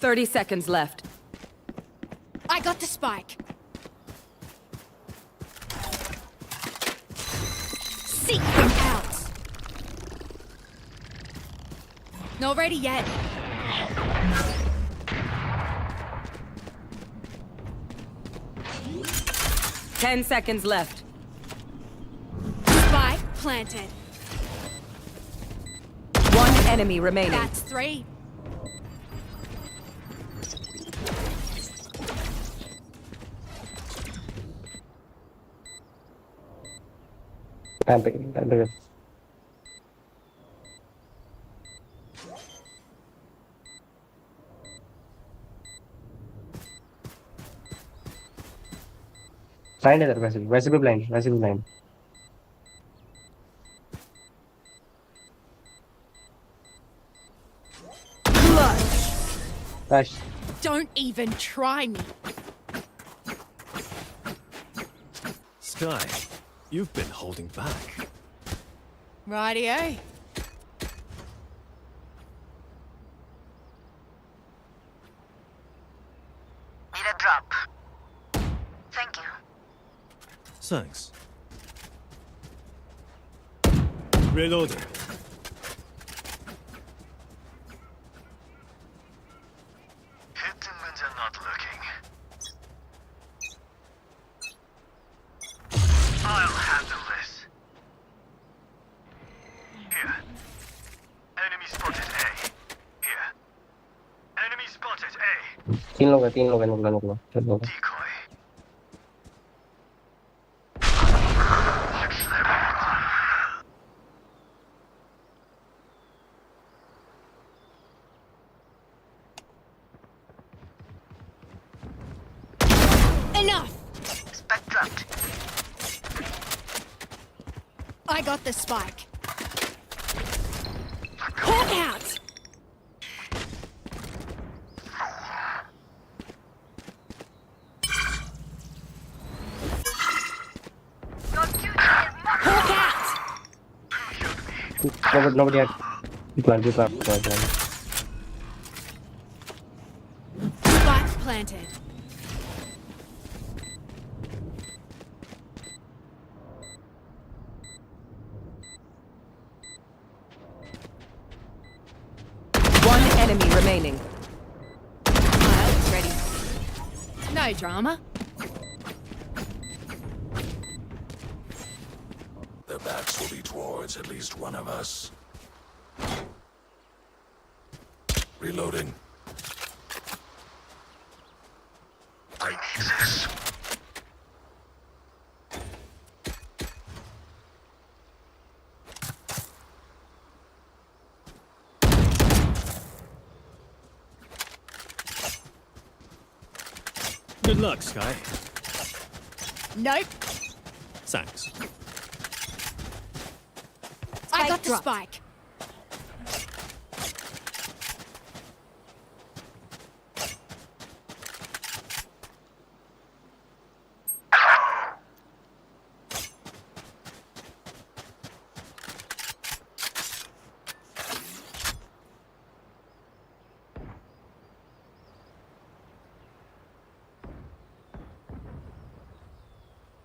30 seconds left. I got the spike. Seek them out. Not ready yet. Ten seconds left. Spike planted. One enemy remaining. That's 3. Tamping. Blind है वैसे भी blind Rush. Don't even try me. Sky, you've been holding back. Rightio. Need a drop. Thank you. Thanks. Reloading. Hit them when they're not looking. I'll handle this. Here. Enemy spotted A. Here. Enemy spotted A. 3 लोग हैं निकलो Decoy. Enough. Spec dropped. I got the spike. Hawk out. Your duty is not Hawk out. nobody had plan Spike planted. One enemy remaining. Miles ready. No drama. Their backs will be towards at least one of us. Reloading. I need this. Good luck, Sky. Nope. Thanks. I got the spike.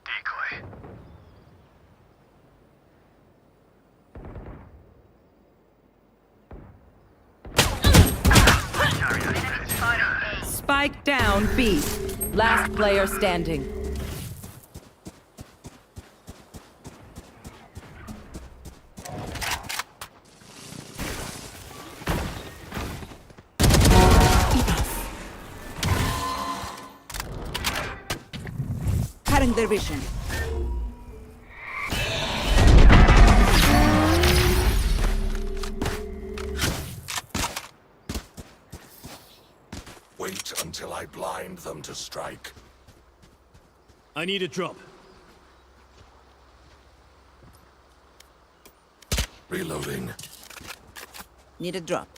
decoy. Spike down B. Last player standing. Cutting their vision. Wait until I blind them to strike. I need a drop. Reloading. Need a drop.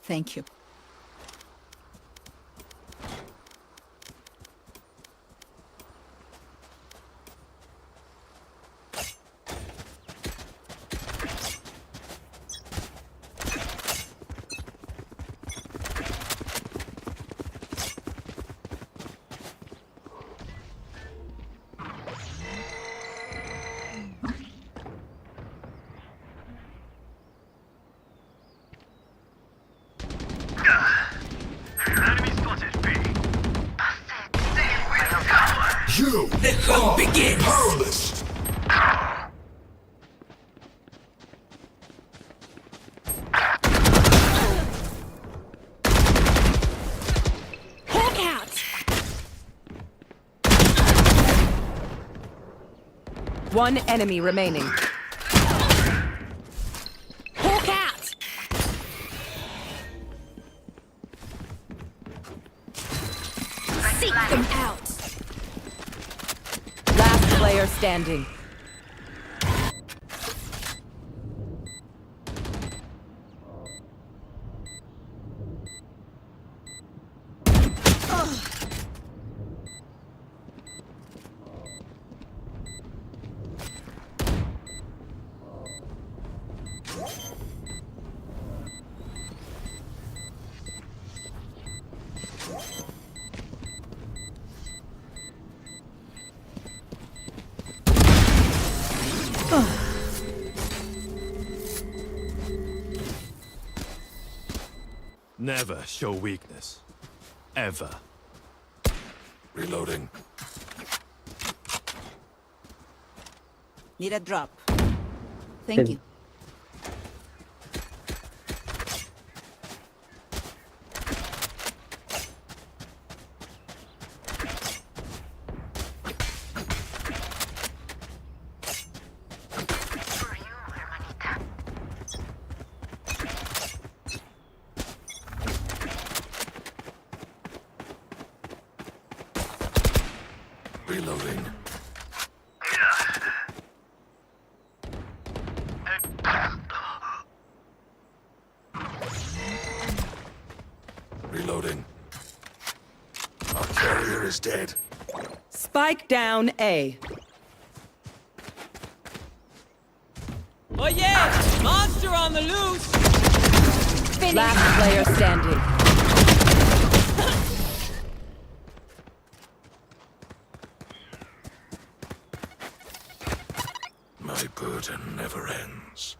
Thank you. You the hunt begins. Powerless. Hawk out! One enemy remaining. Hawk out! Seek them out! Last player standing. Never show weakness. Ever. Reloading. Need a drop. Thank you. Reloading. Reloading. Our carrier is dead. Spike down A. Oh yeah! Monster on the loose! Last player standing. My burden never ends.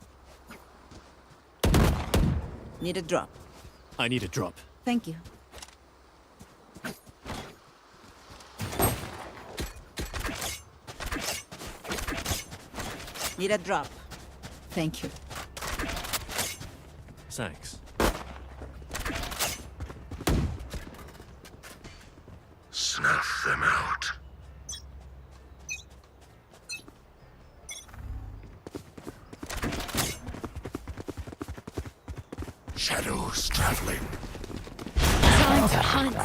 Need a drop. I need a drop. Thank you. Need a drop. Thank you. Thanks. Snuff them out. Shadows traveling. Time to hunt!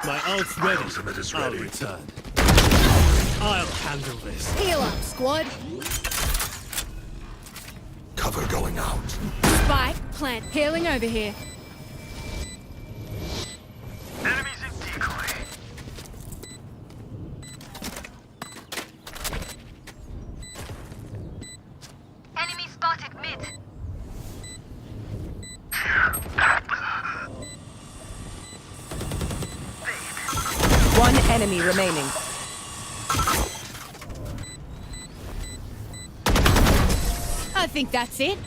My ult's ready. Ultimate is I'll ready. return. I'll handle this. Heal up, squad! Cover going out. Spike, plant, healing over here. Enemies in decoy. Enemy spotted mid. One enemy remaining. I think that's it.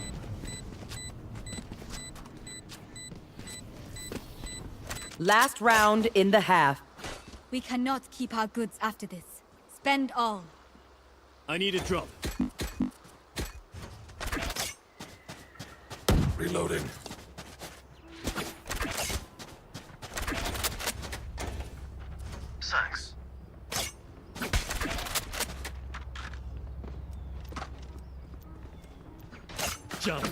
Last round in the half. We cannot keep our goods after this. Spend all. I need a drop. Reloading. Thanks. Jump.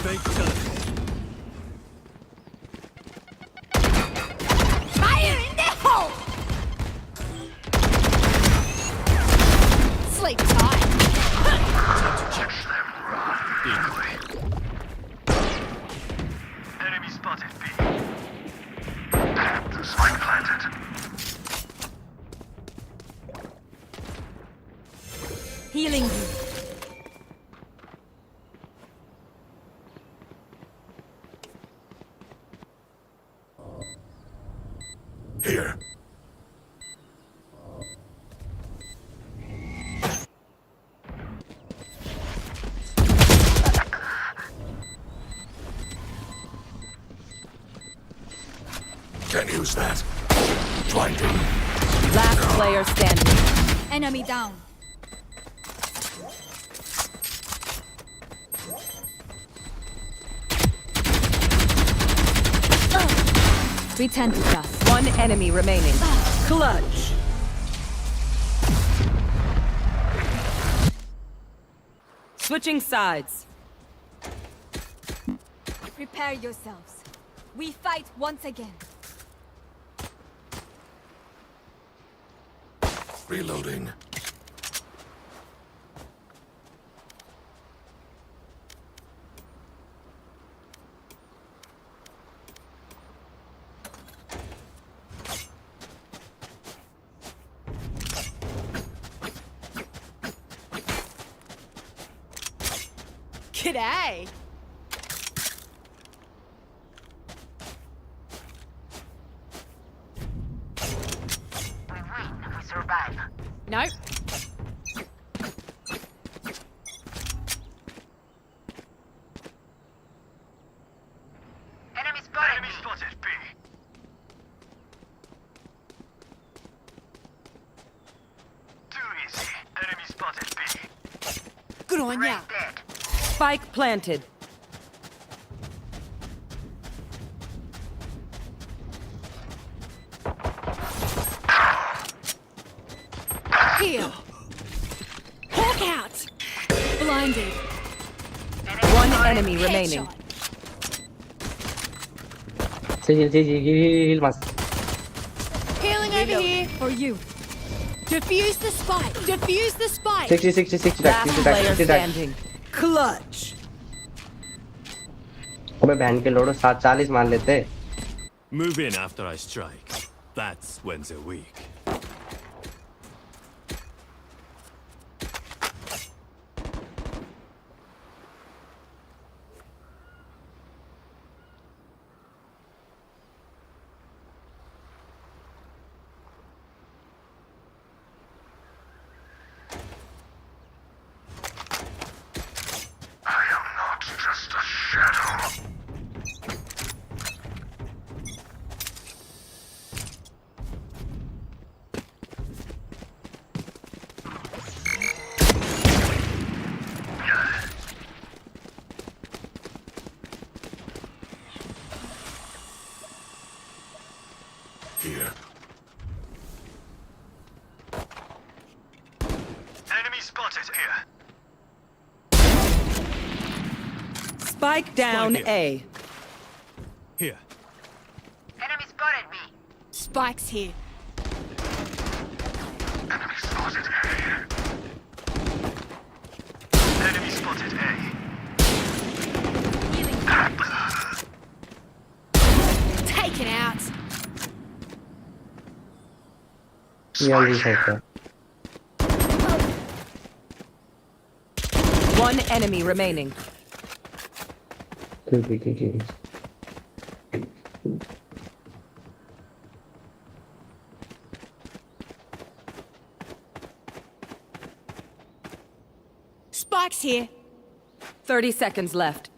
Fake turn. Fire in the hole! Sleep tight. Enemy spotted B. Spike planted. Healing you. Can use that. Blinding. Last player standing. Enemy down. Return to dust. One enemy remaining. Clutch. Switching sides. Prepare yourselves. We fight once again. Reloading. G'day. Nope. Enemy spotted B. Too easy. Enemy spotted B. Good on ya. Dead. Spike planted. Here. Hawk out. Blinded. One enemy remaining. Headshot. Heal, mas. Healing over here for you. Defuse the spike. Defuse the spike. 60, 60, 60 Last 60 player 60 standing. Clutch. अबे बहन के लोड़ो 40 मान लेते. Move in after I strike. That's when they're weak. I am not just a shadow. Here. Enemy spotted here. Spike down Spike A. Here. Enemy spotted B. Spike's here. Enemy spotted A. Enemy spotted A. Taken out. ये वाली side पे. One enemy remaining. ठीक. Spike's here. 30 seconds left.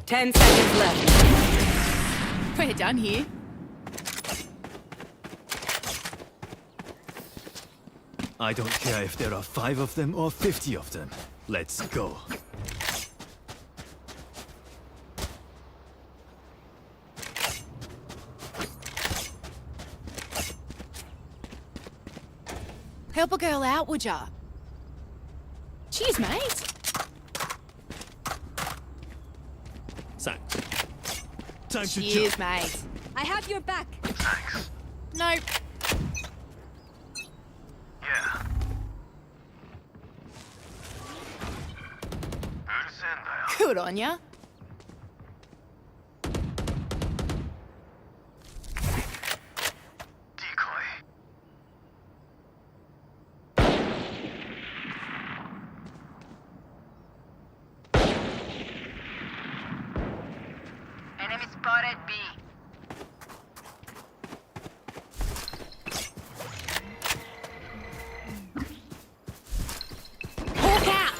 Ten seconds left. We're done here. I don't care if there are 5 of them or 50 of them. Let's go. Help a girl out, would ya? Cheers, mate. Thanks. Time to Cheers, jump. mate. I have your back. Thanks. Nope. Yeah. Hur sen där? Good on ya. Decoy. spotted B. Hawk out!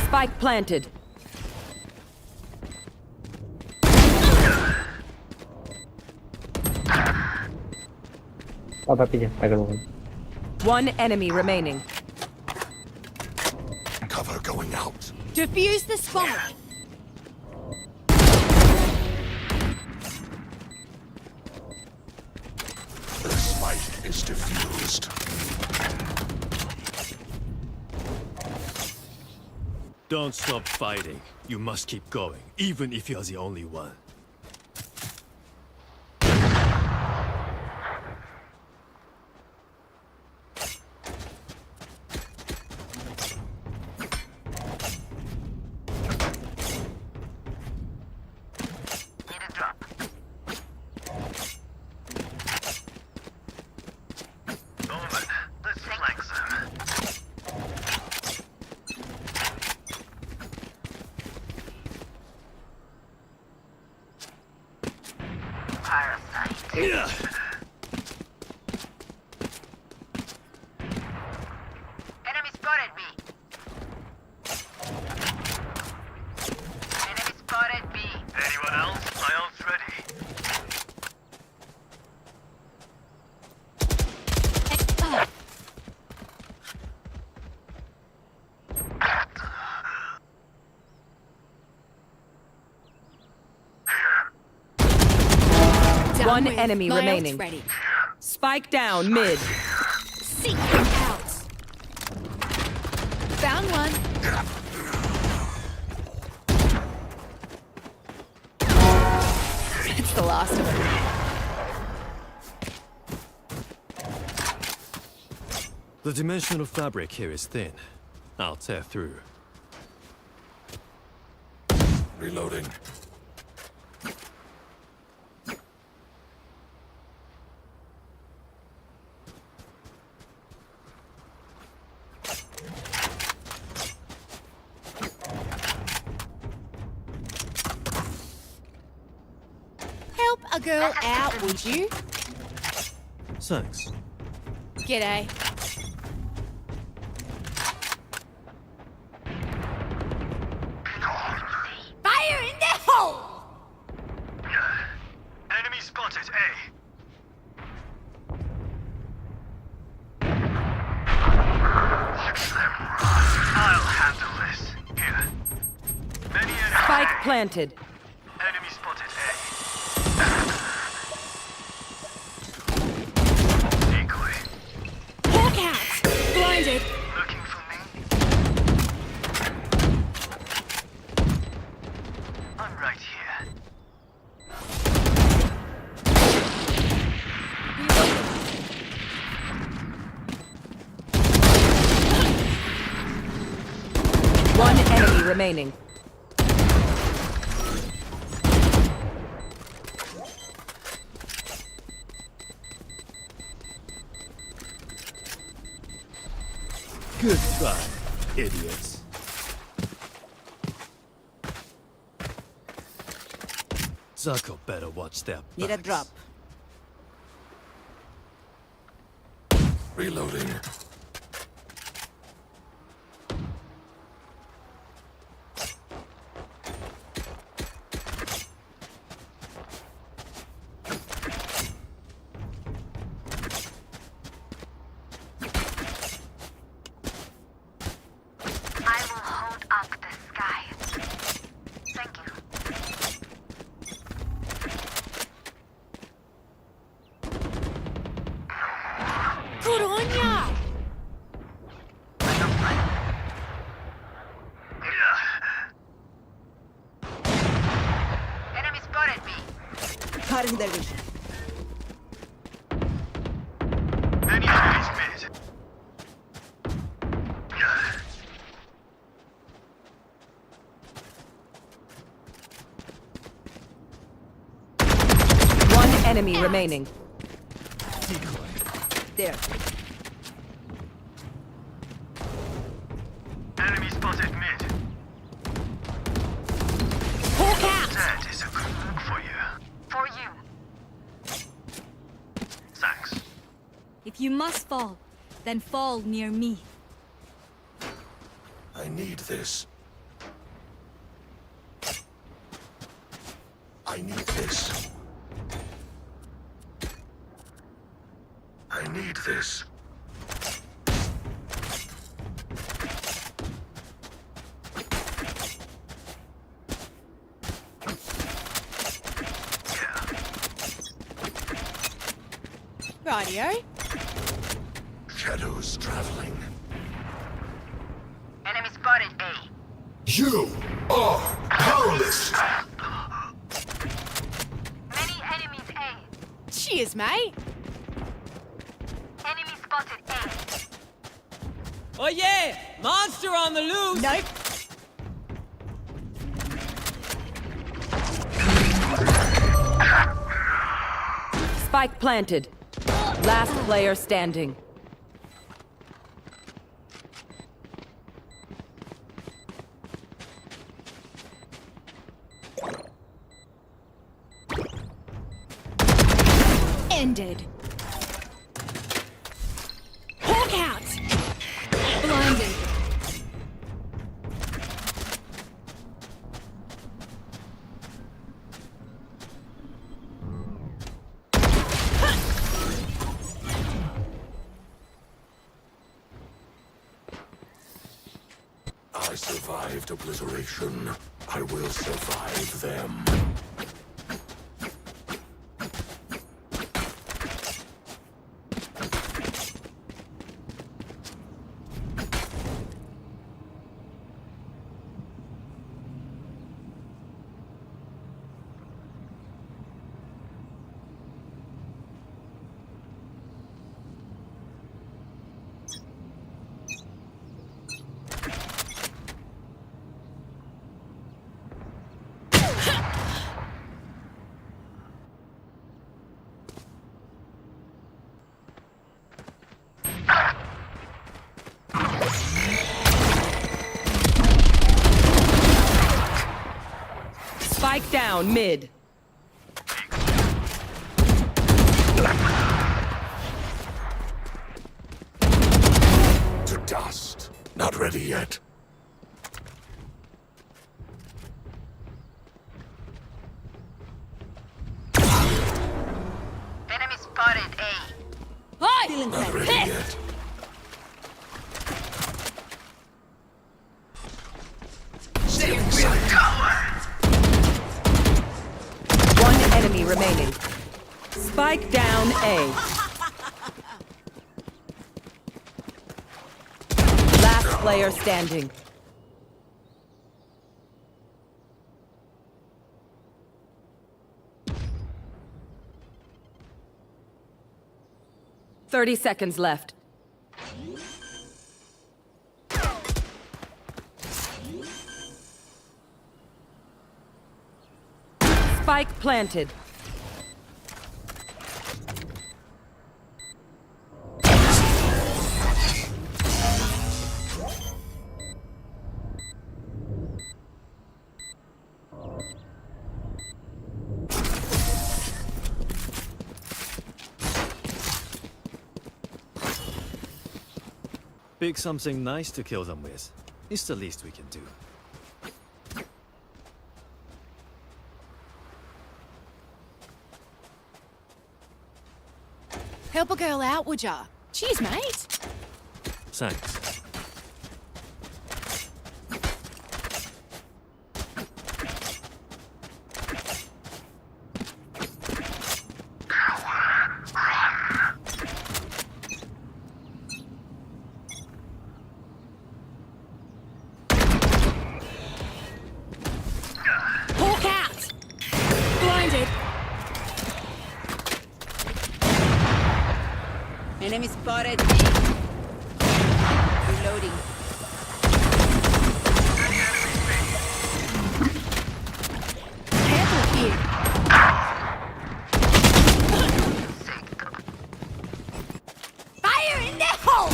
Spike planted. अब पीछे पकड़ो। One enemy remaining. Cover going out. Defuse the spike. The spike is diffused. Don't stop fighting. You must keep going, even if you're the only one. Need a drop. Norman, let's flank them. Parasite. Yeah. Enemy spotted B. Enemy spotted B. Anyone else? My ult's ready. Done One with. enemy My ult's remaining. ready. Spike down mid. Seek them out. Found one. It's the last of it. The dimensional fabric here is thin. I'll tear through. Reloading. Help a girl out, would you? Thanks. G'day. Fire in the hole! Enemy spotted A. I'll handle this. Here. Many enemies. Spike planted. Enemy spotted A. Decoy. Hawk out! Blinded. Looking for me? I'm right here. One enemy remaining. Good try, idiots. Zuko better watch their backs. Need a drop. Reloading. I will hold up the skies. Thank you. Good on ya! Enemy spotted B. Cutting their vision. Many enemies mid. One enemy remaining. There. Enemy spotted mid. If you must fall, then fall near me. I need this. I need this. I need this. Rightio. Shadows traveling. Enemy spotted A. You are powerless. Many enemies A. Cheers, mate. Enemy spotted A. Oh yeah! Monster on the loose! Nope. Spike planted. Last player standing. Ended. Hawk out. Blinded. I survived obliteration. I will survive them. Spike down mid. To dust. Not ready yet. Enemy spotted A. Feeling Not ready pissed. yet. Stealing sight. One enemy remaining. Spike down A. Last player standing. Thirty seconds left. Spike planted. Pick something nice to kill them with. It's the least we can do. Help a girl out, would ya? Cheers, mate. Thanks. Hawk out. Blinded. Enemy spotted. Reloading. Careful here. Fire in the hole.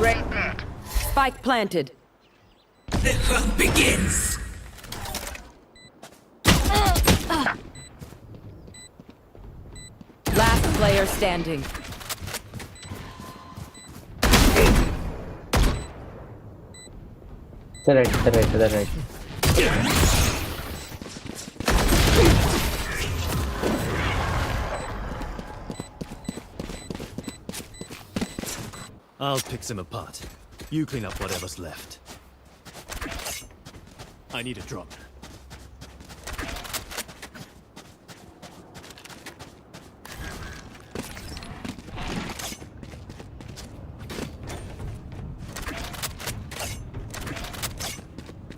Red dead. Spike planted. The hunt begins. player standing. The right. I'll pick them apart. You clean up whatever's left. I need a drop.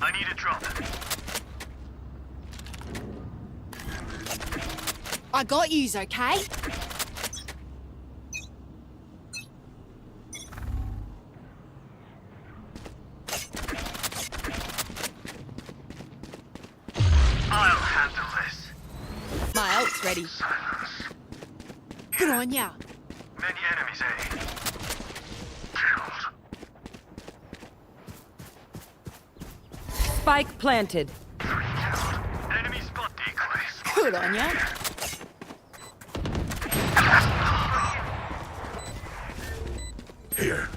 I need a drop. I got yous, okay? I'll handle this. My ult's ready. Good on ya. Many enemies, eh? Killed. Spike planted. Enemy spot decoys. Good on ya. Here.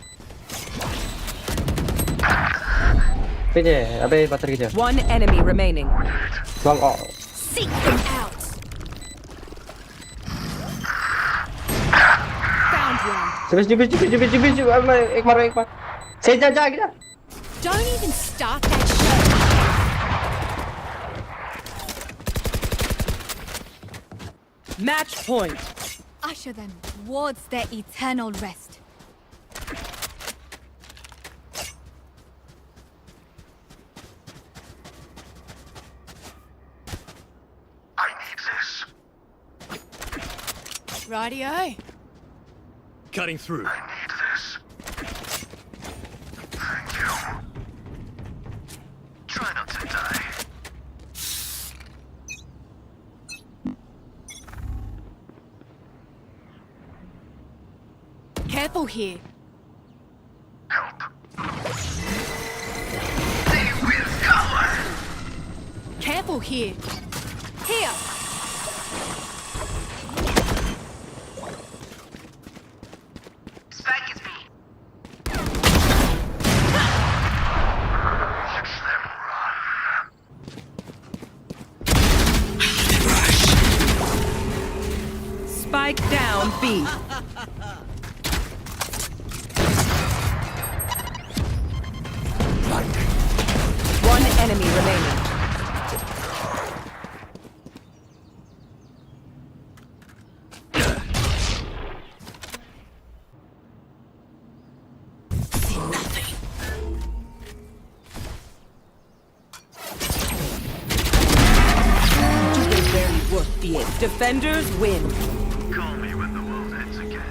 पीछे अबे पत्थर की जगह One enemy remaining. Long Seek them out. Found one. बीच अब मैं एक बार सही जा गया Don't even start that shit. Match point. Usher them towards their eternal rest. I need this. Rightio. Cutting through. I need this. Thank you. Try not to die. Careful here. Help. They will cover. Careful here. Here. Spike is B. Let them run. Spike down B. One enemy remaining. Defenders win. Call me when the world ends again.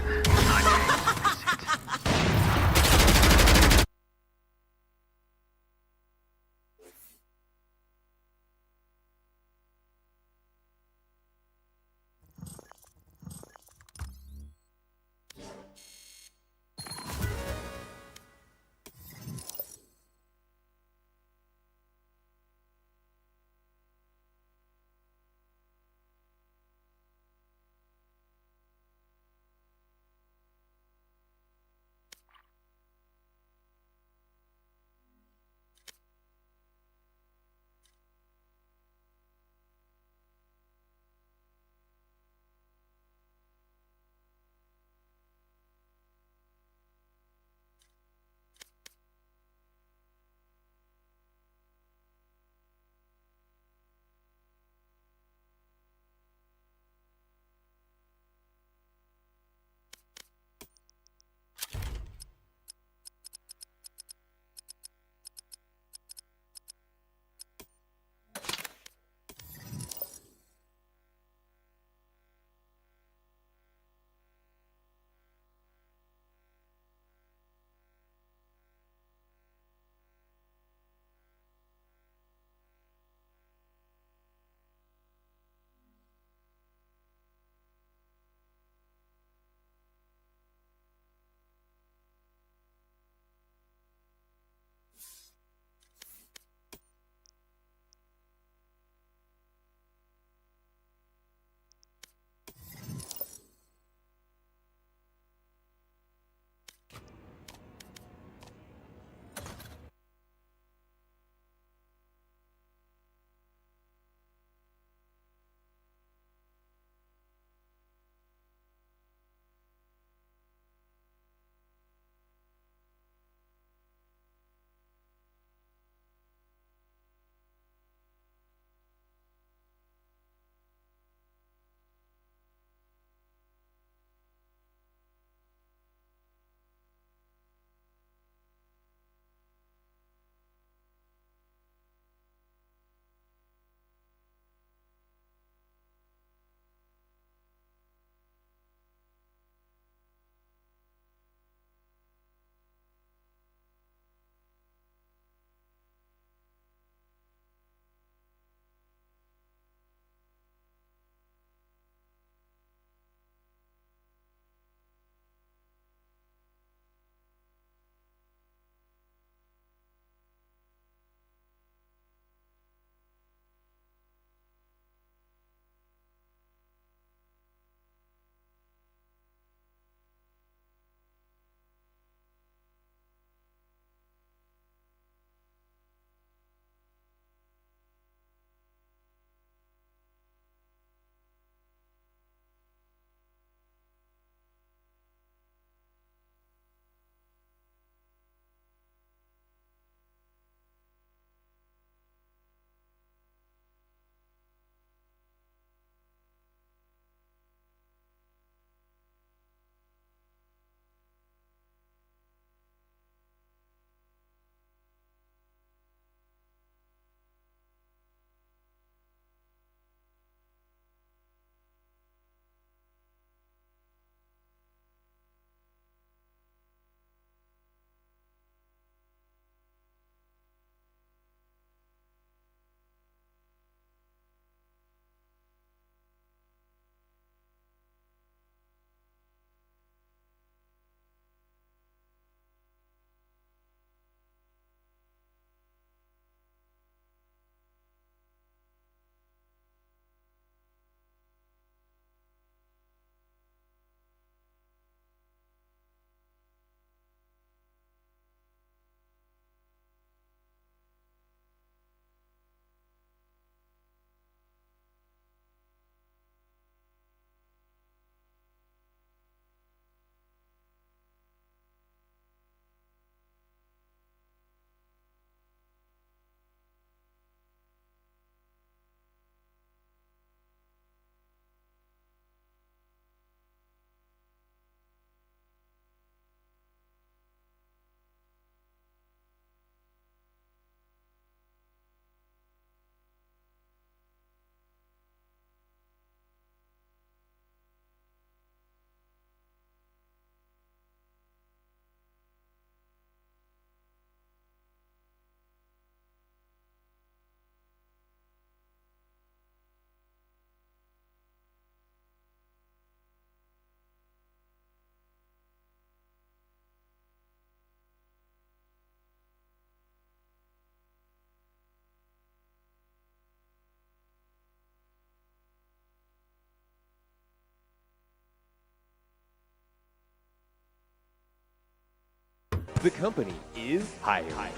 The company is hiring.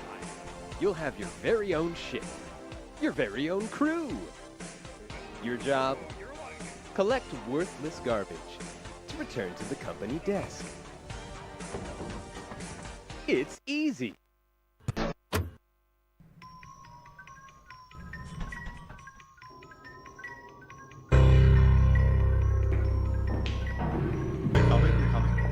You'll have your very own ship, your very own crew. Your job? Collect worthless garbage to return to the company desk. It's easy. They're coming, they're coming.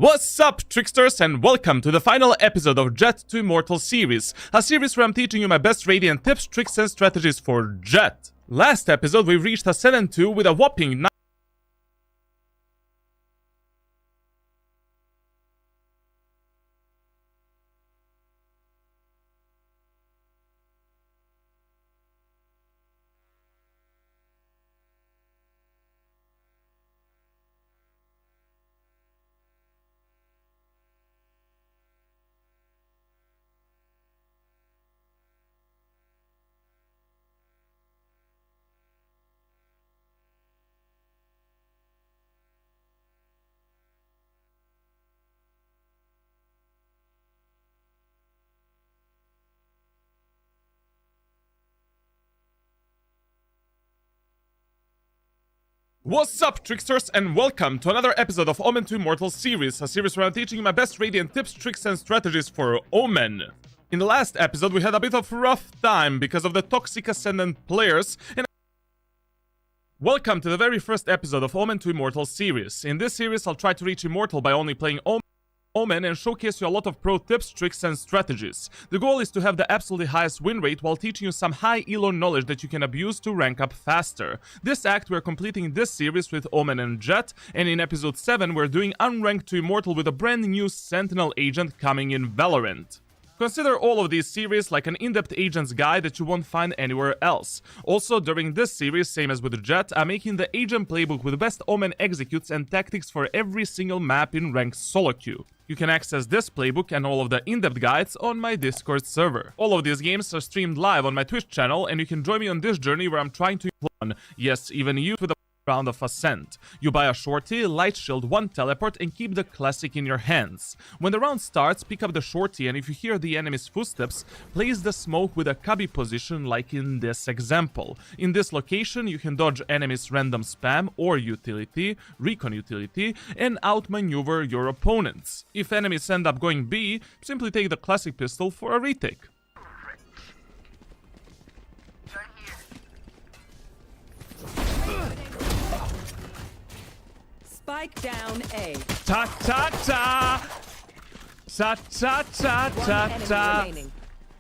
What's up, tricksters, and welcome to the final episode of Jet to Immortal series, a series where I'm teaching you my best Radiant tips, tricks, and strategies for Jet. Last episode we reached a 7-2 with a whopping 9. What's up, tricksters, and welcome to another episode of Omen to Immortal series, a series where I'm teaching you my best Radiant tips, tricks, and strategies for Omen. In the last episode, we had a bit of rough time because of the toxic Ascendant players, and welcome to the very first episode of Omen to Immortal series. In this series, I'll try to reach Immortal by only playing Omen and showcase you a lot of pro tips, tricks, and strategies. The goal is to have the absolutely highest win rate while teaching you some high elo knowledge that you can abuse to rank up faster. This act we're completing this series with Omen and Jet, and in episode 7 we're doing Unranked to Immortal with a brand new Sentinel agent coming in Valorant. Consider all of these series like an in-depth agent's guide that you won't find anywhere else. Also, during this series, same as with Jet, I'm making the agent playbook with the best Omen executes and tactics for every single map in ranked solo queue. You can access this playbook and all of the in-depth guides on my Discord server. All of these games are streamed live on my Twitch channel, and you can join me on this journey where I'm trying to one, yes, even you, with a round of Ascent. You buy a shorty, light shield, 1 teleport, and keep the classic in your hands. When the round starts, pick up the shorty, and if you hear the enemy's footsteps, place the smoke with a cubby position like in this example. In this location, you can dodge enemies' random spam or utility, recon utility, and outmaneuver your opponents. If enemies end up going B, simply take the classic pistol for a retake. Spike down A. Ta ta ta! Ta ta ta ta ta! Remaining.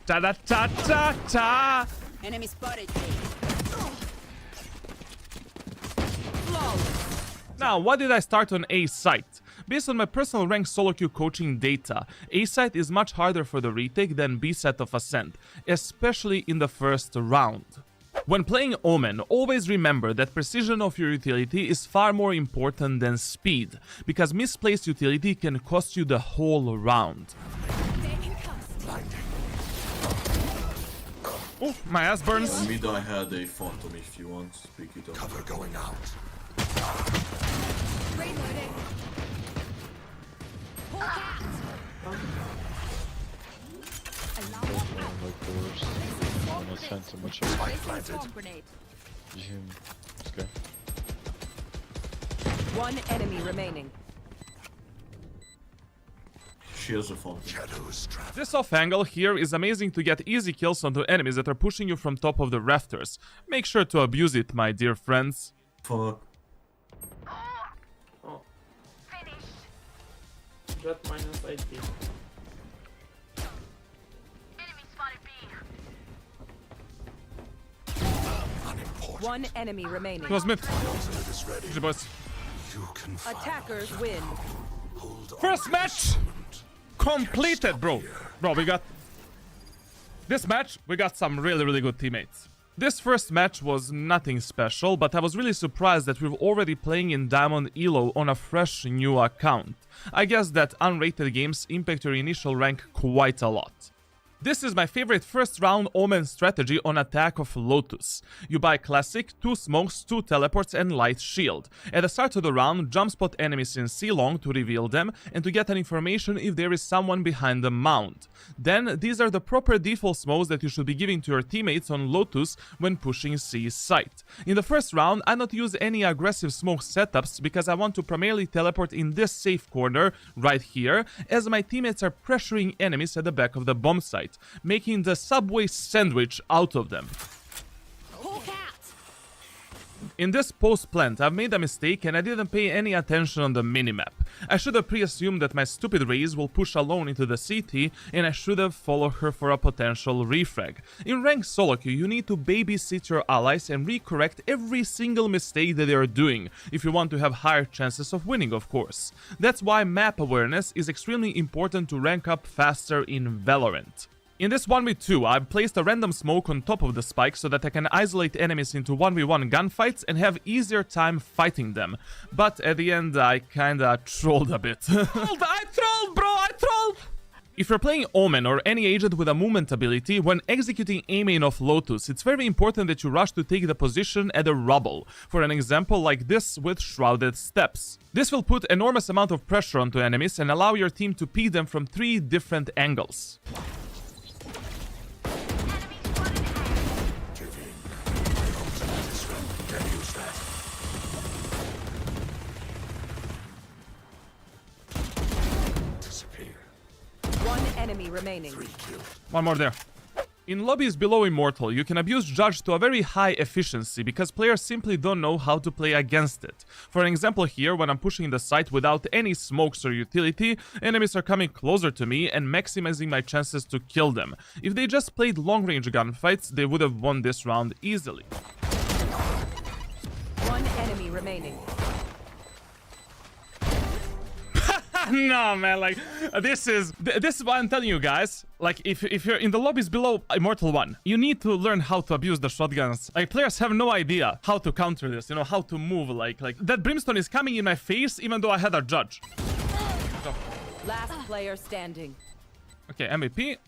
Ta ta ta ta ta! Enemy spotted. Now, why did I start on A site? Based on my personal rank solo queue coaching data, A site is much harder for the retake than B site of Ascent, especially in the first round. When playing Omen, always remember that precision of your utility is far more important than speed, because misplaced utility can cost you the whole round. Oh, my ass burns. Mid I had a phantom if you want to pick it up. Cover going out. One enemy remaining. She has a phantom. This off angle here is amazing to get easy kills onto enemies that are pushing you from top of the rafters. Make sure to abuse it, my dear friends. Fuck. Oh. Jet minus 80. Enemy spotted B. One enemy remaining. Close mid. GG, boys. Attackers win. First match completed, bro. Bro, we got this match. We got some really good teammates. This first match was nothing special, but I was really surprised that we're already playing in Diamond Elo on a fresh new account. I guess that unrated games impact your initial rank quite a lot. This is my favorite first round Omen strategy on Attack of Lotus. You buy classic, 2 smokes, 2 teleports, and light shield. At the start of the round, jump spot enemies in C long to reveal them and to get an information if there is someone behind the mound. Then these are the proper default smokes that you should be giving to your teammates on Lotus when pushing C site. In the first round, I not use any aggressive smoke setups because I want to primarily teleport in this safe corner right here, as my teammates are pressuring enemies at the back of the bomb site, making the Subway sandwich out of them. In this post plant, I've made a mistake and I didn't pay any attention on the minimap. I should have pre-assumed that my stupid raise will push alone into the CT and I should have followed her for a potential refrag. In ranked solo queue, you need to babysit your allies and recorrect every single mistake that they are doing, if you want to have higher chances of winning, of course. That's why map awareness is extremely important to rank up faster in Valorant. In this 1v2, I've placed a random smoke on top of the spike so that I can isolate enemies into 1v1 gunfights and have easier time fighting them. But at the end, I kinda trolled a bit. I trolled, bro! I trolled! If you're playing Omen or any agent with a movement ability, when executing A main of Lotus, it's very important that you rush to take the position at the rubble. For an example like this with Shrouded Steps. This will put enormous amount of pressure onto enemies and allow your team to peek them from 3 different angles. One enemy remaining. One more there. In lobbies below Immortal, you can abuse Judge to a very high efficiency because players simply don't know how to play against it. For an example here, when I'm pushing the site without any smokes or utility, enemies are coming closer to me and maximizing my chances to kill them. If they just played long-range gunfights, they would have won this round easily. One enemy remaining. No, man, like, this is what I'm telling you guys. Like, if you're in the lobbies below Immortal 1, you need to learn how to abuse the shotguns. Like, players have no idea how to counter this, you know, how to move, like that brimstone is coming in my face even though I had a Judge. Last player standing. Okay, MVP.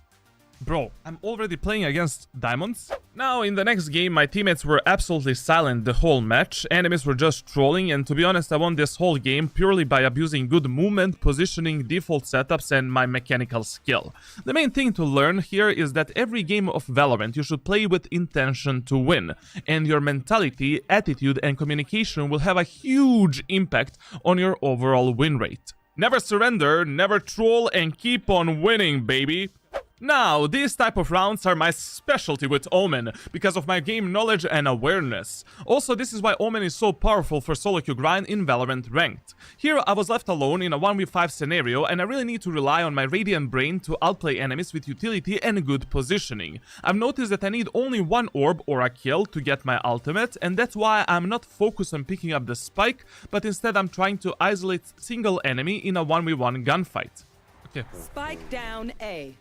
Bro, I'm already playing against diamonds. Now, in the next game, my teammates were absolutely silent the whole match. Enemies were just trolling, and to be honest, I won this whole game purely by abusing good movement, positioning, default setups, and my mechanical skill. The main thing to learn here is that every game of Valorant you should play with intention to win, and your mentality, attitude, and communication will have a huge impact on your overall win rate. Never surrender, never troll, and keep on winning, baby! Now, these type of rounds are my specialty with Omen, because of my game knowledge and awareness. Also, this is why Omen is so powerful for solo queue grind in Valorant Ranked. Here, I was left alone in a 1v5 scenario, and I really need to rely on my Radiant brain to outplay enemies with utility and good positioning. I've noticed that I need only one orb or a kill to get my ultimate, and that's why I'm not focused on picking up the spike, but instead I'm trying to isolate single enemy in a 1v1 gunfight. Okay. Spike down A.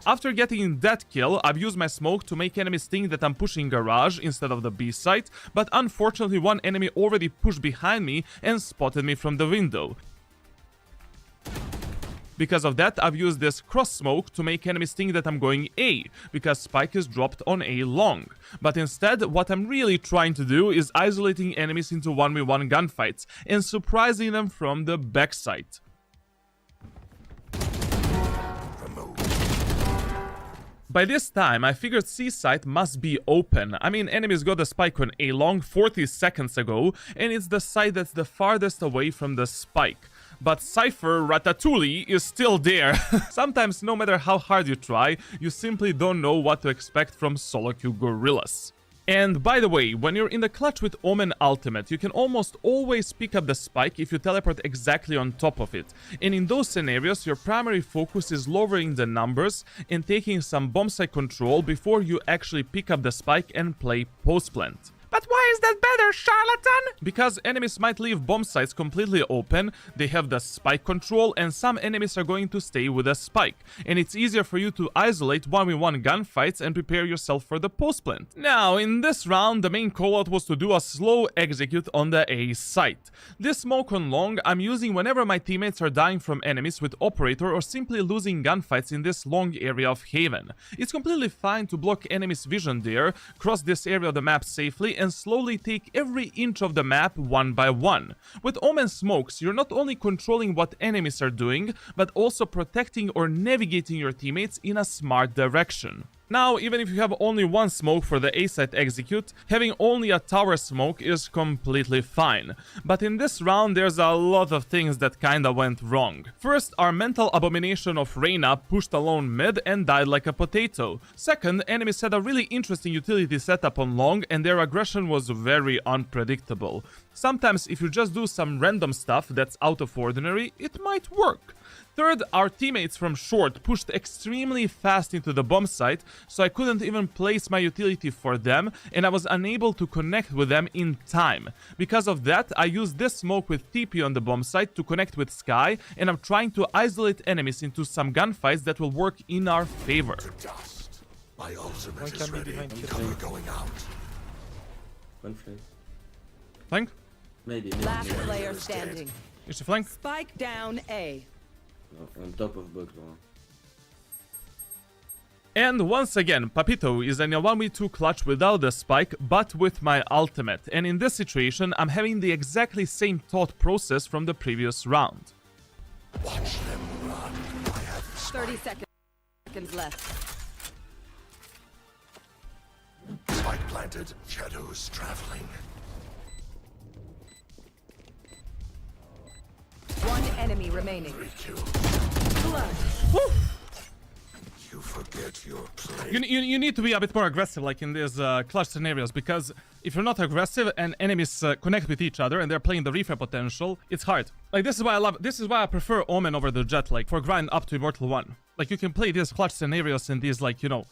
After getting that kill, I've used my smoke to make enemies think that I'm pushing garage instead of the B site, but unfortunately one enemy already pushed behind me and spotted me from the window. Because of that, I've used this cross smoke to make enemies think that I'm going A, because spike is dropped on A long. But instead, what I'm really trying to do is isolating enemies into 1v1 gunfights and surprising them from the backside. By this time, I figured C site must be open. I mean, enemies got the spike on A long 40 seconds ago, and it's the site that's the farthest away from the spike. But Cypher Ratatouille is still there. Sometimes, no matter how hard you try, you simply don't know what to expect from solo queue gorillas. And by the way, when you're in the clutch with Omen Ultimate, you can almost always pick up the spike if you teleport exactly on top of it. And in those scenarios, your primary focus is lowering the numbers and taking some bomb site control before you actually pick up the spike and play post plant. But why is that better, charlatan? Because enemies might leave bomb sites completely open, they have the spike control, and some enemies are going to stay with a spike. And it's easier for you to isolate 1v1 gunfights and prepare yourself for the post plant. Now, in this round, the main callout was to do a slow execute on the A site. This smoke on long I'm using whenever my teammates are dying from enemies with operator or simply losing gunfights in this long area of Haven. It's completely fine to block enemies' vision there, cross this area of the map safely, and slowly take every inch of the map one by one. With Omen smokes, you're not only controlling what enemies are doing, but also protecting or navigating your teammates in a smart direction. Now, even if you have only one smoke for the A site execute, having only a tower smoke is completely fine. But in this round, there's a lot of things that kinda went wrong. First, our mental abomination of Reyna pushed alone mid and died like a potato. Second, enemies had a really interesting utility setup on long and their aggression was very unpredictable. Sometimes if you just do some random stuff that's out of ordinary, it might work. Third, our teammates from short pushed extremely fast into the bomb site, so I couldn't even place my utility for them, and I was unable to connect with them in time. Because of that, I used this smoke with TP on the bomb site to connect with Sky, and I'm trying to isolate enemies into some gunfights that will work in our favor. My ultimate is ready. Cover going out. One flank. Flank? Maybe. Last player standing. Is the flank? Spike down A. On top of box one. And once again, Papito is in a 1v2 clutch without the spike, but with my ultimate. And in this situation, I'm having the exactly same thought process from the previous round. Watch them run. I have 30 seconds left. spike planted. Shadows traveling. One enemy remaining. You forget your place. You need to be a bit more aggressive, like in these clutch scenarios, because if you're not aggressive and enemies connect with each other and they're playing the refresh potential, it's hard. Like this is why I prefer Omen over the Jet, like for grind up to Immortal 1. Like you can play these clutch scenarios in these, like, you know,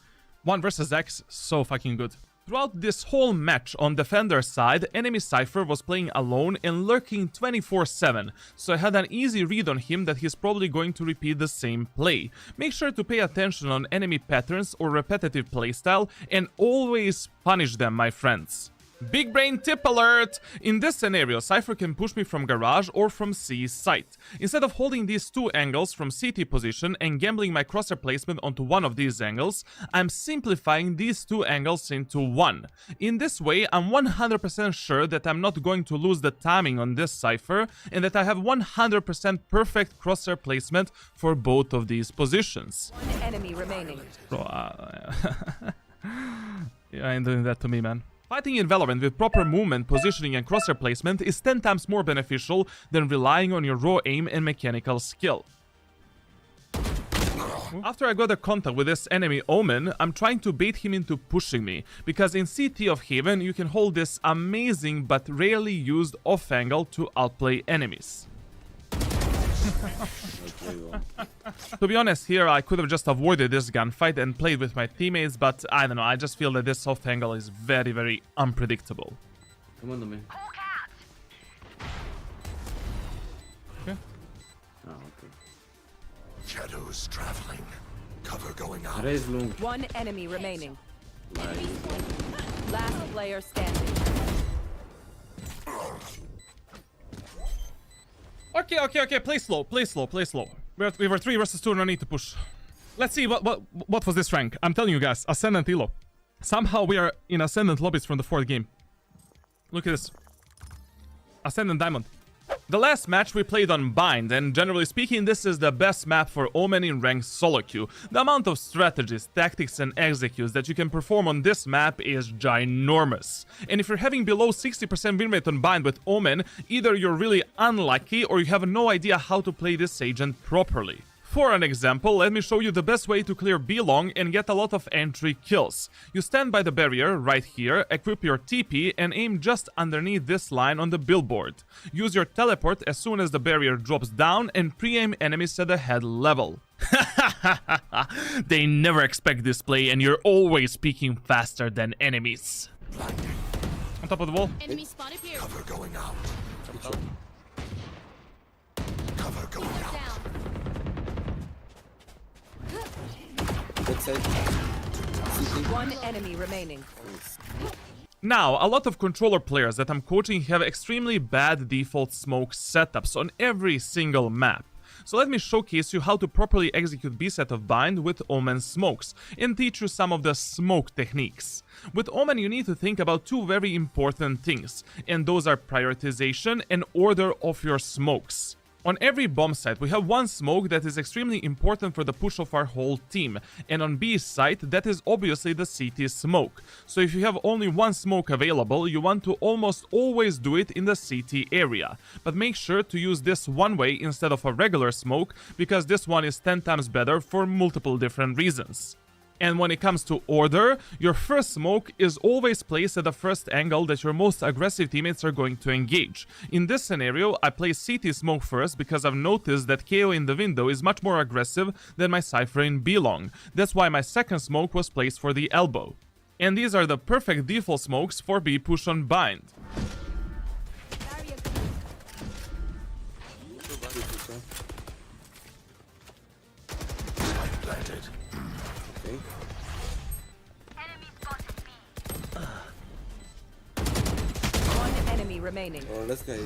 1 versus X, so fucking good. Throughout this whole match on Defender's side, enemy Cypher was playing alone and lurking 24/7, so I had an easy read on him that he's probably going to repeat the same play. Make sure to pay attention on enemy patterns or repetitive playstyle and always punish them, my friends. Big brain tip alert! In this scenario, Cypher can push me from garage or from C site. Instead of holding these two angles from CT position and gambling my crosshair placement onto one of these angles, I'm simplifying these two angles into one. In this way, I'm 100% sure that I'm not going to lose the timing on this Cypher and that I have 100% perfect crosshair placement for both of these positions. One enemy remaining. Bro, yeah, I ain't doing that to me, man. Fighting in Valorant with proper movement, positioning and crosshair placement is 10 times more beneficial than relying on your raw aim and mechanical skill. After I got a contact with this enemy Omen, I'm trying to bait him into pushing me, because in CT of Haven you can hold this amazing but rarely used off angle to outplay enemies. To be honest, here I could have just avoided this gunfight and played with my teammates, but I don't know, I just feel that this soft angle is very, very unpredictable. Come on to me. Okay. Oh, okay. Shadows traveling. Cover going out. Raise long. One enemy remaining. Nice. Last player standing. Okay, play slow. We were 3 versus 2, no need to push. Let's see, what was this rank? I'm telling you guys, Ascendant Elo. Somehow we are in Ascendant lobbies from the 4th game. Look at this. Ascendant Diamond. The last match we played on Bind, and generally speaking, this is the best map for Omen in ranked solo queue. The amount of strategies, tactics and executes that you can perform on this map is ginormous. And if you're having below 60% win rate on Bind with Omen, either you're really unlucky or you have no idea how to play this agent properly. For an example, let me show you the best way to clear B-long and get a lot of entry kills. You stand by the barrier right here, equip your TP and aim just underneath this line on the billboard. Use your teleport as soon as the barrier drops down and pre-aim enemies at the head level. They never expect this play and you're always peaking faster than enemies. On top of the wall. Enemy spotted here. Cover going out. Cover going out. One enemy remaining. Now, a lot of controller players that I'm coaching have extremely bad default smoke setups on every single map. So let me showcase you how to properly execute B-set of Bind with Omen smokes and teach you some of the smoke techniques. With Omen you need to think about two very important things, and those are prioritization and order of your smokes. On every bomb site, we have one smoke that is extremely important for the push of our whole team, and on B's site, that is obviously the CT smoke. So if you have only one smoke available, you want to almost always do it in the CT area. But make sure to use this one way instead of a regular smoke, because this one is 10 times better for multiple different reasons. And when it comes to order, your first smoke is always placed at the first angle that your most aggressive teammates are going to engage. In this scenario, I place CT smoke first because I've noticed that KO in the window is much more aggressive than my Cypher in B-long. That's why my second smoke was placed for the elbow. And these are the perfect default smokes for B push on bind. Remaining. Oh, let's go.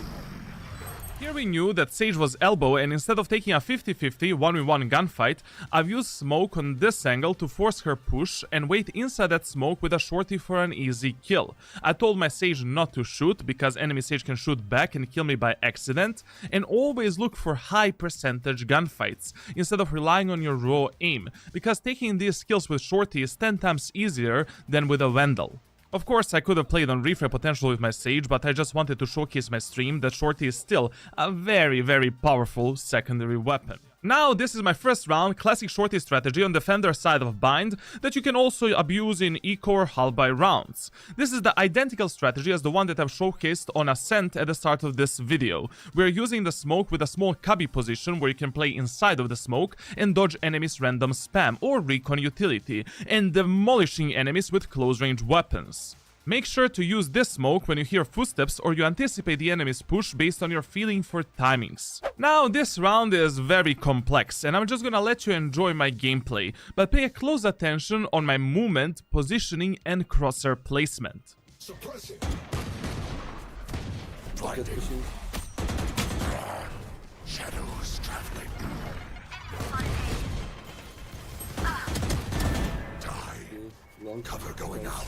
Here we knew that Sage was elbow, and instead of taking a 50-50 1v1 gunfight, I've used smoke on this angle to force her push and wait inside that smoke with a shorty for an easy kill. I told my Sage not to shoot because enemy Sage can shoot back and kill me by accident, and always look for high percentage gunfights instead of relying on your raw aim, because taking these kills with shorty is 10 times easier than with a Vandal. Of course, I could have played on refrag potential with my Sage, but I just wanted to showcase my stream that shorty is still a very powerful secondary weapon. Now, this is my first round classic shorty strategy on defender side of bind that you can also abuse in eco or half by rounds. This is the identical strategy as the one that I've showcased on Ascent at the start of this video. We're using the smoke with a small cubby position where you can play inside of the smoke and dodge enemies' random spam or recon utility, and demolishing enemies with close range weapons. Make sure to use this smoke when you hear footsteps or you anticipate the enemy's push based on your feeling for timings. Now, this round is very complex and I'm just gonna let you enjoy my gameplay, but pay a close attention on my movement, positioning and crosshair placement. Suppressing. Blinding. Shadows traveling. Die. Cover going out.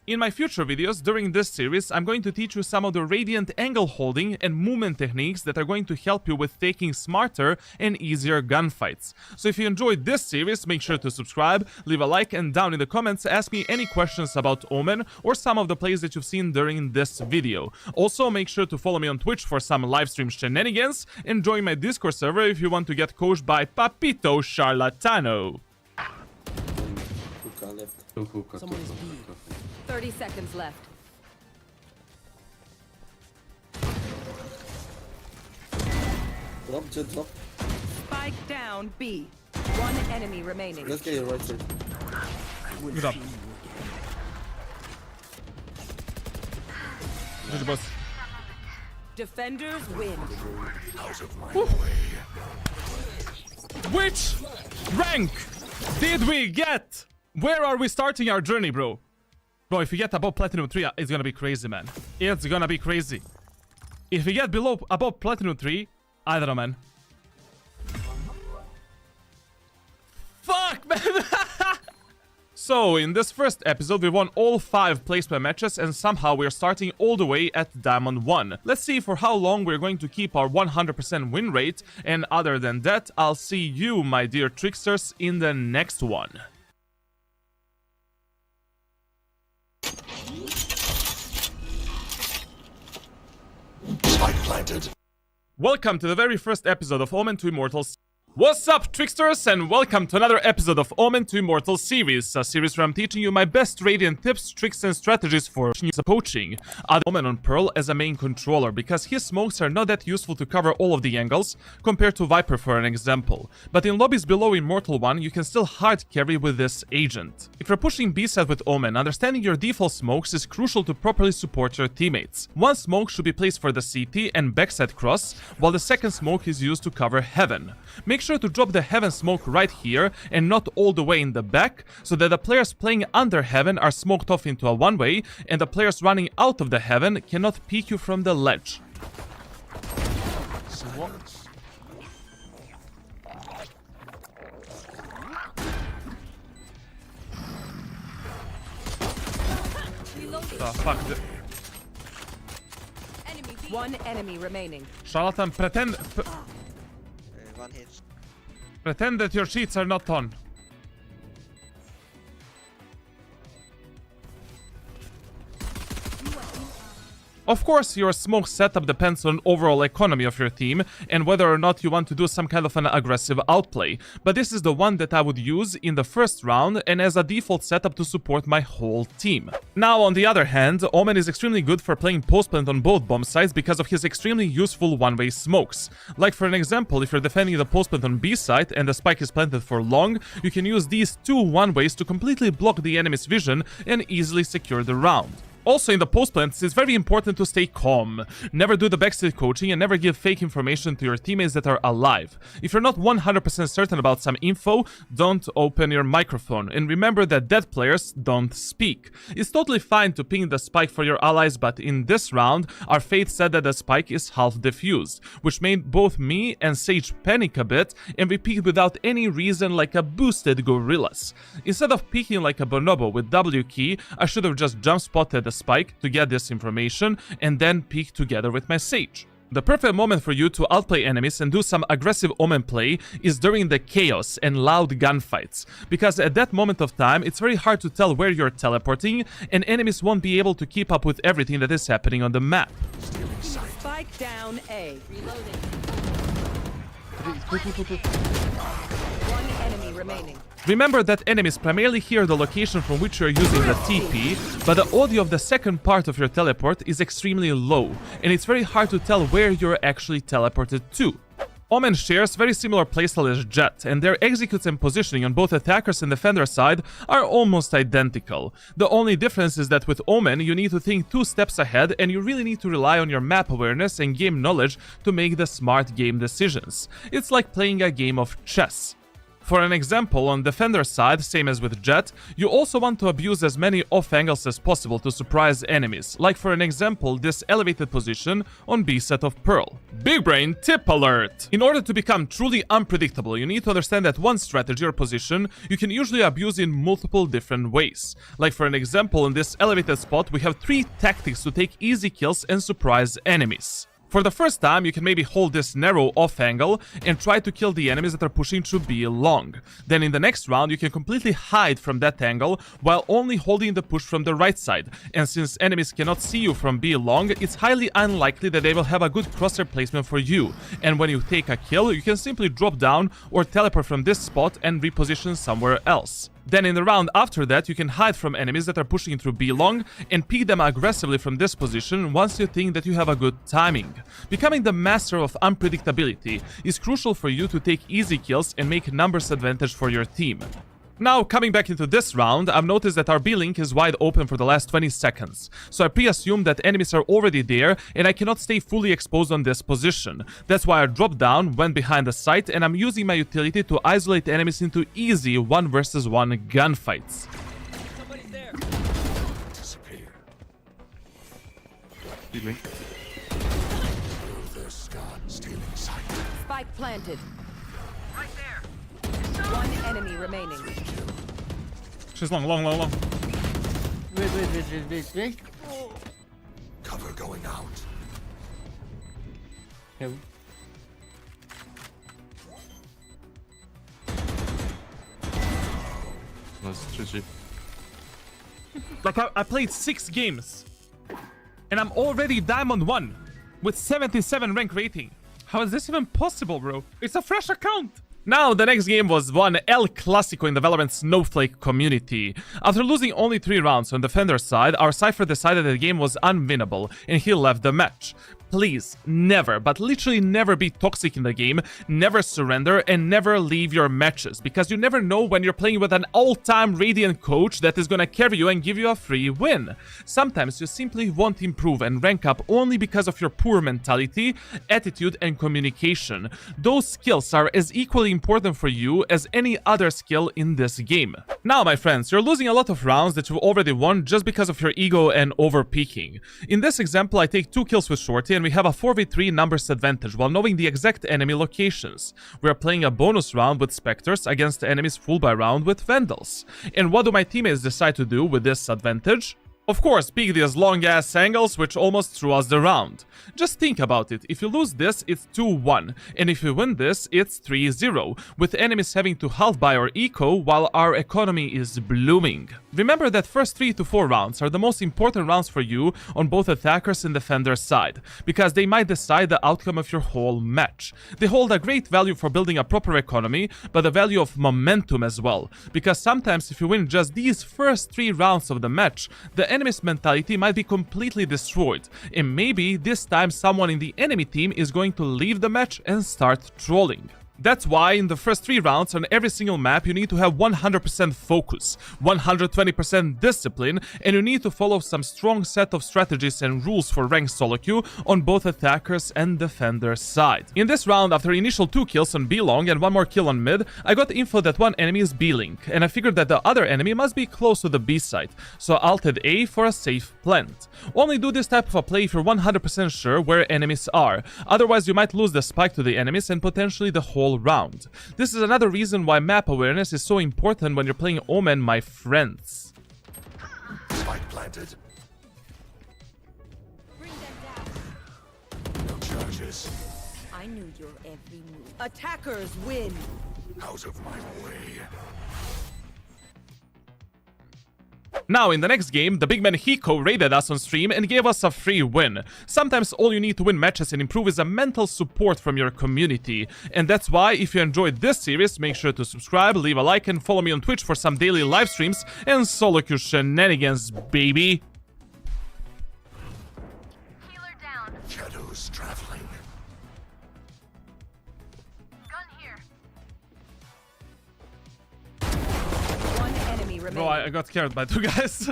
In my future videos during this series, I'm going to teach you some of the radiant angle holding and movement techniques that are going to help you with taking smarter and easier gunfights. So if you enjoyed this series, make sure to subscribe, leave a like, and down in the comments ask me any questions about Omen or some of the plays that you've seen during this video. Also, make sure to follow me on Twitch for some livestream shenanigans and join my Discord server if you want to get coached by Papito Charlatano. Someone is B. 30 seconds left. Drop, just drop. Spike down B. One enemy remaining. Let's get your right side. Good job. Good boss. Defenders win. Out of my way. Which rank did we get? Where are we starting our journey, bro? Bro, if you get above Platinum 3, it's gonna be crazy, man. It's gonna be crazy. If you get above Platinum 3, I don't know, man. Fuck, man! So, in this first episode, we won all 5 placement matches, and somehow we're starting all the way at Diamond 1. Let's see for how long we're going to keep our 100% win rate, and other than that, I'll see you, my dear tricksters, in the next one. Spike planted. Welcome to the very first episode of Omen 2 Immortals. What's up, tricksters, and welcome to another episode of Omen 2 Immortals series, a series where I'm teaching you my best Radiant tips, tricks, and strategies for coaching. I add Omen on Pearl as a main controller, because his smokes are not that useful to cover all of the angles, compared to Viper for an example. But in lobbies below Immortal 1, you can still hard carry with this agent. If you're pushing B side with Omen, understanding your default smokes is crucial to properly support your teammates. One smoke should be placed for the CT and backside cross, while the second smoke is used to cover Heaven. Make sure to drop the Heaven smoke right here and not all the way in the back, so that the players playing under Heaven are smoked off into a one-way, and the players running out of the Heaven cannot peek you from the ledge. Silence. Fuck. One enemy remaining. Charlatan, pretend that your cheats are not on. Of course, your smoke setup depends on overall economy of your team and whether or not you want to do some kind of an aggressive outplay, but this is the one that I would use in the first round and as a default setup to support my whole team. Now, on the other hand, Omen is extremely good for playing post plant on both bomb sites because of his extremely useful one-way smokes. Like for an example, if you're defending the post plant on B site and the spike is planted for long, you can use these two one-ways to completely block the enemy's vision and easily secure the round. Also, in the post plants, it's very important to stay calm. Never do the backseat coaching and never give fake information to your teammates that are alive. If you're not 100% certain about some info, don't open your microphone. And remember that dead players don't speak. It's totally fine to ping the spike for your allies, but in this round, our fate said that the spike is half defused, which made both me and Sage panic a bit, and we peeked without any reason like a boosted gorillas. Instead of peeking like a bonobo with W key, I should have just jump spotted the spike to get this information and then peek together with my Sage. The perfect moment for you to outplay enemies and do some aggressive Omen play is during the chaos and loud gunfights, because at that moment of time it's very hard to tell where you're teleporting and enemies won't be able to keep up with everything that is happening on the map. Spike down A. Reloading. One enemy remaining. Remember that enemies primarily hear the location from which you are using the TP, but the audio of the second part of your teleport is extremely low, and it's very hard to tell where you're actually teleported to. Omen shares very similar playstyle as Jett, and their executes and positioning on both attackers and defender side are almost identical. The only difference is that with Omen you need to think 2 steps ahead and you really need to rely on your map awareness and game knowledge to make the smart game decisions. It's like playing a game of chess. For an example, on defender side, same as with Jett, you also want to abuse as many off angles as possible to surprise enemies, like for an example this elevated position on B set of Pearl. Big brain tip alert! In order to become truly unpredictable, you need to understand that one strategy or position you can usually abuse in multiple different ways. Like for an example, in this elevated spot we have 3 tactics to take easy kills and surprise enemies. For the first time, you can maybe hold this narrow off angle and try to kill the enemies that are pushing to B long. Then in the next round, you can completely hide from that angle while only holding the push from the right side. And since enemies cannot see you from B long, it's highly unlikely that they will have a good crosshair placement for you. And when you take a kill, you can simply drop down or teleport from this spot and reposition somewhere else. Then in the round after that, you can hide from enemies that are pushing through B long and peek them aggressively from this position once you think that you have a good timing. Becoming the master of unpredictability is crucial for you to take easy kills and make numbers advantage for your team. Now, coming back into this round, I've noticed that our B-link is wide open for the last 20 seconds. So I pre-assume that enemies are already there and I cannot stay fully exposed on this position. That's why I dropped down, went behind the site, and I'm using my utility to isolate enemies into easy 1 versus 1 gunfights. Somebody's there. Disappear. B-link. The scar stealing sight. Spike planted. Right there. One enemy remaining. She's long. Wait. Cover going out. Him. Nice, GG. Like, I played 6 games. And I'm already Diamond 1 with 77 rank rating. How is this even possible, bro? It's a fresh account. Now, the next game was one El Clasico in the Valorant Snowflake community. After losing only 3 rounds on Defender's side, our Cypher decided that the game was unwinnable, and he left the match. Please, never, but literally never be toxic in the game, never surrender, and never leave your matches, because you never know when you're playing with an all-time Radiant coach that is gonna carry you and give you a free win. Sometimes you simply won't improve and rank up only because of your poor mentality, attitude, and communication. Those skills are as equally important for you as any other skill in this game. Now, my friends, you're losing a lot of rounds that you've already won just because of your ego and over-peaking. In this example, I take 2 kills with Shorty and we have a 4v3 numbers advantage while knowing the exact enemy locations. We are playing a bonus round with Spectres against the enemy's full buy round with Vandals. And what do my teammates decide to do with this advantage? Of course, pick these long-ass angles which almost threw us the round. Just think about it, if you lose this, it's 2-1, and if you win this, it's 3-0, with enemies having to half buy our eco while our economy is blooming. Remember that first 3 to 4 rounds are the most important rounds for you on both attackers and defenders side, because they might decide the outcome of your whole match. They hold a great value for building a proper economy, but a value of momentum as well, because sometimes if you win just these first 3 rounds of the match, the enemy's mentality might be completely destroyed, and maybe this time someone in the enemy team is going to leave the match and start trolling. That's why in the first 3 rounds on every single map you need to have 100% focus, 120% discipline, and you need to follow some strong set of strategies and rules for ranked solo queue on both attackers and defenders side. In this round, after initial 2 kills on B long and 1 more kill on mid, I got info that one enemy is B link, and I figured that the other enemy must be close to the B side, so I ulted A for a safe plant. Only do this type of a play if you're 100% sure where enemies are, otherwise you might lose the spike to the enemies and potentially the whole round. This is another reason why map awareness is so important when you're playing Omen, my friends. Spike planted. Bring them down. No charges. I knew your every move. Attackers win. Out of my way. Now, in the next game, the big man Hiko raided us on stream and gave us a free win. Sometimes all you need to win matches and improve is a mental support from your community. And that's why, if you enjoyed this series, make sure to subscribe, leave a like, and follow me on Twitch for some daily live streams and solo queue shenanigans, baby. Healer down. Shadows traveling. Gun here. One enemy remaining. Bro, I got scared by 2 guys.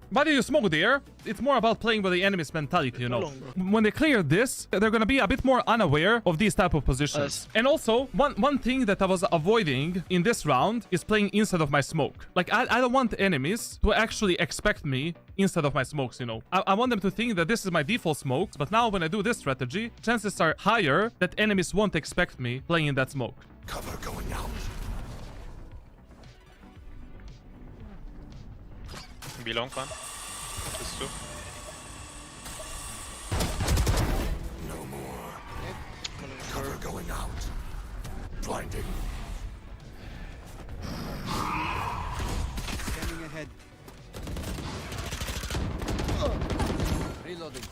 Why do you smoke there? It's more about playing with the enemy's mentality, you know. When they clear this, they're gonna be a bit more unaware of these type of positions. And also, one thing that I was avoiding in this round is playing inside of my smoke. Like, I don't want enemies to actually expect me inside of my smokes, you know. I want them to think that this is my default smoke, but now when I do this strategy, chances are higher that enemies won't expect me playing in that smoke. Cover going out. B long one. Just 2. No more. Cover going out. Blinding. Standing ahead. Reloading.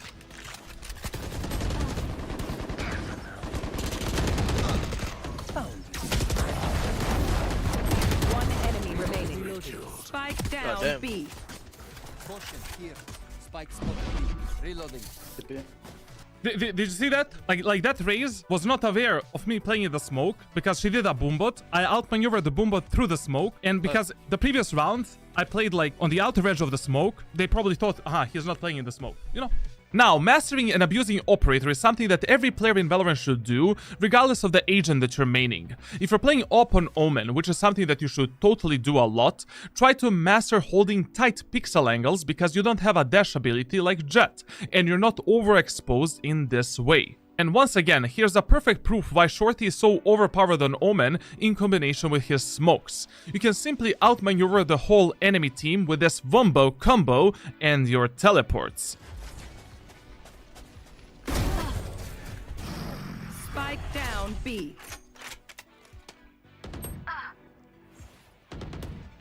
One enemy remaining. Spike down B. Caution here. Spike spotted. Reloading. Did you see that? Like that Raze was not aware of me playing in the smoke because she did a boombot. I outmaneuvered the boombot through the smoke, and because the previous round I played like on the outer edge of the smoke, they probably thought, he's not playing in the smoke, you know? Now, mastering and abusing Operator is something that every player in Valorant should do, regardless of the agent that you're maining. If you're playing Op on Omen, which is something that you should totally do a lot, try to master holding tight pixel angles because you don't have a dash ability like Jet, and you're not overexposed in this way. And once again, here's a perfect proof why Shorty is so overpowered on Omen in combination with his smokes. You can simply outmaneuver the whole enemy team with this Wombo combo and your teleports. Spike down B.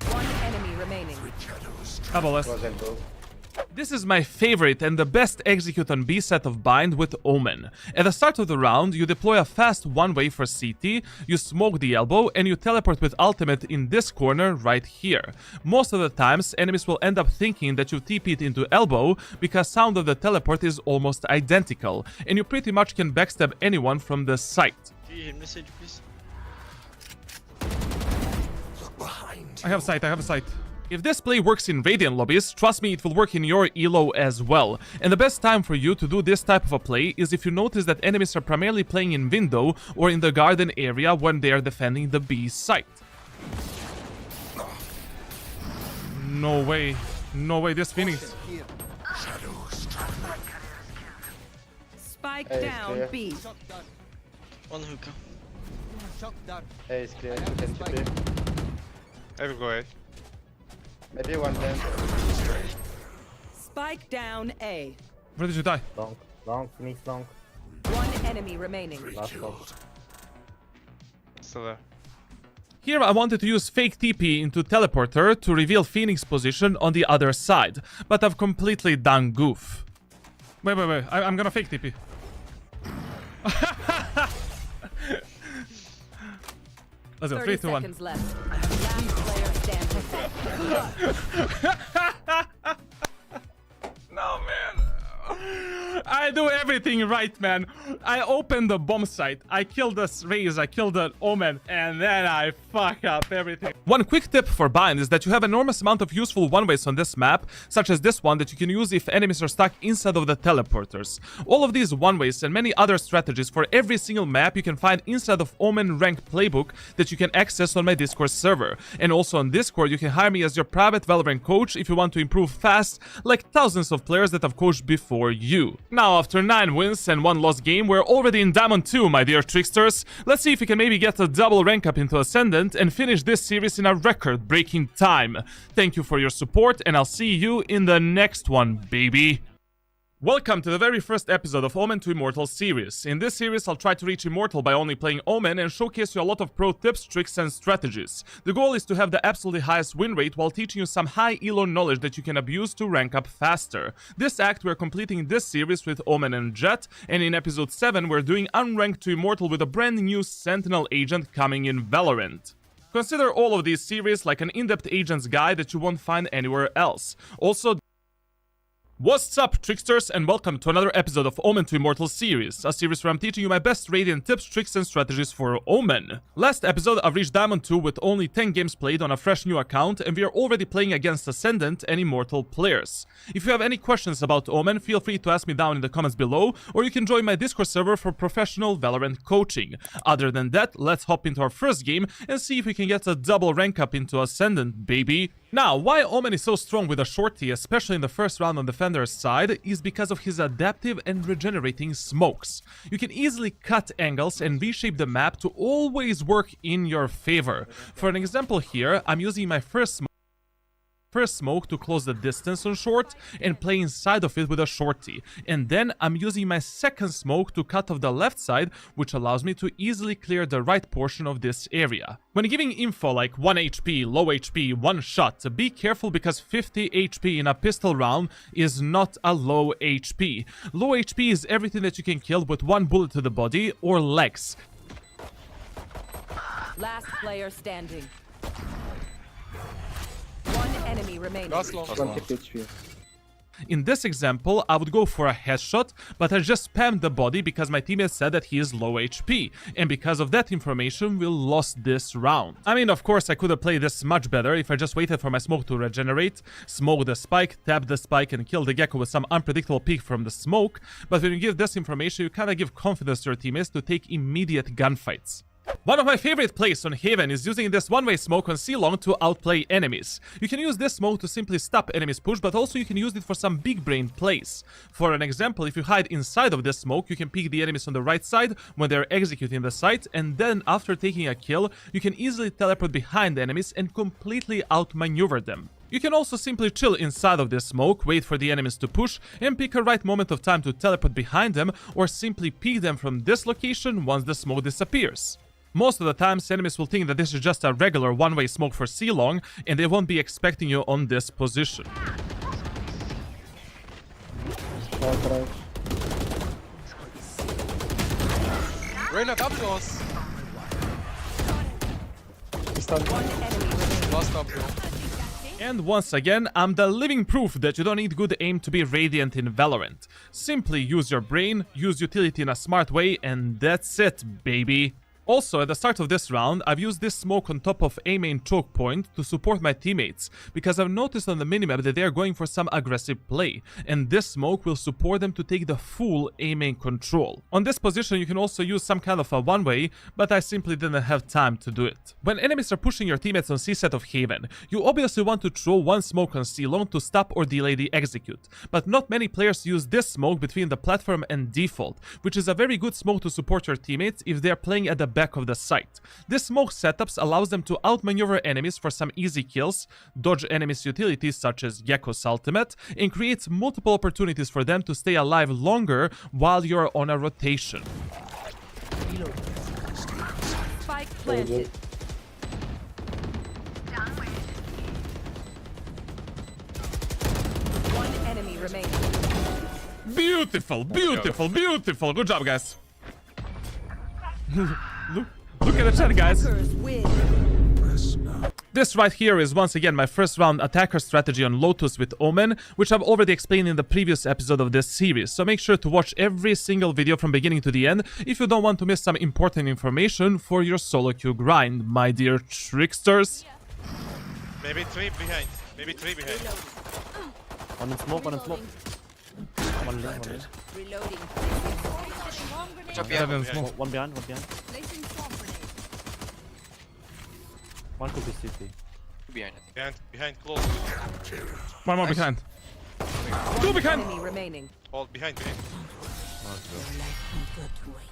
One enemy remaining. This is my favorite and the best execute on B set of Bind with Omen. At the start of the round, you deploy a fast one-way for CT, you smoke the elbow, and you teleport with ultimate in this corner right here. Most of the times, enemies will end up thinking that you TP'd into elbow because sound of the teleport is almost identical, and you pretty much can backstab anyone from the site. Message, please. Look behind. I have sight. If this play works in Radiant lobbies, trust me, it will work in your elo as well. And the best time for you to do this type of a play is if you notice that enemies are primarily playing in window or in the garden area when they are defending the B site. No way, this Phoenix. Spike down B. One hookah. A is clear. You can TP. I will go A. Maybe one then. Spike down A. Where did you die? Long. Long. Finish long. One enemy remaining. Last long. Still there. Here I wanted to use fake TP into teleporter to reveal Phoenix's position on the other side, but I've completely done goof. Wait. I'm gonna fake TP. Let's go. 3, 2, 1. Seconds left. Last player standing. No, man. I do everything right, man. I open the bomb site, I kill the Raze, I kill the Omen, and then I fuck up everything. One quick tip for bind is that you have enormous amount of useful one-ways on this map, such as this one that you can use if enemies are stuck inside of the teleporters. All of these one-ways and many other strategies for every single map you can find inside of Omen Ranked Playbook that you can access on my Discord server. And also on Discord you can hire me as your private Valorant coach if you want to improve fast, like thousands of players that have coached before you. Now, after 9 wins and 1 lost game, we're already in Diamond 2, my dear tricksters. Let's see if we can maybe get a double rank up into Ascendant and finish this series in a record-breaking time. Thank you for your support, and I'll see you in the next one, baby. Welcome to the very first episode of Omen to Immortal series. In this series, I'll try to reach Immortal by only playing Omen and showcase you a lot of pro tips, tricks and strategies. The goal is to have the absolutely highest win rate while teaching you some high elo knowledge that you can abuse to rank up faster. This act, we're completing this series with Omen and Jet, and in episode 7, we're doing Unranked to Immortal with a brand new Sentinel agent coming in Valorant. Consider all of these series like an in-depth agent's guide that you won't find anywhere else. Also, what's up, tricksters, and welcome to another episode of Omen to Immortal series, a series where I'm teaching you my best Radiant tips, tricks and strategies for Omen. Last episode I've reached Diamond 2 with only 10 games played on a fresh new account, and we are already playing against Ascendant and Immortal players. If you have any questions about Omen, feel free to ask me down in the comments below, or you can join my Discord server for professional Valorant coaching. Other than that, let's hop into our first game and see if we can get a double rank up into Ascendant, baby. Now, why Omen is so strong with a shorty, especially in the first round on Defender's side, is because of his adaptive and regenerating smokes. You can easily cut angles and reshape the map to always work in your favor. For an example here, I'm using my first smoke to close the distance on short and play inside of it with a shorty. And then I'm using my second smoke to cut off the left side, which allows me to easily clear the right portion of this area. When giving info like 1 HP, low HP, 1 shot, be careful because 50 HP in a pistol round is not a low HP. Low HP is everything that you can kill with 1 bullet to the body or legs. Last player standing. One enemy remaining. In this example, I would go for a headshot, but I just spammed the body because my teammate said that he is low HP, and because of that information, we lost this round. I mean, of course, I could have played this much better if I just waited for my smoke to regenerate, smoke the spike, tap the spike, and kill the gecko with some unpredictable peek from the smoke, but when you give this information, you kinda give confidence to your teammates to take immediate gunfights. One of my favorite plays on Haven is using this one-way smoke on C-Long to outplay enemies. You can use this smoke to simply stop enemies push, but also you can use it for some big brain plays. For an example, if you hide inside of this smoke, you can peek the enemies on the right side when they're executing the site, and then after taking a kill, you can easily teleport behind the enemies and completely outmaneuver them. You can also simply chill inside of this smoke, wait for the enemies to push, and pick a right moment of time to teleport behind them, or simply peek them from this location once the smoke disappears. Most of the times, enemies will think that this is just a regular one-way smoke for C-Long, and they won't be expecting you on this position. Reyna, up to us. And once again, I'm the living proof that you don't need good aim to be Radiant in Valorant. Simply use your brain, use utility in a smart way, and that's it, baby. Also, at the start of this round, I've used this smoke on top of A main choke point to support my teammates, because I've noticed on the minimap that they are going for some aggressive play, and this smoke will support them to take the full A main control. On this position, you can also use some kind of a one-way, but I simply didn't have time to do it. When enemies are pushing your teammates on C set of Haven, you obviously want to throw one smoke on C long to stop or delay the execute, but not many players use this smoke between the platform and default, which is a very good smoke to support your teammates if they are playing at the back of the site. This smoke setups allows them to outmaneuver enemies for some easy kills, dodge enemies' utilities such as Gekko's ultimate, and creates multiple opportunities for them to stay alive longer while you're on a rotation. Spike planted. One enemy remaining. Beautiful, beautiful, beautiful. Good job, guys. Look at the chat, guys. This right here is once again my first round attacker strategy on Lotus with Omen, which I've already explained in the previous episode of this series, so make sure to watch every single video from beginning to the end if you don't want to miss some important information for your solo queue grind, my dear tricksters. Maybe 3 behind. Maybe 3 behind. One in smoke, one in smoke. One link, one link. Reloading. One behind, one behind. One could be CT. Behind, close. One more behind. Two behind! Enemy remaining. All behind.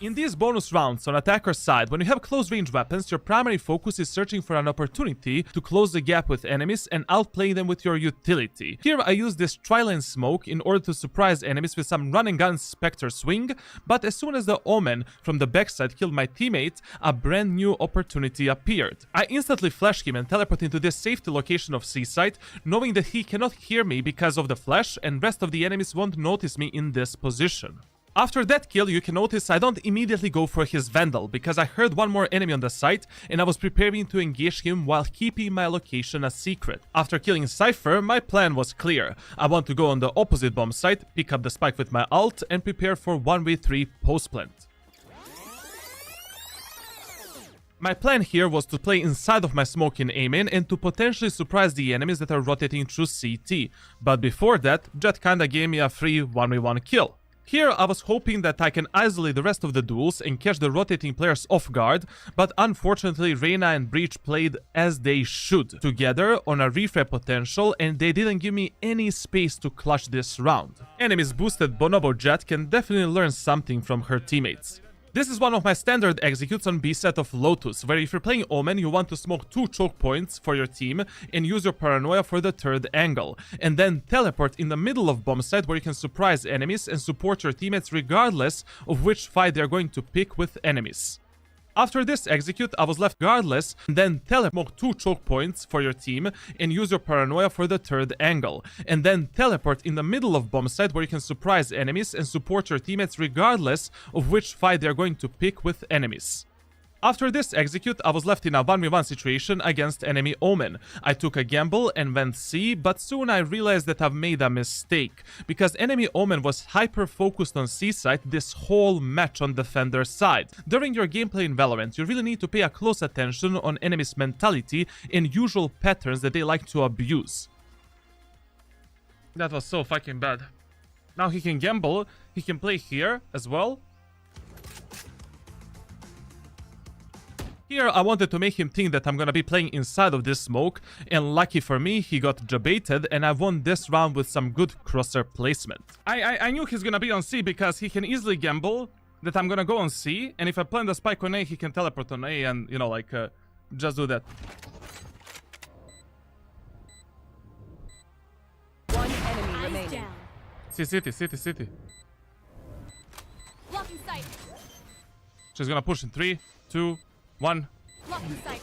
In these bonus rounds on attacker's side, when you have close range weapons, your primary focus is searching for an opportunity to close the gap with enemies and outplay them with your utility. Here I use this tri-lane smoke in order to surprise enemies with some run and gun Spectre swing, but as soon as the Omen from the backside killed my teammate, a brand new opportunity appeared. I instantly flash him and teleport into this safety location of Seaside, knowing that he cannot hear me because of the flash and rest of the enemies won't notice me in this position. After that kill, you can notice I don't immediately go for his Vandal, because I heard one more enemy on the site and I was preparing to engage him while keeping my location a secret. After killing Cypher, my plan was clear. I want to go on the opposite bomb site, pick up the spike with my ult and prepare for 1v3 post-plant. My plan here was to play inside of my smoke in A-main and to potentially surprise the enemies that are rotating through CT, but before that, Jett kinda gave me a free 1v1 kill. Here I was hoping that I can isolate the rest of the duels and catch the rotating players off guard, but unfortunately Reyna and Breach played as they should, together on a refrag potential, and they didn't give me any space to clutch this round. Enemies boosted Bonobo Jett can definitely learn something from her teammates. This is one of my standard executes on B set of Lotus, where if you're playing Omen, you want to smoke 2 choke points for your team and use your paranoia for the 3rd angle, and then teleport in the middle of bomb site where you can surprise enemies and support your teammates regardless of which fight they're going to pick with enemies. After this execute, I was left guardless, and then teleport 2 choke points for your team and use your paranoia for the 3rd angle, and then teleport in the middle of bomb site where you can surprise enemies and support your teammates regardless of which fight they're going to pick with enemies. After this execute, I was left in a 1v1 situation against enemy Omen. I took a gamble and went C, but soon I realized that I've made a mistake, because enemy Omen was hyper-focused on C side this whole match on defender's side. During your gameplay in Valorant, you really need to pay a close attention on enemies' mentality and usual patterns that they like to abuse. That was so fucking bad. Now he can gamble, he can play here as well. Here I wanted to make him think that I'm gonna be playing inside of this smoke, and lucky for me, he got jabaited and I won this round with some good crosser placement. I knew he's gonna be on C because he can easily gamble that I'm gonna go on C, and if I plant the spike on A, he can teleport on A and, you know, like, just do that. One enemy remaining. City. Blocking sight. She's gonna push in 3, 2, 1. Blocking sight.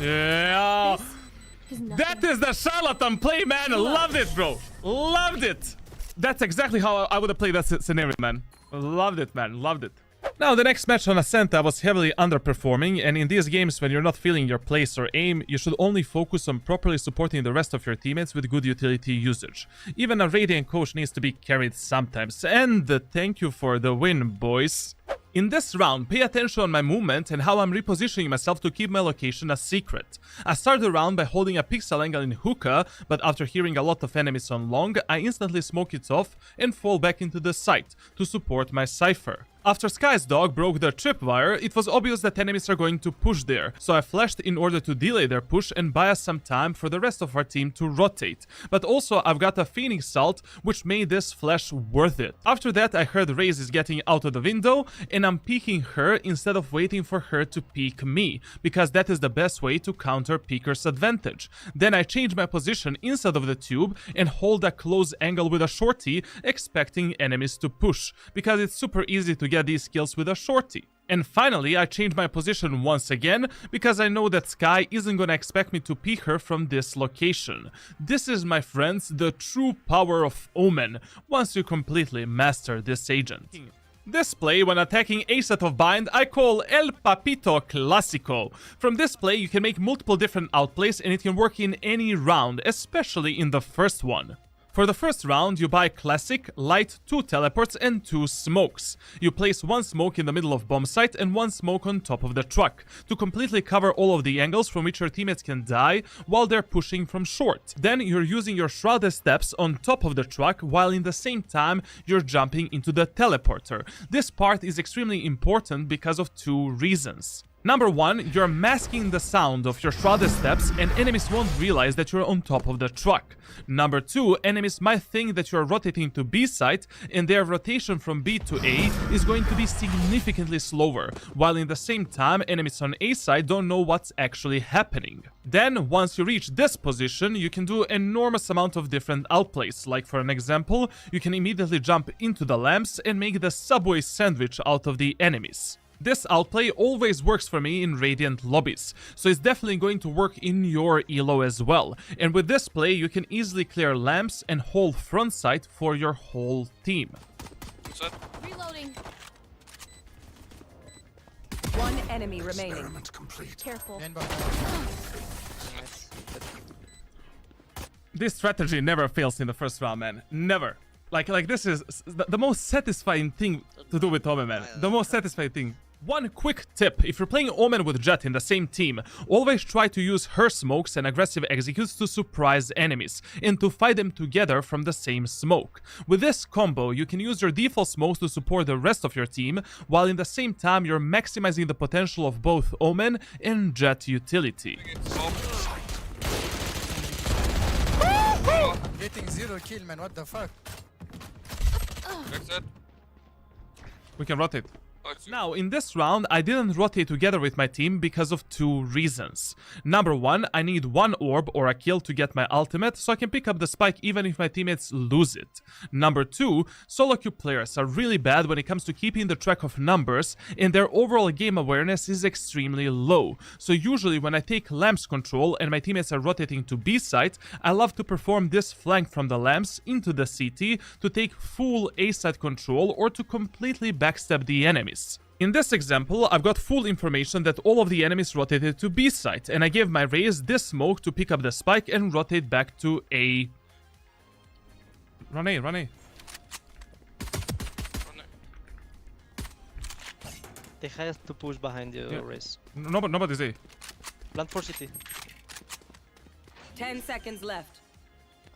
Yeah. That is the charlatan play, man. Loved it, bro. Loved it. That's exactly how I would have played that scenario, man. Loved it, man. Loved it. Now, the next match on Ascent, I was heavily underperforming, and in these games, when you're not feeling your place or aim, you should only focus on properly supporting the rest of your teammates with good utility usage. Even a Radiant coach needs to be carried sometimes, and thank you for the win, boys. In this round, pay attention on my movement and how I'm repositioning myself to keep my location a secret. I started the round by holding a pixel angle in hookah, but after hearing a lot of enemies on long, I instantly smoke it off and fall back into the site to support my Cypher. After Sky's dog broke the tripwire, it was obvious that enemies are going to push there, so I flashed in order to delay their push and buy us some time for the rest of our team to rotate. But also I've got a Phoenix Salt, which made this flash worth it. After that I heard Raze is getting out of the window, and I'm peeking her instead of waiting for her to peek me, because that is the best way to counter peeker's advantage. Then I change my position inside of the tube and hold a close angle with a shorty, expecting enemies to push, because it's super easy to get these kills with a shorty. And finally, I change my position once again, because I know that Sky isn't gonna expect me to peek her from this location. This is, my friends, the true power of Omen, once you completely master this agent. This play, when attacking a set of bind, I call El Papito Clásico. From this play, you can make multiple different outplays and it can work in any round, especially in the first one. For the first round, you buy Classic, Light, 2 teleports and 2 smokes. You place 1 smoke in the middle of bomb site and 1 smoke on top of the truck, to completely cover all of the angles from which your teammates can die while they're pushing from short. Then you're using your shrouded steps on top of the truck, while in the same time you're jumping into the teleporter. This part is extremely important because of 2 reasons. Number 1, you're masking the sound of your shrouded steps and enemies won't realize that you're on top of the truck. Number 2, enemies might think that you're rotating to B site and their rotation from B to A is going to be significantly slower, while in the same time enemies on A side don't know what's actually happening. Then, once you reach this position, you can do enormous amount of different outplays, like for an example, you can immediately jump into the lamps and make the Subway sandwich out of the enemies. This outplay always works for me in Radiant lobbies, so it's definitely going to work in your elo as well. And with this play, you can easily clear lamps and hold front sight for your whole team. Reloading. One enemy remaining. Experiment complete. Careful. This strategy never fails in the first round, man. Never. Like this is the most satisfying thing to do with Omen, man. The most satisfying thing. One quick tip: if you're playing Omen with Jett in the same team, always try to use her smokes and aggressive executes to surprise enemies, and to fight them together from the same smoke. With this combo, you can use your default smokes to support the rest of your team, while in the same time you're maximizing the potential of both Omen and Jett utility. Getting 0 kill, man, what the fuck? We can rotate. Now, in this round, I didn't rotate together with my team because of 2 reasons. Number 1, I need 1 orb or a kill to get my ultimate, so I can pick up the spike even if my teammates lose it. Number 2, solo queue players are really bad when it comes to keeping the track of numbers, and their overall game awareness is extremely low. So usually when I take lamps control and my teammates are rotating to B site, I love to perform this flank from the lamps into the CT to take full A site control or to completely backstab the enemies. In this example, I've got full information that all of the enemies rotated to B site, and I gave my Raze this smoke to pick up the spike and rotate back to A. Run A, run A. They have to push behind you, yeah. Raze. Nobody's A. Plant for city. 10 seconds left.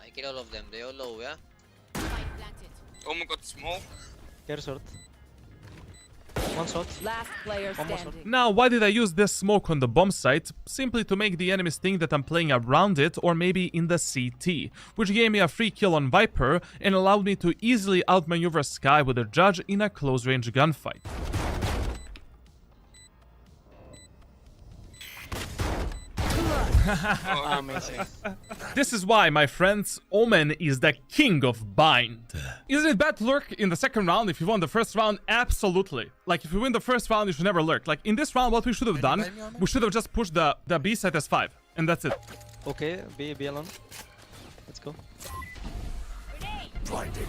I kill all of them, they all low, yeah? Omen got smoke. Care short. 1 shot. Last player standing. Now, why did I use this smoke on the bomb site? Simply to make the enemies think that I'm playing around it or maybe in the CT, which gave me a free kill on Viper and allowed me to easily outmaneuver Sky with a judge in a close-range gunfight. Amazing. This is why, my friends, Omen is the king of bind. Isn't it bad to lurk in the second round if you won the first round? Absolutely. Like, if you win the first round, you should never lurk. Like, in this round, what we should have done, we should have just pushed the B site as 5. And that's it. Okay, B alone. Let's go. Blinding.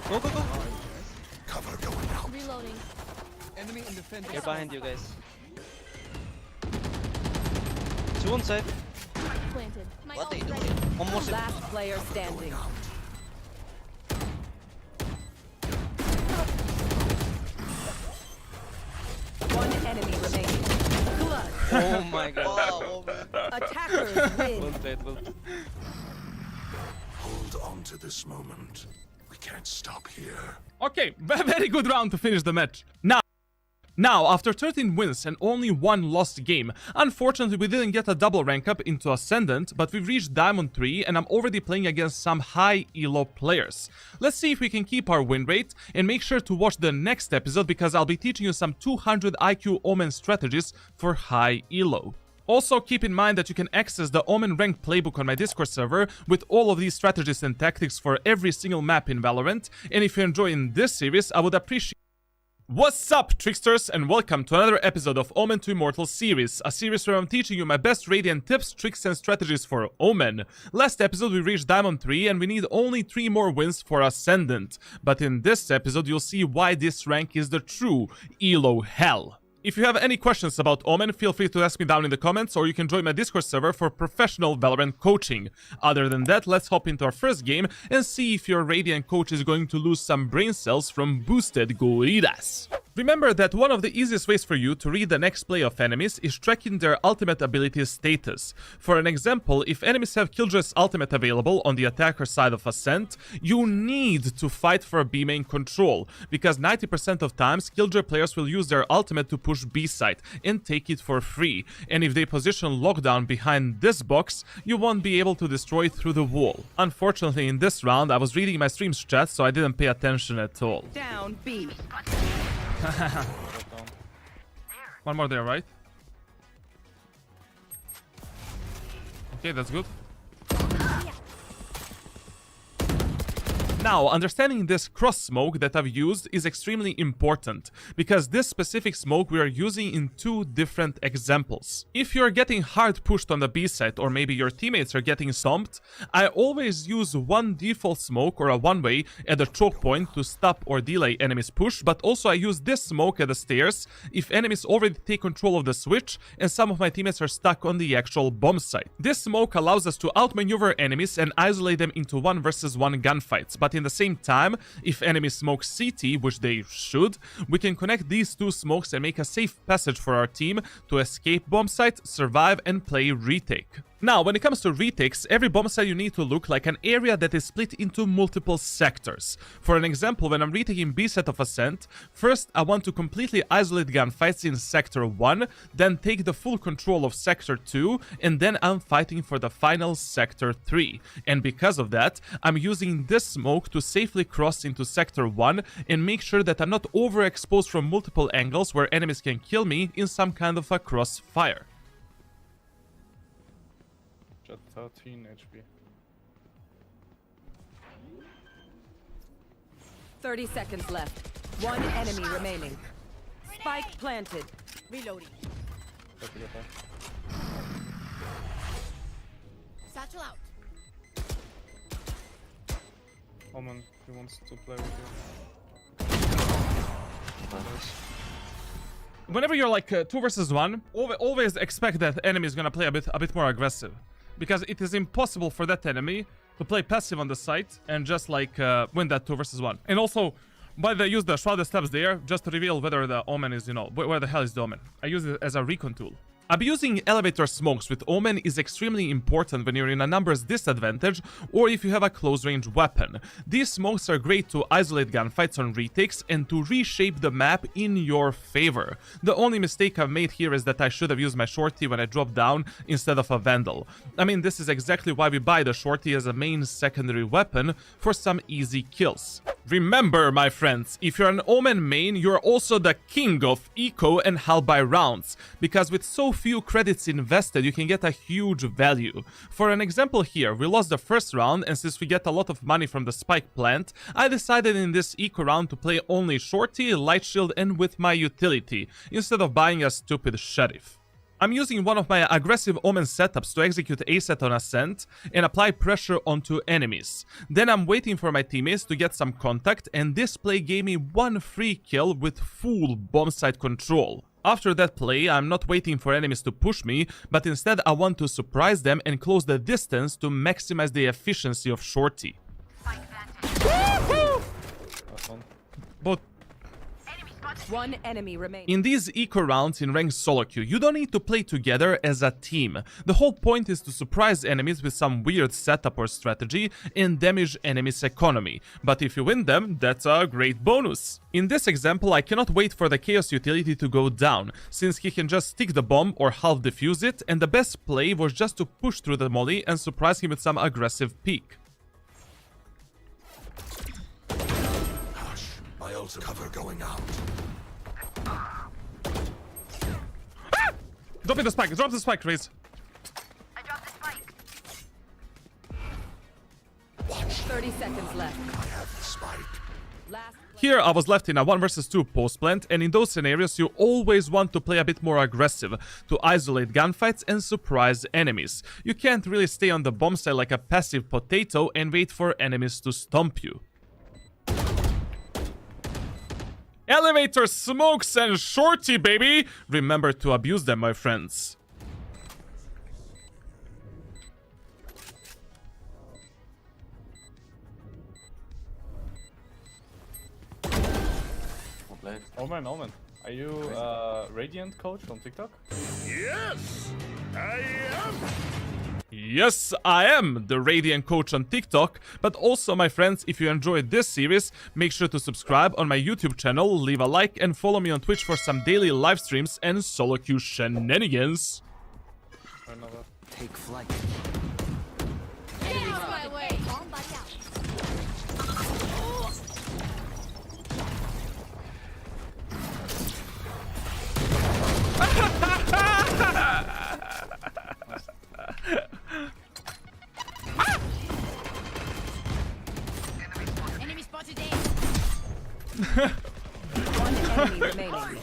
Go, go, go. Cover going out. Reloading. Enemy in defense. They're behind you guys. 2 on side. Planted. What are you doing? One more side. Last player standing. One enemy remaining. Oh my god. Wow, Omen. Attackers win. Well played, well played. Hold on to this moment. We can't stop here. Okay, very good round to finish the match. Now, after 13 wins and only one lost game, unfortunately we didn't get a double rank up into Ascendant, but we've reached Diamond 3 and I'm already playing against some high elo players. Let's see if we can keep our win rate, and make sure to watch the next episode because I'll be teaching you some 200 IQ Omen strategies for high elo. Also, keep in mind that you can access the Omen Ranked playbook on my Discord server with all of these strategies and tactics for every single map in Valorant, and if you're enjoying this series, I would appreciate. What's up, tricksters, and welcome to another episode of Omen 2 Immortal series, a series where I'm teaching you my best Radiant tips, tricks, and strategies for Omen. Last episode we reached Diamond 3 and we need only 3 more wins for Ascendant, but in this episode you'll see why this rank is the true ELO hell. If you have any questions about Omen, feel free to ask me down in the comments, or you can join my Discord server for professional Valorant coaching. Other than that, let's hop into our first game and see if your Radiant coach is going to lose some brain cells from boosted gorillas. Remember that one of the easiest ways for you to read the next play of enemies is tracking their ultimate ability status. For an example, if enemies have Killjoy's ultimate available on the attacker side of Ascent, you need to fight for B main control, because 90% of times Killjoy players will use their ultimate to push B side and take it for free, and if they position lockdown behind this box, you won't be able to destroy through the wall. Unfortunately, in this round, I was reading my stream's chat, so I didn't pay attention at all. Down B. One more there, right? Okay, that's good. Now, understanding this cross smoke that I've used is extremely important, because this specific smoke we are using in 2 different examples. If you're getting hard pushed on the B side, or maybe your teammates are getting stomped, I always use one default smoke or a one-way at the choke point to stop or delay enemies push, but also I use this smoke at the stairs if enemies already take control of the switch and some of my teammates are stuck on the actual bomb site. This smoke allows us to outmaneuver enemies and isolate them into 1 versus 1 gunfights, but in the same time, if enemies smoke CT, which they should, we can connect these 2 smokes and make a safe passage for our team to escape bomb site, survive, and play retake. Now, when it comes to retakes, every bomb site you need to look like an area that is split into multiple sectors. For an example, when I'm retaking B set of Ascent, first I want to completely isolate gunfights in Sector 1, then take the full control of Sector 2, and then I'm fighting for the final Sector 3. And because of that, I'm using this smoke to safely cross into Sector 1 and make sure that I'm not overexposed from multiple angles where enemies can kill me in some kind of a crossfire. 13 HP. 30 seconds left. 1 enemy remaining. Spike planted. Reloading. Satchel out. Omen, he wants to play with you. Whenever you're like 2 versus 1, always expect that enemy is gonna play a bit more aggressive, because it is impossible for that enemy to play passive on the site and just like win that 2 versus 1. And also, why they use the shrouded stabs there, just to reveal whether the Omen is, you know, where the hell is the Omen. I use it as a recon tool. Abusing elevator smokes with Omen is extremely important when you're in a numbers disadvantage or if you have a close-range weapon. These smokes are great to isolate gunfights on retakes and to reshape the map in your favor. The only mistake I've made here is that I should have used my shorty when I dropped down instead of a Vandal. I mean, this is exactly why we buy the shorty as a main secondary weapon for some easy kills. Remember, my friends, if you're an Omen main, you're also the king of eco and hull by rounds, because with so few credits invested, you can get a huge value. For an example here, we lost the first round, and since we get a lot of money from the spike plant, I decided in this eco round to play only shorty, light shield, and with my utility, instead of buying a stupid sheriff. I'm using one of my aggressive Omen setups to execute A set on Ascent and apply pressure onto enemies. Then I'm waiting for my teammates to get some contact, and this play gave me 1 free kill with full bomb site control. After that play, I'm not waiting for enemies to push me, but instead I want to surprise them and close the distance to maximize the efficiency of shorty. Last one. Both. One enemy remaining. In these eco rounds in ranked solo queue, you don't need to play together as a team. The whole point is to surprise enemies with some weird setup or strategy and damage enemies' economy. But if you win them, that's a great bonus. In this example, I cannot wait for the Chaos utility to go down, since he can just stick the bomb or half defuse it, and the best play was just to push through the molly and surprise him with some aggressive peek. Hush, my ultimate cover going out. Drop the spike, Raze. I dropped the spike. 30 seconds left. I have the spike. Last. Here I was left in a 1 vs 2 post plant, and in those scenarios you always want to play a bit more aggressive, to isolate gunfights and surprise enemies. You can't really stay on the bomb site like a passive potato and wait for enemies to stomp you. Elevator, smokes, and shorty, baby! Remember to abuse them, my friends. Omen, are you Radiant coach on TikTok? Yes, I am. Yes, I am the Radiant coach on TikTok, but also, my friends, if you enjoyed this series, make sure to subscribe on my YouTube channel, leave a like, and follow me on Twitch for some daily live streams and solo queue shenanigans. Take flight. My way. Enemy spotted A. One enemy remaining.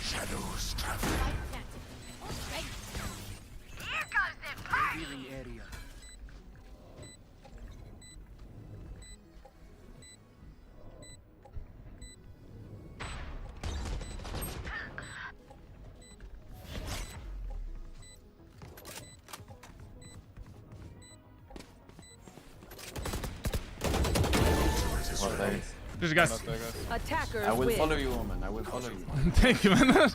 Shadows travel. Here comes the party. Area. GG, guys. Attackers I will win. follow you, Omen. I will follow you. Thank you, man.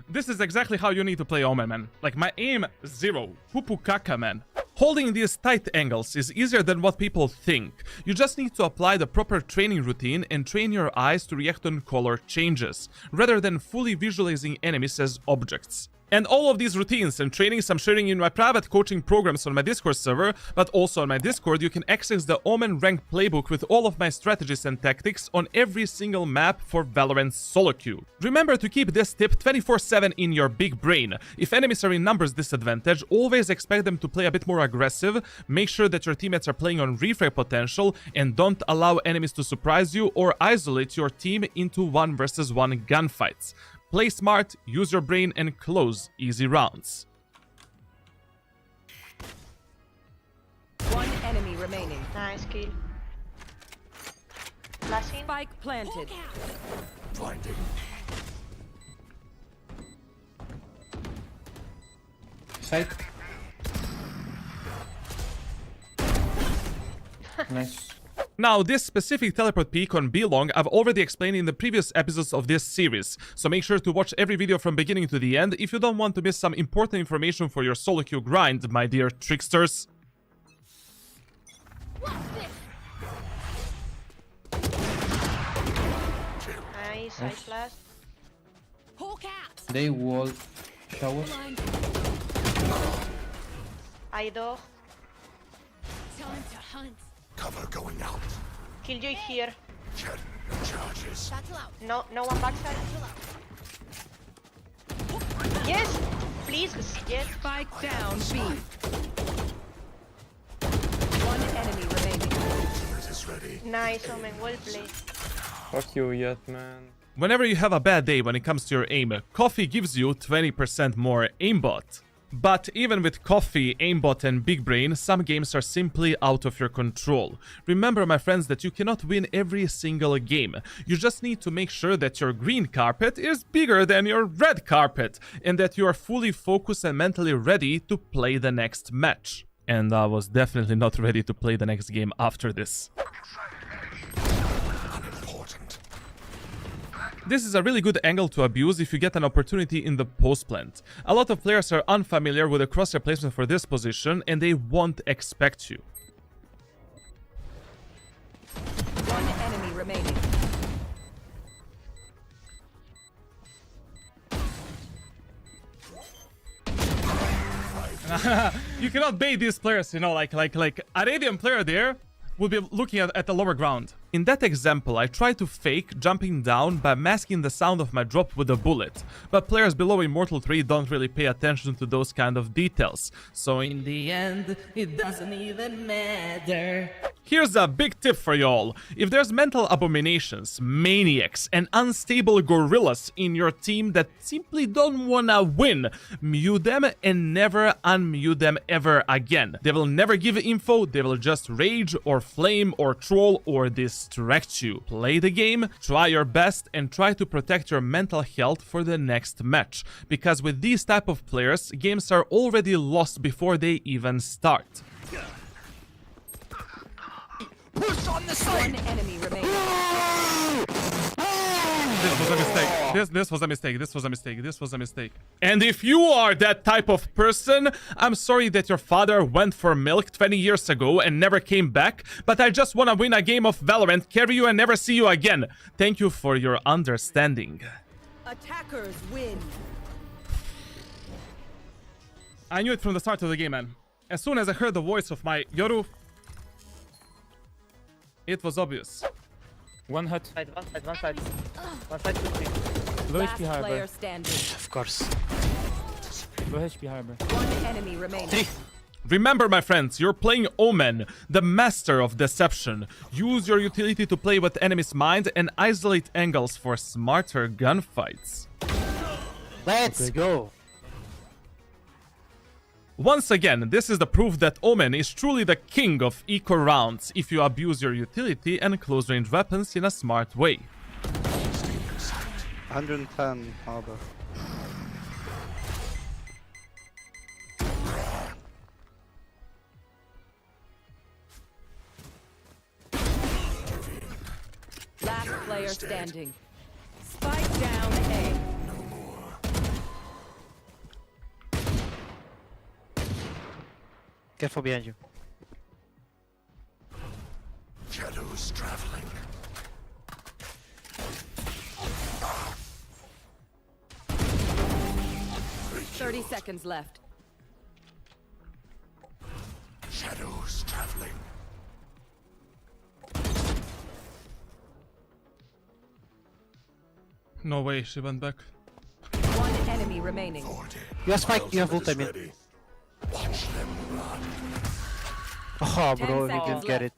This is exactly how you need to play Omen, man. Like, my aim, 0. Pupu kaka, man. Holding these tight angles is easier than what people think. You just need to apply the proper training routine and train your eyes to react on color changes, rather than fully visualizing enemies as objects. And all of these routines and trainings I'm sharing in my private coaching programs on my Discord server, but also on my Discord you can access the Omen Ranked Playbook with all of my strategies and tactics on every single map for Valorant solo queue. Remember to keep this tip 24/7 in your big brain. If enemies are in numbers disadvantage, always expect them to play a bit more aggressive, make sure that your teammates are playing on refrag potential, and don't allow enemies to surprise you or isolate your team into 1 vs 1 gunfights. Play smart, use your brain, and close easy rounds. One enemy remaining. Nice kill. Flashing. Spike planted. Blinding. Side. Nice. Now, this specific teleport peek on B-Long I've already explained in the previous episodes of this series, so make sure to watch every video from beginning to the end if you don't want to miss some important information for your solo queue grind, my dear tricksters. Nice, I flash. Hawk out. They wall showers. I dog. Time to hunt. Cover going out. Killjoy here. Jet, no charges. Battle out. No one backside. Yes, please. Yes. Spike down B. One enemy remaining. It is ready. Nice, Omen. Well played. Fuck you, yet, man. Whenever you have a bad day when it comes to your aim, coffee gives you 20% more aimbot. But even with coffee, aimbot, and big brain, some games are simply out of your control. Remember, my friends, that you cannot win every single game. You just need to make sure that your green carpet is bigger than your red carpet, and that you are fully focused and mentally ready to play the next match. And I was definitely not ready to play the next game after this. This is a really good angle to abuse if you get an opportunity in the post plant. A lot of players are unfamiliar with the crosshair placement for this position and they won't expect you. One enemy remaining. You cannot bait these players, you know, like a Radiant player there would be looking at the lower ground. In that example, I tried to fake jumping down by masking the sound of my drop with a bullet, but players below Immortal 3 don't really pay attention to those kind of details, so in the end, it doesn't even matter. Here's a big tip for y'all. If there's mental abominations, maniacs, and unstable gorillas in your team that simply don't wanna win, mute them and never unmute them ever again. They will never give info, they will just rage or flame or troll or distract you. Play the game, try your best, and try to protect your mental health for the next match. Because with these type of players, games are already lost before they even start. Push on the side. One enemy remaining. This was a mistake. This was a mistake. This was a mistake. This was a mistake. And if you are that type of person, I'm sorry that your father went for milk 20 years ago and never came back, but I just want to win a game of Valorant, carry you and never see you again. Thank you for your understanding. Attackers win. I knew it from the start of the game, man. As soon as I heard the voice of my Yoru, it was obvious. One hut. One side. 50. Low Last HP Harbor. player standing. Of course. Low HP Harbor. One enemy remaining. Remember, my friends, you're playing Omen, the master of deception. Use your utility to play with the enemy's mind and isolate angles for smarter gunfights. Let's go. Once again, this is the proof that Omen is truly the king of eco rounds if you abuse your utility and close-range weapons in a smart way. 110 Harbor. Last player standing. Spike down A. Careful behind you. Shadows traveling. Thirty seconds left. Shadows traveling. No way, she went back. One enemy remaining. You have spike, you have ultimate. Watch them run. Oh, bro, he didn't get it.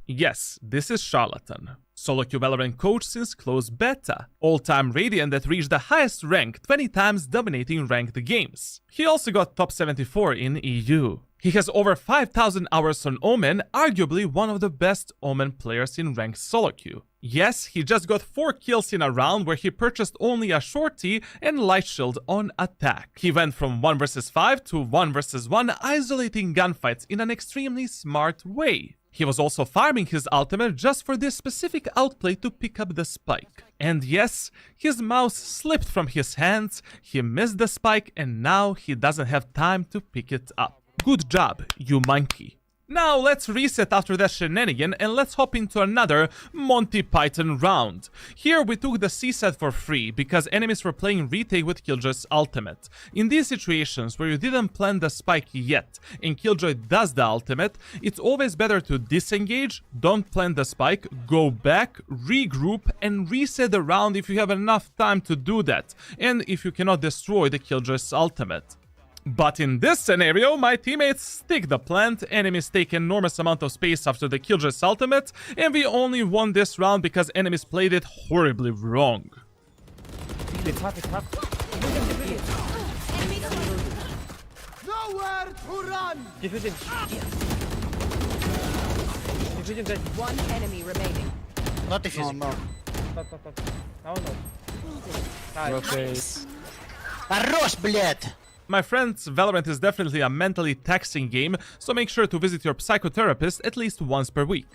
Yes, this is Charlatan. Solo queue Valorant coach since closed beta. All-time Radiant that reached the highest rank 20 times dominating ranked games. He also got top 74 in EU. He has over 5,000 hours on Omen, arguably one of the best Omen players in ranked solo queue. Yes, he just got 4 kills in a round where he purchased only a shorty and light shield on attack. He went from 1 vs 5 to 1 vs 1, isolating gunfights in an extremely smart way. He was also farming his ultimate just for this specific outplay to pick up the spike. And yes, his mouse slipped from his hands, he missed the spike, and now he doesn't have time to pick it up. Good job, you monkey. Now let's reset after that shenanigan and let's hop into another Monty Python round. Here we took the C set for free because enemies were playing retake with Killjoy's ultimate. In these situations where you didn't plant the spike yet and Killjoy does the ultimate, it's always better to disengage, don't plant the spike, go back, regroup and reset the round if you have enough time to do that and if you cannot destroy the Killjoy's ultimate. But in this scenario, my teammates stick the plant, enemies take enormous amount of space after the Killjoy's ultimate, and we only won this round because enemies played it horribly wrong. It's hot, it's hot. Nowhere to run! Diffusing. Diffusing guys. One enemy remaining. Not diffusing. No. Stop. Now no. Nice. Хорош, блядь! My friends, Valorant is definitely a mentally taxing game, so make sure to visit your psychotherapist at least once per week.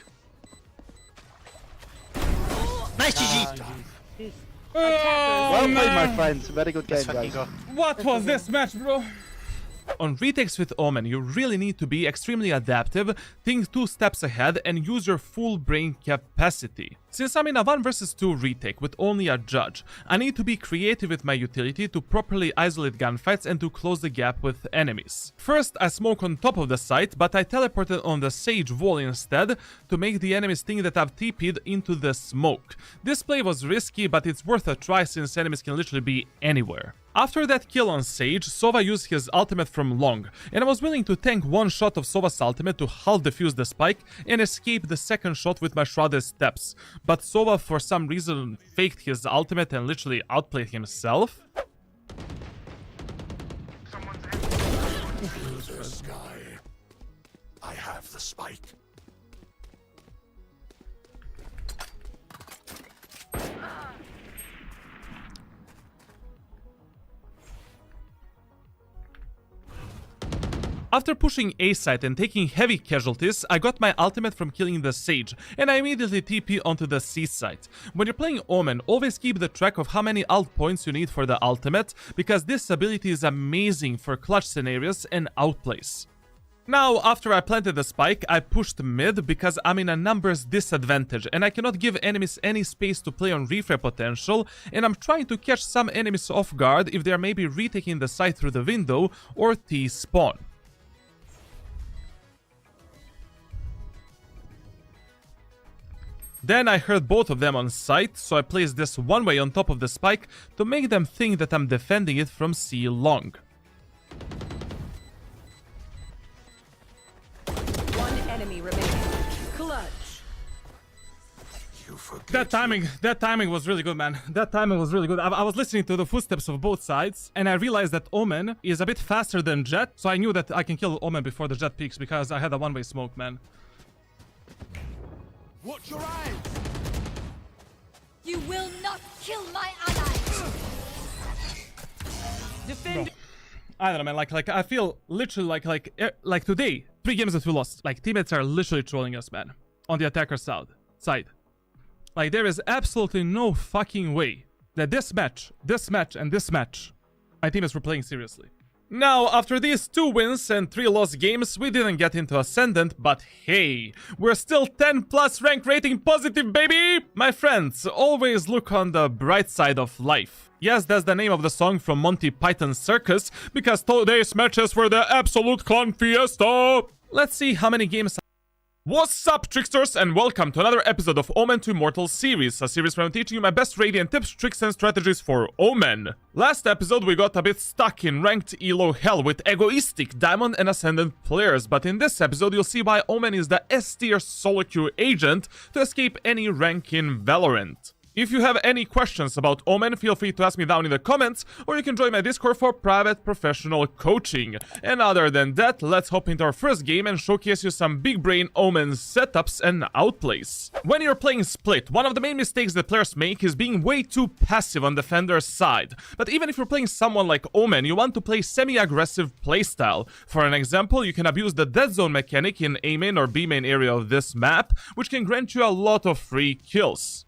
Nice GG! Well played, my friends. Very good game, guys. What was this match, bro? On retakes with Omen, you really need to be extremely adaptive, think 2 steps ahead, and use your full brain capacity. Since I'm in a 1 versus 2 retake with only a judge, I need to be creative with my utility to properly isolate gunfights and to close the gap with enemies. First, I smoke on top of the site, but I teleported on the Sage wall instead to make the enemies think that I've TP'd into the smoke. This play was risky, but it's worth a try since enemies can literally be anywhere. After that kill on Sage, Sova used his ultimate from long, and I was willing to tank 1 shot of Sova's ultimate to half defuse the spike and escape the 2nd shot with my Shrouded Steps. But Sova for some reason faked his ultimate and literally outplayed himself. The sky. I have the spike. After pushing A site and taking heavy casualties, I got my ultimate from killing the Sage, and I immediately TP onto the C site. When you're playing Omen, always keep the track of how many ult points you need for the ultimate, because this ability is amazing for clutch scenarios and outplays. Now, after I planted the spike, I pushed mid because I'm in a numbers disadvantage and I cannot give enemies any space to play on refrag potential, and I'm trying to catch some enemies off guard if they are maybe retaking the site through the window or T-spawn. Then I heard both of them on site, so I placed this one way on top of the spike to make them think that I'm defending it from C long. One enemy remaining. Clutch. That timing was really good, man. That timing was really good. I was listening to the footsteps of both sides, and I realized that Omen is a bit faster than Jet, so I knew that I can kill Omen before the Jet peaks because I had a one-way smoke, man. Watch your eyes! You will not kill my allies! Defend. I don't know, man. Like I feel literally like today, 3 games that we lost. Like teammates are literally trolling us, man. On the attacker side. Like there is absolutely no fucking way that this match, and this match, my teammates were playing seriously. Now, after these 2 wins and 3 lost games, we didn't get into Ascendant, but hey, we're still 10 plus rank rating positive, baby! My friends, always look on the bright side of life. Yes, that's the name of the song from Monty Python's Circus, because today's matches were the absolute clown fiesta! Let's see how many games... What's up, tricksters, and welcome to another episode of Omen 2 Mortal series, a series where I'm teaching you my best Radiant tips, tricks, and strategies for Omen. Last episode we got a bit stuck in ranked elo hell with egoistic Diamond and Ascendant players, but in this episode you'll see why Omen is the S-tier solo queue agent to escape any rank in Valorant. If you have any questions about Omen, feel free to ask me down in the comments, or you can join my Discord for private professional coaching. And other than that, let's hop into our first game and showcase you some big brain Omen setups and outplays. When you're playing Split, one of the main mistakes that players make is being way too passive on defender's side. But even if you're playing someone like Omen, you want to play semi-aggressive playstyle. For an example, you can abuse the dead zone mechanic in A main or B main area of this map, which can grant you a lot of free kills.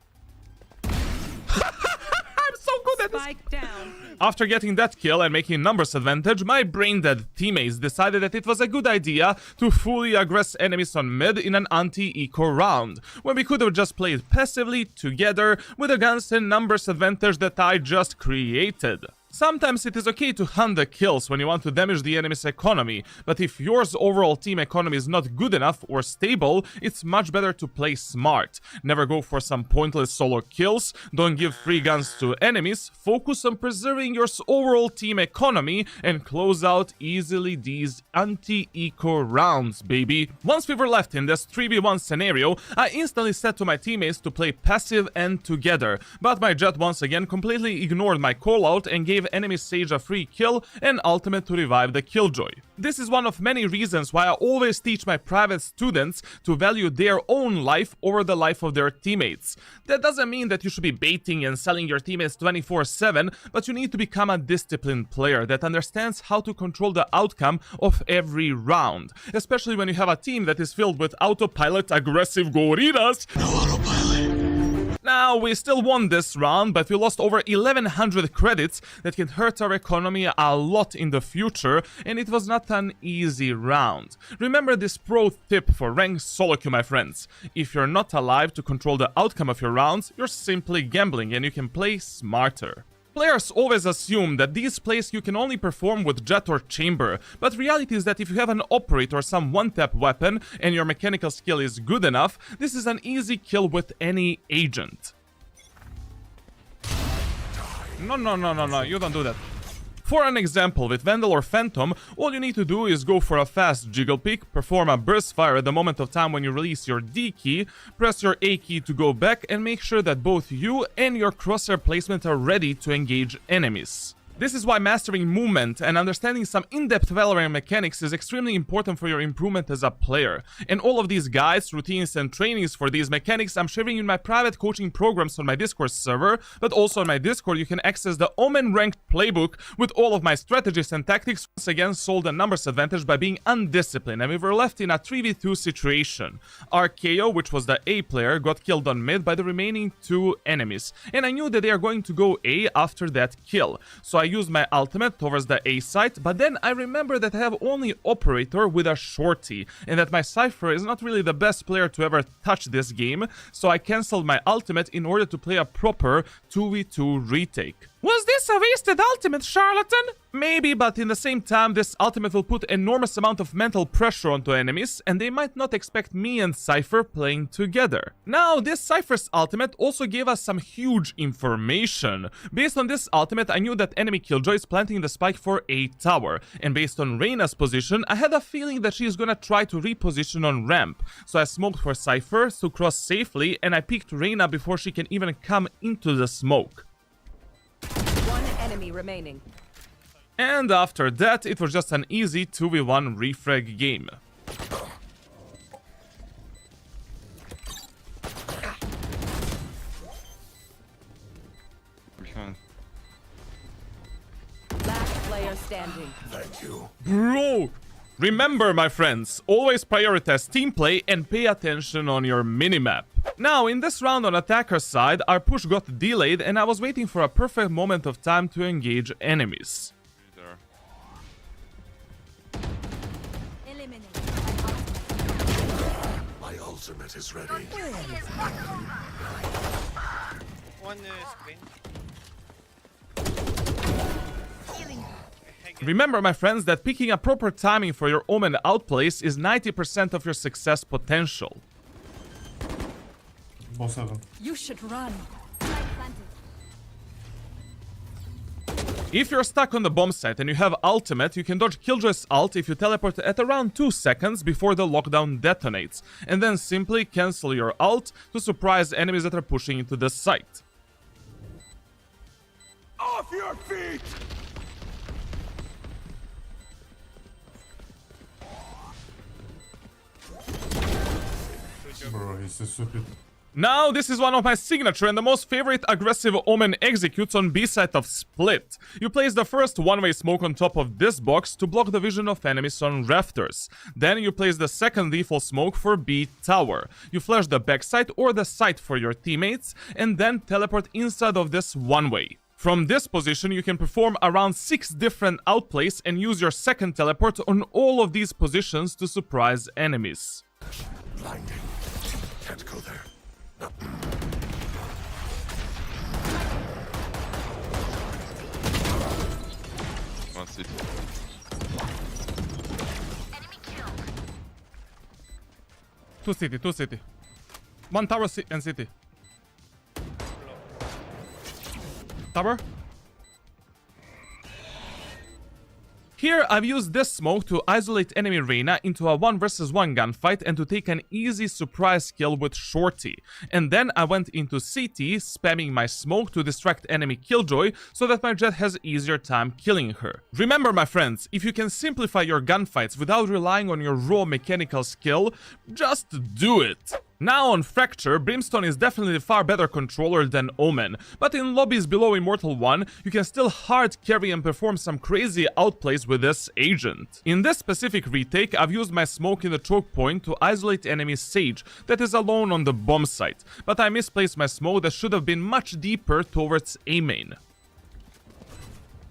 I'm so good at this. Spike down. After getting that kill and making numbers advantage, my brain-dead teammates decided that it was a good idea to fully aggress enemies on mid in an anti-eco round, when we could have just played passively together with the guns and numbers advantage that I just created. Sometimes it is okay to hunt the kills when you want to damage the enemy's economy, but if yours overall team economy is not good enough or stable, it's much better to play smart. Never go for some pointless solo kills, don't give free guns to enemies, focus on preserving your overall team economy, and close out easily these anti-eco rounds, baby. Once we were left in this 3v1 scenario, I instantly said to my teammates to play passive and together, but my Jet once again completely ignored my callout and gave enemy Sage a free kill and ultimate to revive the Killjoy. This is one of many reasons why I always teach my private students to value their own life over the life of their teammates. That doesn't mean that you should be baiting and selling your teammates 24/7, but you need to become a disciplined player that understands how to control the outcome of every round, especially when you have a team that is filled with autopilot aggressive gorillas. No autopilot. Nah, Now, we still won this round, but we lost over 1100 credits that can hurt our economy a lot in the future, and it was not an easy round. Remember this pro tip for ranked solo queue, my friends. If you're not alive to control the outcome of your rounds, you're simply gambling and you can play smarter. Players always assume that these plays you can only perform with Jet or Chamber, but reality is that if you have an Operator or some one-tap weapon and your mechanical skill is good enough, this is an easy kill with any agent. No, you don't do that. For an example, with Vandal or Phantom, all you need to do is go for a fast jiggle peek, perform a burst fire at the moment of time when you release your D key, press your A key to go back, and make sure that both you and your crosshair placement are ready to engage enemies. This is why mastering movement and understanding some in-depth Valorant mechanics is extremely important for your improvement as a player. And all of these guides, routines, and trainings for these mechanics I'm sharing in my private coaching programs on my Discord server, but also on my Discord you can access the Omen Ranked Playbook with all of my strategies and tactics. Once again, sold a numbers advantage by being undisciplined, and we were left in a 3v2 situation. RKO, which was the A player, got killed on mid by the remaining 2 enemies, and I knew that they are going to go A after that kill. So I used my ultimate towards the A site, but then I remember that I have only Operator with a shorty, and that my Cypher is not really the best player to ever touch this game, so I cancelled my ultimate in order to play a proper 2v2 retake. Was this a wasted ultimate, charlatan? Maybe, but in the same time, this ultimate will put enormous amount of mental pressure onto enemies, and they might not expect me and Cypher playing together. Now, this Cypher's ultimate also gave us some huge information. Based on this ultimate, I knew that enemy Killjoy is planting the spike for A tower, and based on Reyna's position, I had a feeling that she is gonna try to reposition on ramp. So I smoked for Cypher to cross safely, and I peeked Reyna before she can even come into the smoke. One enemy remaining. And after that, it was just an easy 2v1 refrag game. Last player standing. Thank you. Bro! Remember, my friends, always prioritize team play and pay attention on your minimap. Now, in this round on attacker's side, our push got delayed and I was waiting for a perfect moment of time to engage enemies. My ultimate is ready. One screen. Remember, my friends, that picking a proper timing for your Omen outplays is 90% of your success potential. You should run. If you're stuck on the bomb site and you have ultimate, you can dodge Killjoy's ult if you teleport at around 2 seconds before the lockdown detonates, and then simply cancel your ult to surprise enemies that are pushing into the site. Off your feet! Bro, he's so stupid. Now, this is one of my signature and the most favorite aggressive Omen executes on B side of Split. You place the first one-way smoke on top of this box to block the vision of enemies on rafters. Then you place the second default smoke for B tower. You flash the backside or the side for your teammates, and then teleport inside of this one-way. From this position, you can perform around 6 different outplays and use your second teleport on all of these positions to surprise enemies. Blinding. Can't go there. One city. Two city. One tower and city. Tower. Here, I've used this smoke to isolate enemy Reyna into a 1 vs 1 gunfight and to take an easy surprise kill with Shorty. And then I went into CT, spamming my smoke to distract enemy Killjoy so that my Jet has easier time killing her. Remember, my friends, if you can simplify your gunfights without relying on your raw mechanical skill, just do it. Now on Fracture, Brimstone is definitely a far better controller than Omen, but in lobbies below Immortal 1, you can still hard carry and perform some crazy outplays with this agent. In this specific retake, I've used my smoke in the choke point to isolate enemy Sage that is alone on the bomb site, but I misplaced my smoke that should have been much deeper towards A main.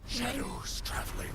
Shadows traveling.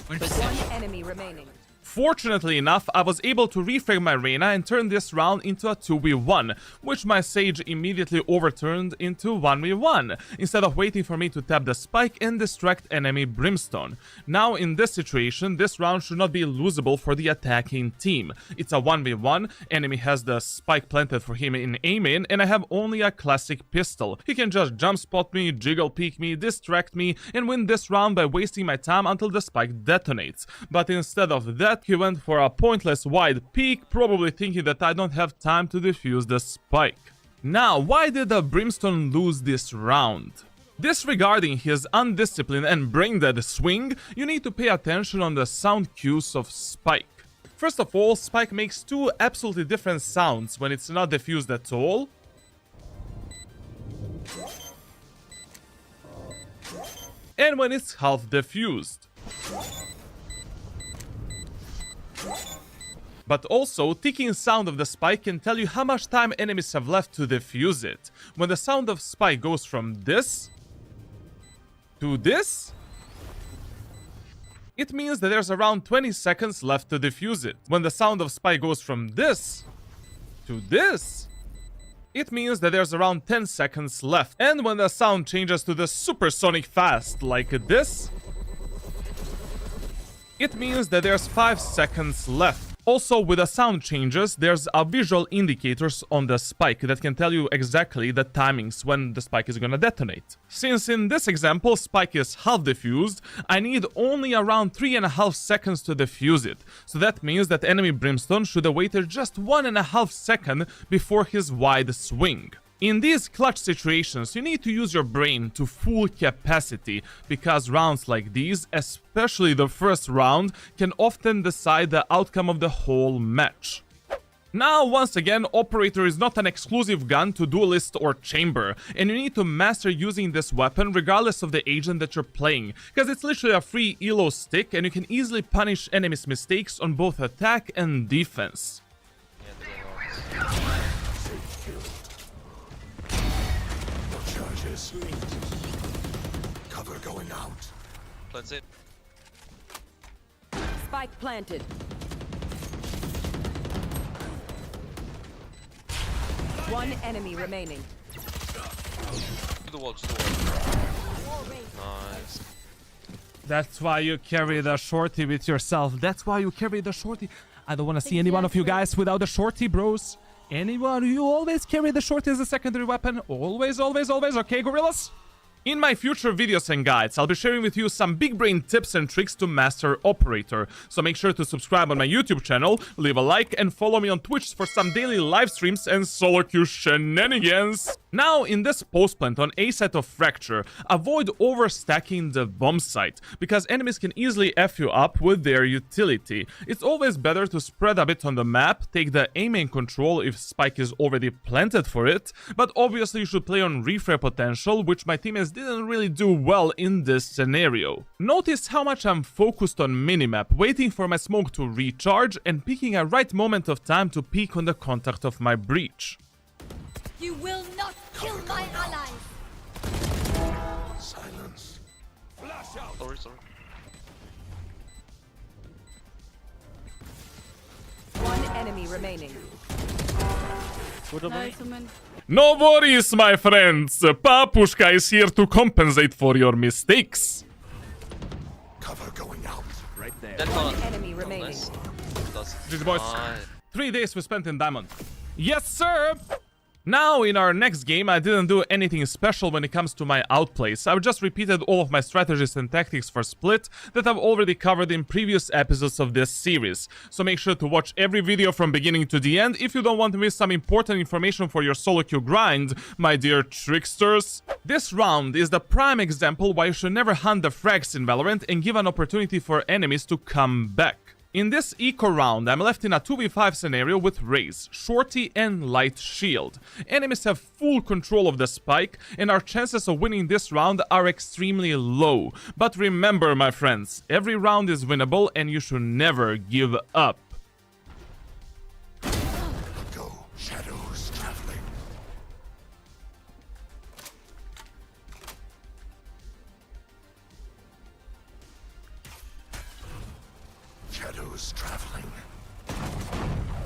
One enemy remaining. Fortunately enough, I was able to refrag my Reyna and turn this round into a 2v1, which my Sage immediately overturned into 1v1, instead of waiting for me to tap the spike and distract enemy Brimstone. Now in this situation, this round should not be losable for the attacking team. It's a 1v1, enemy has the spike planted for him in A main, and I have only a classic pistol. He can just jump spot me, jiggle peek me, distract me, and win this round by wasting my time until the spike detonates. But instead of that, he went for a pointless wide peek, probably thinking that I don't have time to defuse the spike. Now, why did the Brimstone lose this round? Disregarding his undisciplined and brain-dead swing, you need to pay attention on the sound cues of Spike. First of all, Spike makes two absolutely different sounds when it's not defused at all, and when it's half defused. But also, ticking sound of the spike can tell you how much time enemies have left to defuse it. When the sound of spike goes from this to this, it means that there's around 20 seconds left to defuse it. When the sound of spike goes from this to this, it means that there's around 10 seconds left. And when the sound changes to the supersonic fast like this, it means that there's 5 seconds left. Also, with the sound changes, there's a visual indicators on the spike that can tell you exactly the timings when the spike is gonna detonate. Since in this example, spike is half defused, I need only around 3.5 seconds to defuse it. So that means that enemy Brimstone should have waited just 1.5 seconds before his wide swing. In these clutch situations, you need to use your brain to full capacity, because rounds like these, especially the first round, can often decide the outcome of the whole match. Now, once again, Operator is not an exclusive gun to Duelist or Chamber, and you need to master using this weapon regardless of the agent that you're playing, because it's literally a free elo stick and you can easily punish enemies' mistakes on both attack and defense. Cover going out. Let's it. Spike planted. One enemy remaining. To the wall, to the wall. Nice. That's why you carry the shorty with yourself. That's why you carry the shorty. I don't want to see any one of you guys without the shorty, bros. Anyone, you always carry the shorty as a secondary weapon. Always, always, always. Okay, gorillas? In my future videos and guides, I'll be sharing with you some big brain tips and tricks to master Operator. So make sure to subscribe on my YouTube channel, leave a like, and follow me on Twitch for some daily live streams and solo queue shenanigans. Now, in this post plant on A site of Fracture, avoid overstacking the bomb site, because enemies can easily F you up with their utility. It's always better to spread a bit on the map, take the A main control if Spike is already planted for it, but obviously you should play on refrag potential, which my teammates didn't really do well in this scenario. Notice how much I'm focused on minimap, waiting for my smoke to recharge and picking a right moment of time to peek on the contact of my breach. You will not kill my allies. Silence. Flash out. Sorry. One enemy remaining. No worries, my friends. Papushka is here to compensate for your mistakes. Cover going out. Right there. That's one enemy remaining. GG boys. 3 days we spent in Diamond. Yes, sir. Now, in our next game, I didn't do anything special when it comes to my outplays. I just repeated all of my strategies and tactics for split that I've already covered in previous episodes of this series. So make sure to watch every video from beginning to the end if you don't want to miss some important information for your solo queue grind, my dear tricksters. This round is the prime example why you should never hunt the frags in Valorant and give an opportunity for enemies to come back. In this eco round, I'm left in a 2v5 scenario with Raze, Shorty and Light Shield. Enemies have full control of the spike, and our chances of winning this round are extremely low. But remember, my friends, every round is winnable and you should never give up. Go, shadows traveling. Shadows traveling.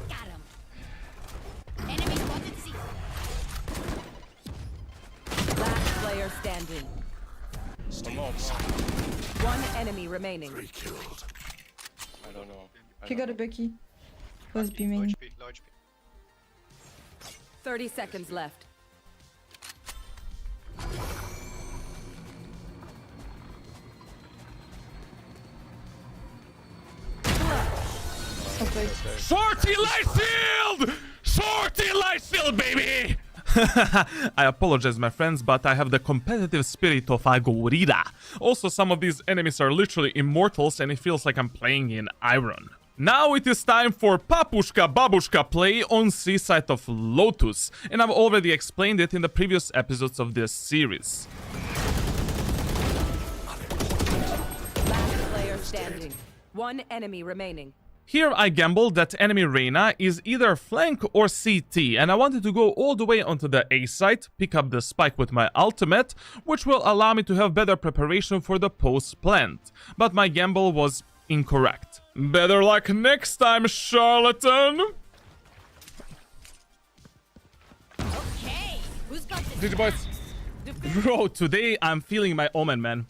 Got him. Enemy spotted C. Last player standing. One enemy remaining. 3 killed. I don't know. He got a Becky. Was beaming. Large 30 seconds left. Shorty Light Shield! Shorty Light Shield, baby! I apologize, my friends, but I have the competitive spirit of a gorilla. Also, some of these enemies are literally immortals and it feels like I'm playing in Iron. Now it is time for Papushka Babushka play on Seaside of Lotus, and I've already explained it in the previous episodes of this series. Last player standing. One enemy remaining. Here I gambled that enemy Reyna is either flank or CT, and I wanted to go all the way onto the A site, pick up the spike with my ultimate, which will allow me to have better preparation for the post plant. But my gamble was incorrect. Better luck next time, charlatan! Okay, who's got GG boys. Bro, today I'm feeling my Omen, man.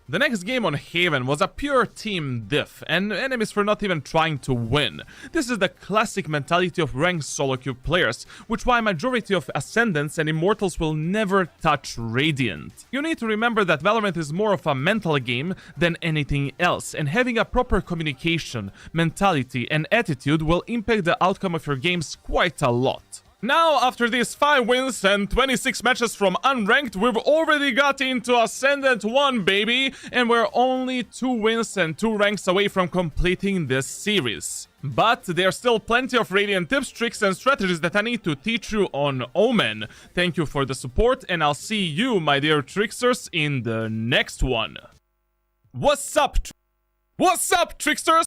The next game on Haven was a pure team diff, and enemies were not even trying to win. This is the classic mentality of ranked solo queue players, which why majority of Ascendants and Immortals will never touch Radiant. You need to remember that Valorant is more of a mental game than anything else, and having a proper communication, mentality and attitude will impact the outcome of your games quite a lot. Now, after these 5 wins and 26 matches from Unranked, we've already got into Ascendant 1, baby! And we're only 2 wins and 2 ranks away from completing this series. But there's still plenty of Radiant tips, tricks and strategies that I need to teach you on Omen. Thank you for the support, and I'll see you, my dear tricksters, in the next one. What's up, tricksters?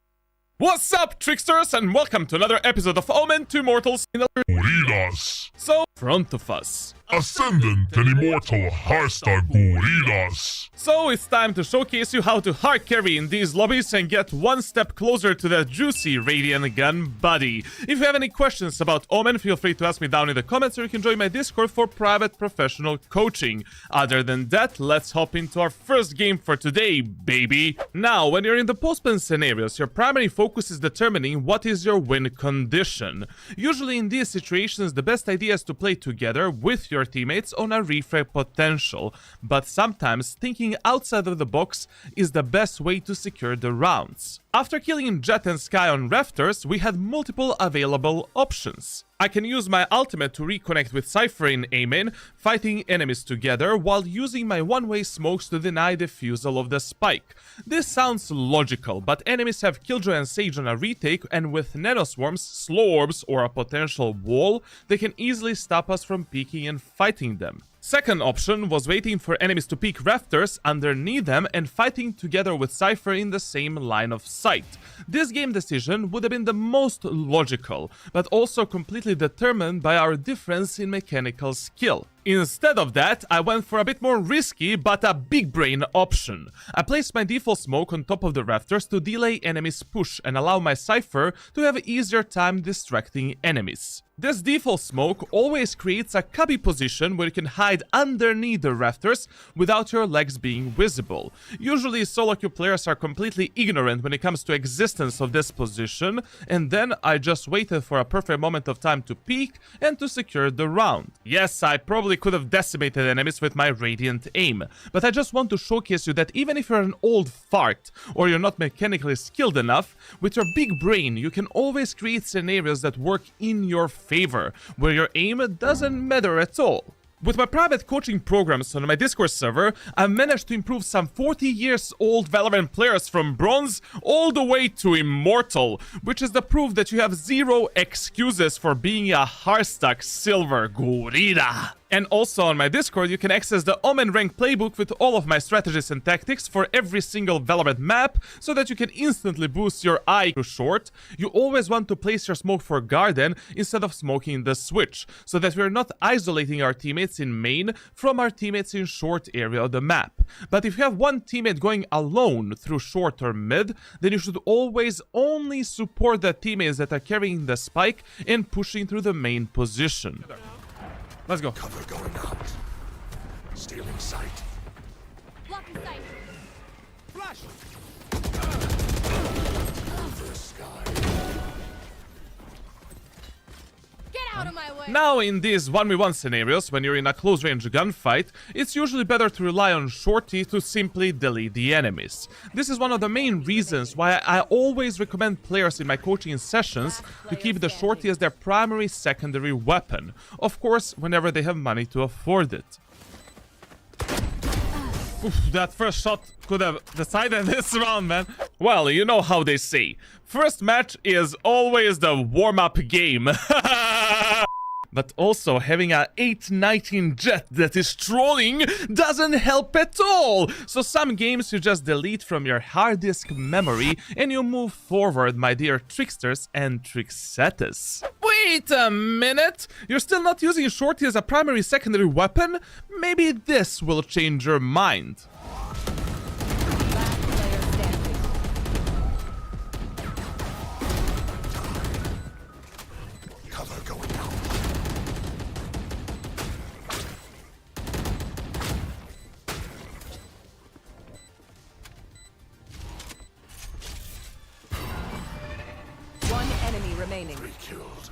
What's up, tricksters, and welcome to another episode of Omen 2 Mortals in the Gorillas. So, in front of us. Ascendant and Immortal Harsta Gorillas. So it's time to showcase you how to hard carry in these lobbies and get one step closer to that juicy Radiant gun buddy. If you have any questions about Omen, feel free to ask me down in the comments, or you can join my Discord for private professional coaching. Other than that, let's hop into our first game for today, baby. Now, when you're in the post-plan scenarios, your primary focus is determining what is your win condition. Usually in these situations, the best idea is to play together with your teammates on a refrag potential, but sometimes thinking outside of the box is the best way to secure the rounds. After killing Jet and Sky on Rafters, we had multiple available options. I can use my ultimate to reconnect with Cypher in A main, fighting enemies together while using my one-way smokes to deny defusal of the spike. This sounds logical, but enemies have Killjoy and Sage on a retake, and with Nanoswarms, Slorbs or a potential wall, they can easily stop us from peeking and fighting them. Second option was waiting for enemies to peek Rafters underneath them and fighting together with Cypher in the same line of sight. This game decision would have been the most logical, but also completely determined by our difference in mechanical skill. Instead of that, I went for a bit more risky but a big brain option. I placed my default smoke on top of the rafters to delay enemies' push and allow my Cypher to have easier time distracting enemies. This default smoke always creates a cubby position where you can hide underneath the rafters without your legs being visible. Usually solo queue players are completely ignorant when it comes to existence of this position, and then I just waited for a perfect moment of time to peek and to secure the round. Yes, I probably could have decimated enemies with my radiant aim, but I just want to showcase you that even if you're an old fart or you're not mechanically skilled enough, with your big brain you can always create scenarios that work in your favor, where your aim doesn't matter at all. With my private coaching programs on my Discord server, I've managed to improve some 40 years old Valorant players from bronze all the way to immortal, which is the proof that you have zero excuses for being a Hearthstone silver gorilla. And also on my Discord, you can access the Omen rank playbook with all of my strategies and tactics for every single Valorant map, so that you can instantly boost your IQ short. You always want to place your smoke for garden instead of smoking the switch, so that we're not isolating our teammates in main from our teammates in short area of the map. But if you have one teammate going alone through short or mid, then you should always only support the teammates that are carrying the spike and pushing through the main position. Let's go. Cover going out. Stealing sight. Blocking sight. Flash! The sky. Get out of my way. Now, in these 1v1 scenarios, when you're in a close-range gunfight, it's usually better to rely on shorty to simply delete the enemies. This is one of the main reasons why I always recommend players in my coaching sessions to keep the shorty as their primary secondary weapon. Of course, whenever they have money to afford it. Oof, that first shot could have decided this round, man. Well, you know how they say. First match is always the warm-up game. But also, having a 819 jet that is trolling doesn't help at all. So some games you just delete from your hard disk memory and you move forward, my dear tricksters and tricksettes. Wait a minute! You're still not using shorty as a primary secondary weapon? Maybe this will change your mind. Cover going out. One enemy remaining. Killed.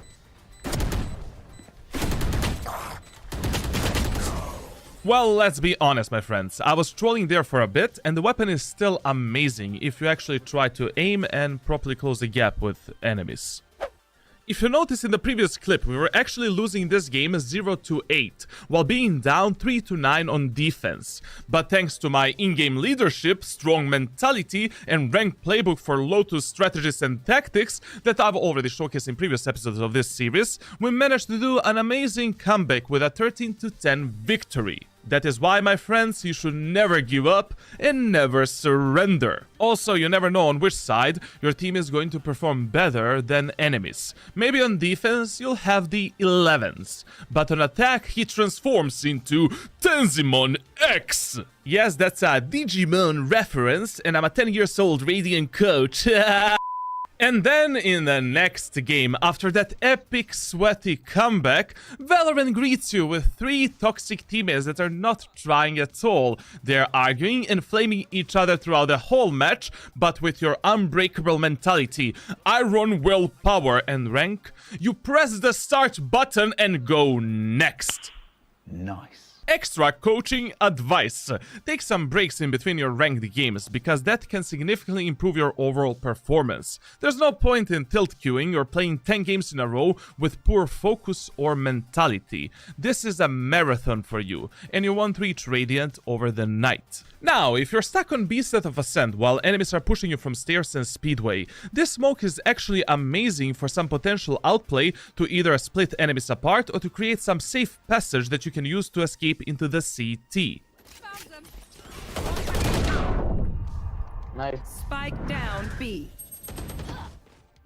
Well, let's be honest, my friends. I was trolling there for a bit, and the weapon is still amazing if you actually try to aim and properly close the gap with enemies. If you notice in the previous clip, we were actually losing this game 0-8, while being down 3-9 on defense. But thanks to my in-game leadership, strong mentality, and ranked playbook for Lotus strategies and tactics that I've already showcased in previous episodes of this series, we managed to do an amazing comeback with a 13-10 victory. That is why, my friends, you should never give up and never surrender. Also, you never know on which side your team is going to perform better than enemies. Maybe on defense, you'll have the 11s, but on attack, he transforms into Tenzimon X. Yes, that's a Digimon reference, and I'm a 10 years old Radiant coach. And then in the next game, after that epic sweaty comeback, Valorant greets you with 3 toxic teammates that are not trying at all. They're arguing and flaming each other throughout the whole match, but with your unbreakable mentality, iron willpower and rank, you press the start button and go next. Nice. Extra coaching advice. Take some breaks in between your ranked games, because that can significantly improve your overall performance. There's no point in tilt queuing or playing 10 games in a row with poor focus or mentality. This is a marathon for you, and you won't reach Radiant over the night. Now, if you're stuck on B set of Ascent while enemies are pushing you from stairs and speedway, this smoke is actually amazing for some potential outplay to either split enemies apart or to create some safe passage that you can use to escape into the CT. Nice. Spike down B.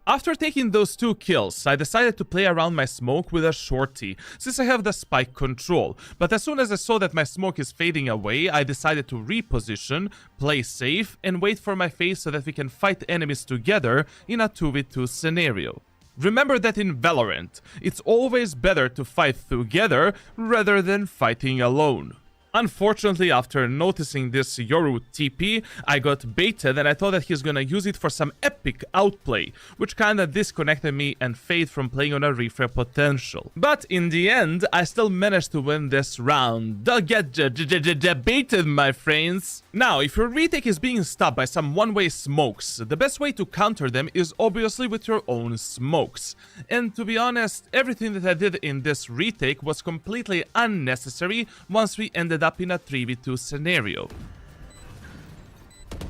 After taking those 2 kills, I decided to play around my smoke with a shorty, since I have the spike control. But as soon as I saw that my smoke is fading away, I decided to reposition, play safe, and wait for my phase so that we can fight enemies together in a 2v2 scenario. Remember that in Valorant, it's always better to fight together rather than fighting alone. Unfortunately, after noticing this Yoru TP, I got baited and I thought that he's gonna use it for some epic outplay, which kinda disconnected me and fade from playing on a refresh potential. But in the end, I still managed to win this round. Don't get baited, my friends. Now, if your retake is being stopped by some one-way smokes, the best way to counter them is obviously with your own smokes. And to be honest, everything that I did in this retake was completely unnecessary once we ended up in a 3v2 scenario.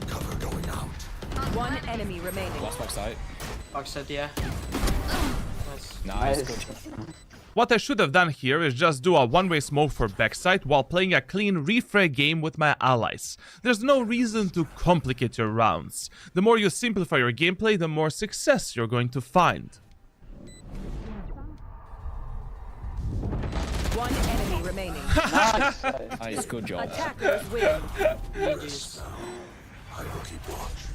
Cover going out. 1 enemy remaining. Last backside. Backside, yeah. Nice. What I should have done here is just do a one-way smoke for backside while playing a clean refrag game with my allies. There's no reason to complicate your rounds. The more you simplify your gameplay, the more success you're going to find. 1 enemy remaining. Nice, good job. Attackers win. I will keep watch.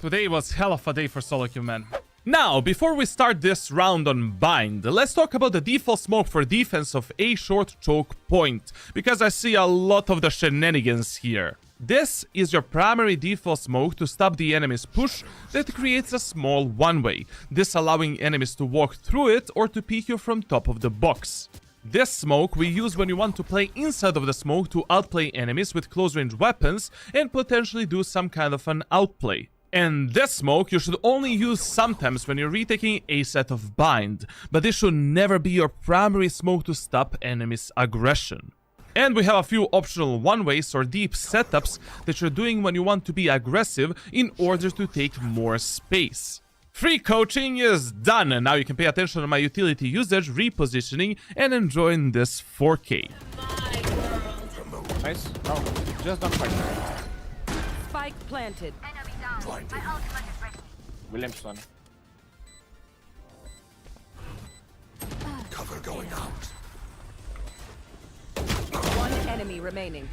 Today was hell of a day for solo queue, man. Now, before we start this round on Bind, let's talk about the default smoke for defense of A short choke point, because I see a lot of the shenanigans here. This is your primary default smoke to stop the enemy's push that creates a small one-way, this allowing enemies to walk through it or to peek you from top of the box. This smoke we use when you want to play inside of the smoke to outplay enemies with close-range weapons and potentially do some kind of an outplay. And this smoke you should only use sometimes when you're retaking a set of Bind, but this should never be your primary smoke to stop enemies' aggression. And we have a few optional one-ways or deep setups that you're doing when you want to be aggressive in order to take more space. Free coaching is done, and now you can pay attention to my utility usage, repositioning, and enjoying this 4K. Nice. Oh, just don't fight. Spike planted. Williamson. Cover going out. 1 enemy remaining.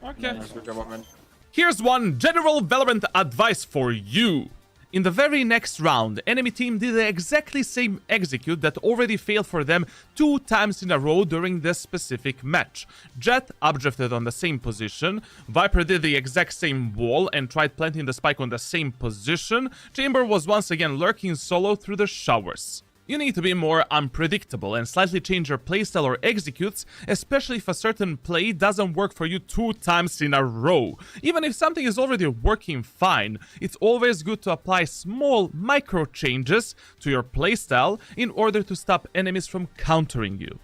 Okay. Nice, good job, man. Here's one general Valorant advice for you. In the very next round, enemy team did the exactly same execute that already failed for them 2 times in a row during this specific match. Jett updrifted on the same position, Viper did the exact same wall and tried planting the spike on the same position, Chamber was once again lurking solo through the showers. You need to be more unpredictable and slightly change your playstyle or executes, especially if a certain play doesn't work for you 2 times in a row. Even if something is already working fine, it's always good to apply small micro changes to your playstyle in order to stop enemies from countering you.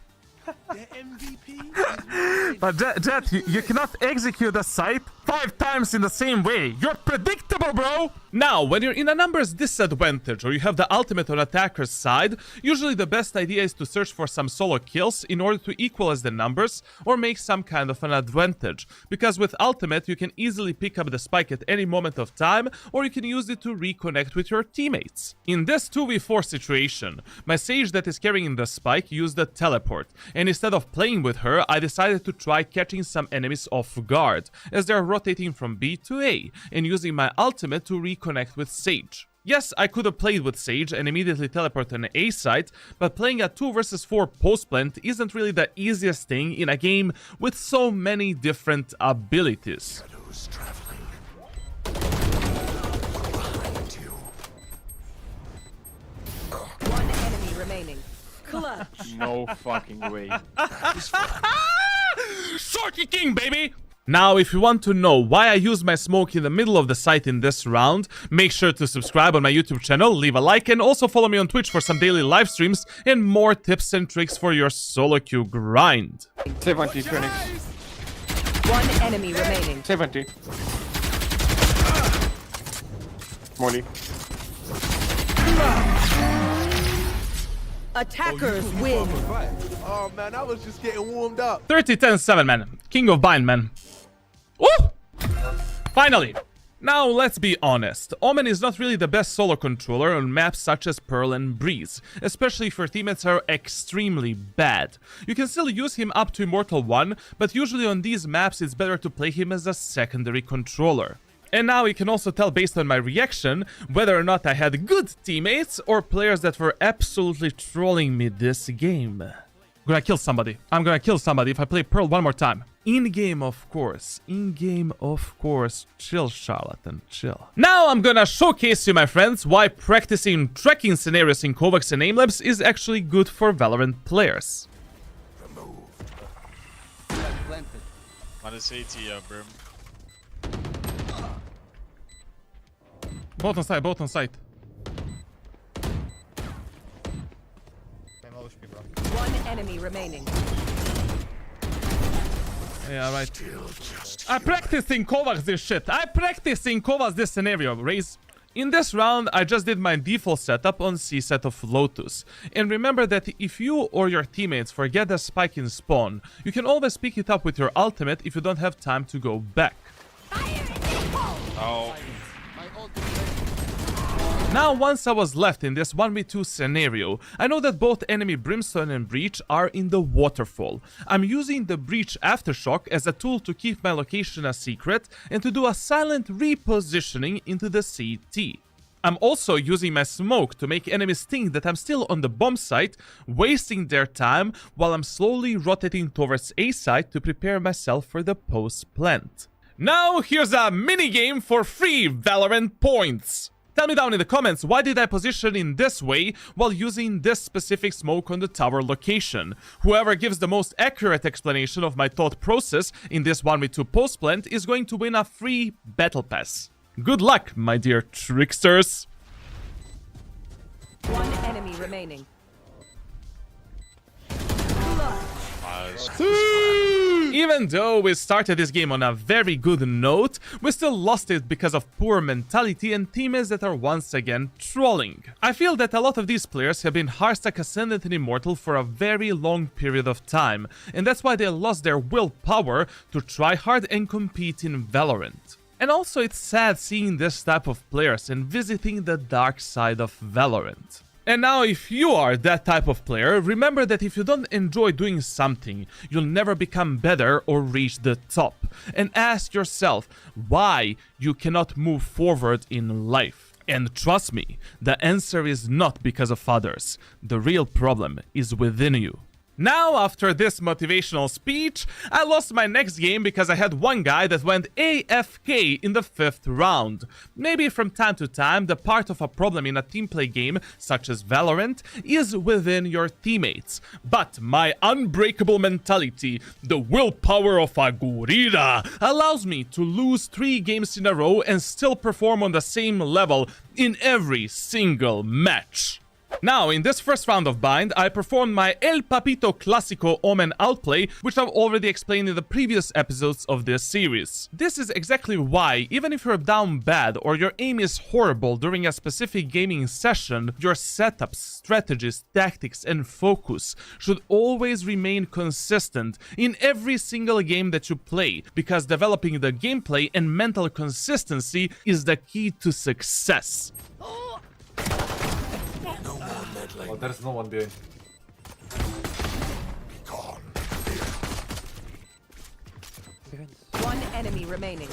But Jett, you cannot execute a site 5 times in the same way. You're predictable, bro! Now, when you're in a numbers disadvantage or you have the ultimate on attacker's side, usually the best idea is to search for some solo kills in order to equalize the numbers or make some kind of an advantage. Because with ultimate, you can easily pick up the spike at any moment of time, or you can use it to reconnect with your teammates. In this 2v4 situation, my Sage that is carrying the spike used the teleport, and instead of playing with her, I decided to try catching some enemies off guard, as they are rotating from B to A, and using my ultimate to reconnect with Sage. Yes, I could have played with Sage and immediately teleport on A site, but playing a 2 vs 4 post plant isn't really the easiest thing in a game with so many different abilities. Shadows traveling. Behind you. 1 enemy remaining. Clutch. No fucking way. Shorty King, baby! Now, if you want to know why I use my smoke in the middle of the site in this round, make sure to subscribe on my YouTube channel, leave a like, and also follow me on Twitch for some daily live streams and more tips and tricks for your solo queue grind. 70 Phoenix. 1 enemy remaining. 70. Molly. Attackers win. Oh man, I was just getting warmed up. 30-10-7, man. King of Bind, man. Woo! Finally! Now, let's be honest. Omen is not really the best solo controller on maps such as Pearl and Breeze, especially if your teammates are extremely bad. You can still use him up to Immortal 1, but usually on these maps it's better to play him as a secondary controller. And now you can also tell based on my reaction whether or not I had good teammates or players that were absolutely trolling me this game. I'm gonna kill somebody. I'm gonna kill somebody if I play Pearl one more time. In-game, of course. In-game, of course. Chill, charlatan, chill. Now I'm gonna showcase you, my friends, why practicing tracking scenarios in Kovacs and Aimlabs is actually good for Valorant players. What is AT, Brim? Both on site, both on site. One enemy remaining. Yeah, right. I practiced in Kovacs this shit. I practiced in Kovacs this scenario, Raze. In this round, I just did my default setup on C set of Lotus. And remember that if you or your teammates forget the spike in spawn, you can always pick it up with your ultimate if you don't have time to go back. Oh. Now, once I was left in this 1v2 scenario, I know that both enemy Brimstone and Breach are in the waterfall. I'm using the Breach Aftershock as a tool to keep my location a secret and to do a silent repositioning into the CT. I'm also using my smoke to make enemies think that I'm still on the bomb site, wasting their time while I'm slowly rotating towards A site to prepare myself for the post plant. Now, here's a mini game for free Valorant points. Tell me down in the comments, why did I position in this way while using this specific smoke on the tower location? Whoever gives the most accurate explanation of my thought process in this 1v2 post plant is going to win a free battle pass. Good luck, my dear tricksters. One enemy remaining. Even though we started this game on a very good note, we still lost it because of poor mentality and teammates that are once again trolling. I feel that a lot of these players have been Hearthstone Ascendant and Immortal for a very long period of time, and that's why they lost their willpower to try hard and compete in Valorant. And also it's sad seeing this type of players and visiting the dark side of Valorant. And now, if you are that type of player, remember that if you don't enjoy doing something, you'll never become better or reach the top. And ask yourself why you cannot move forward in life. And trust me, the answer is not because of others. The real problem is within you. Now, after this motivational speech, I lost my next game because I had one guy that went AFK in the 5th round. Maybe from time to time, the part of a problem in a team play game, such as Valorant, is within your teammates. But my unbreakable mentality, the willpower of a gorilla, allows me to lose 3 games in a row and still perform on the same level in every single match. Now, in this first round of Bind, I performed my El Papito Clásico Omen outplay, which I've already explained in the previous episodes of this series. This is exactly why, even if you're down bad or your aim is horrible during a specific gaming session, your setups, strategies, tactics, and focus should always remain consistent in every single game that you play, because developing the gameplay and mental consistency is the key to success. Oh, there's no one behind. One enemy remaining.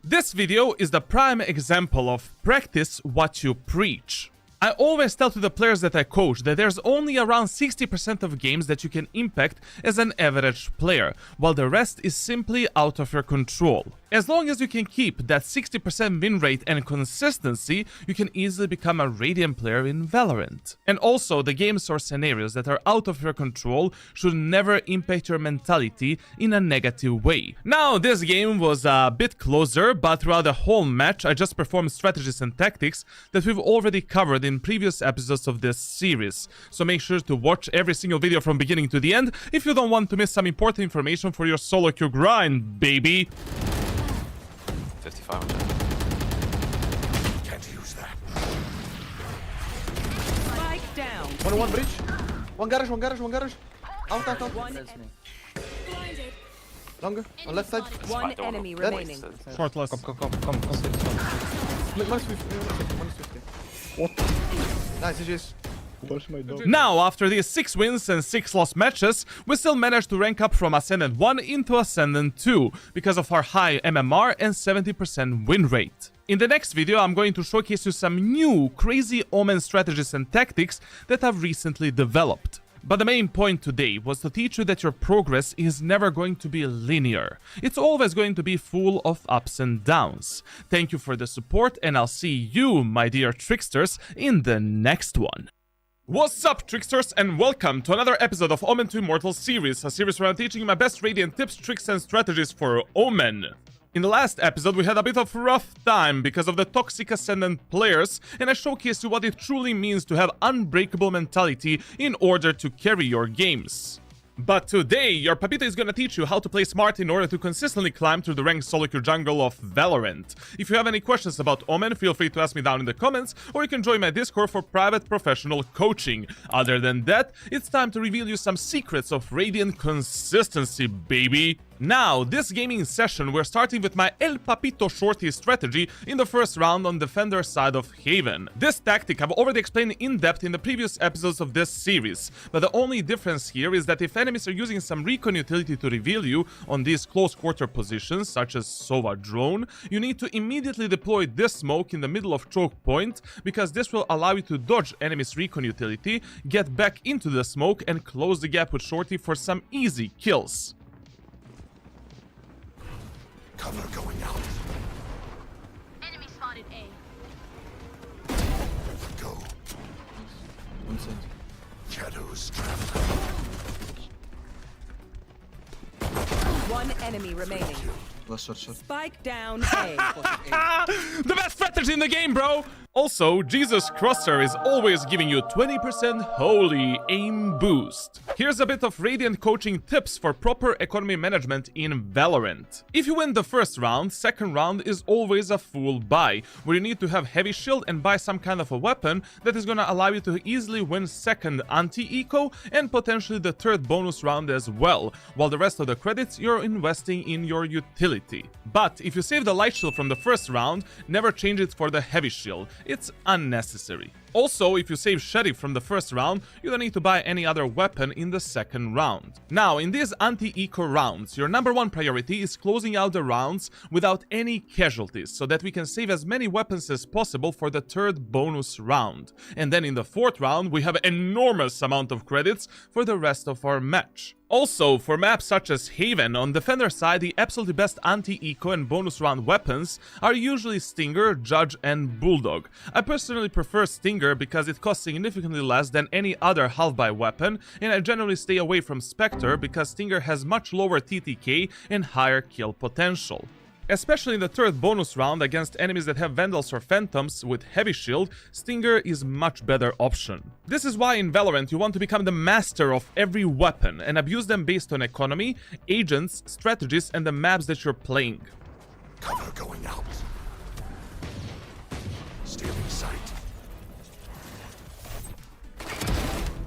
This video is the prime example of practice what you preach. I always tell to the players that I coach that there's only around 60% of games that you can impact as an average player, while the rest is simply out of your control. As long as you can keep that 60% win rate and consistency, you can easily become a Radiant player in Valorant. And also, the games or scenarios that are out of your control should never impact your mentality in a negative way. Now, this game was a bit closer, but throughout the whole match, I just performed strategies and tactics that we've already covered in previous episodes of this series. So make sure to watch every single video from beginning to the end if you don't want to miss some important information for your solo queue grind, baby. 55. Can't use that. Spike down. One bridge. One garage. Out. One enemy. Longer. On left side. One enemy remaining. Short less. Come. Minus 50. Minus 50. What? Nice, GG's. Now, after these 6 wins and 6 lost matches, we still managed to rank up from Ascendant 1 into Ascendant 2 because of our high MMR and 70% win rate. In the next video, I'm going to showcase you some new crazy Omen strategies and tactics that I've recently developed. But the main point today was to teach you that your progress is never going to be linear. It's always going to be full of ups and downs. Thank you for the support, and I'll see you, my dear tricksters, in the next one. What's up, tricksters, and welcome to another episode of Omen 2 Immortal series, a series where I'm teaching you my best Radiant tips, tricks, and strategies for Omen. In the last episode, we had a bit of rough time because of the toxic Ascendant players, and I showcased you what it truly means to have unbreakable mentality in order to carry your games. But today, your Papito is gonna teach you how to play smart in order to consistently climb through the ranked solo queue jungle of Valorant. If you have any questions about Omen, feel free to ask me down in the comments, or you can join my Discord for private professional coaching. Other than that, it's time to reveal you some secrets of Radiant consistency, baby. Now, this gaming session, we're starting with my El Papito Shorty strategy in the first round on Defender side of Haven. This tactic I've already explained in depth in the previous episodes of this series, but the only difference here is that if enemies are using some recon utility to reveal you on these close quarter positions, such as Sova Drone, you need to immediately deploy this smoke in the middle of choke point, because this will allow you to dodge enemies' recon utility, get back into the smoke, and close the gap with Shorty for some easy kills. Cover going out. Enemy spotted A. Go. Shadows trapped. One enemy remaining. Spike down A. The best strategy in the game, bro! Also, Jesus Crosser is always giving you 20% holy aim boost. Here's a bit of Radiant coaching tips for proper economy management in Valorant. If you win the first round, second round is always a full buy, where you need to have heavy shield and buy some kind of a weapon that is gonna allow you to easily win second anti-eco and potentially the third bonus round as well, while the rest of the credits you're investing in your utility. But if you save the light shield from the first round, never change it for the heavy shield. It's unnecessary. Also, if you save Sheriff from the first round, you don't need to buy any other weapon in the second round. Now, in these anti-eco rounds, your number one priority is closing out the rounds without any casualties, so that we can save as many weapons as possible for the third bonus round. And then in the fourth round, we have an enormous amount of credits for the rest of our match. Also, for maps such as Haven, on Defender side, the absolutely best anti-eco and bonus round weapons are usually Stinger, Judge, and Bulldog. I personally prefer Stinger because it costs significantly less than any other half-buy weapon, and I generally stay away from Spectre because Stinger has much lower TTK and higher kill potential. Especially in the third bonus round against enemies that have Vandals or Phantoms with heavy shield, Stinger is much better option. This is why in Valorant you want to become the master of every weapon and abuse them based on economy, agents, strategies, and the maps that you're playing. Cover going out. Stealing sight.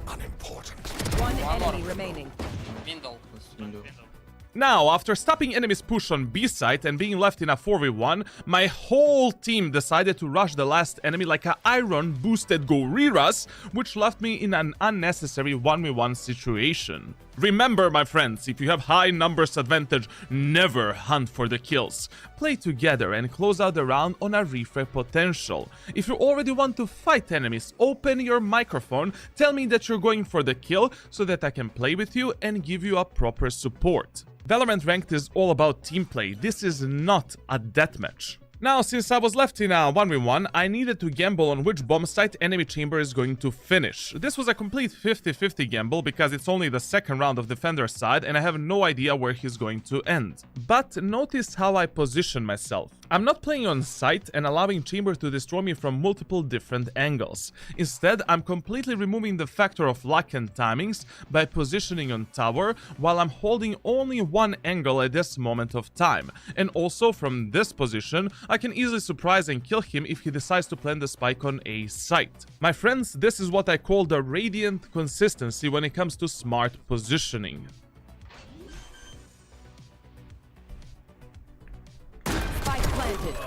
Unimportant. One enemy remaining. Window. Now, after stopping enemies' push on B site and being left in a 4v1, my whole team decided to rush the last enemy like a iron boosted gorillas, which left me in an unnecessary 1v1 situation. Remember, my friends, if you have high numbers advantage, never hunt for the kills. Play together and close out the round on a refrag potential. If you already want to fight enemies, open your microphone, tell me that you're going for the kill so that I can play with you and give you a proper support. Valorant Ranked is all about team play. This is not a deathmatch. Now, since I was left in a 1v1, I needed to gamble on which bomb site enemy chamber is going to finish. This was a complete 50-50 gamble because it's only the second round of Defender side and I have no idea where he's going to end. But notice how I position myself. I'm not playing on sight and allowing chamber to destroy me from multiple different angles. Instead, I'm completely removing the factor of luck and timings by positioning on tower while I'm holding only one angle at this moment of time. And also from this position, I can easily surprise and kill him if he decides to plant the spike on A site. My friends, this is what I call the Radiant consistency when it comes to smart positioning. planted.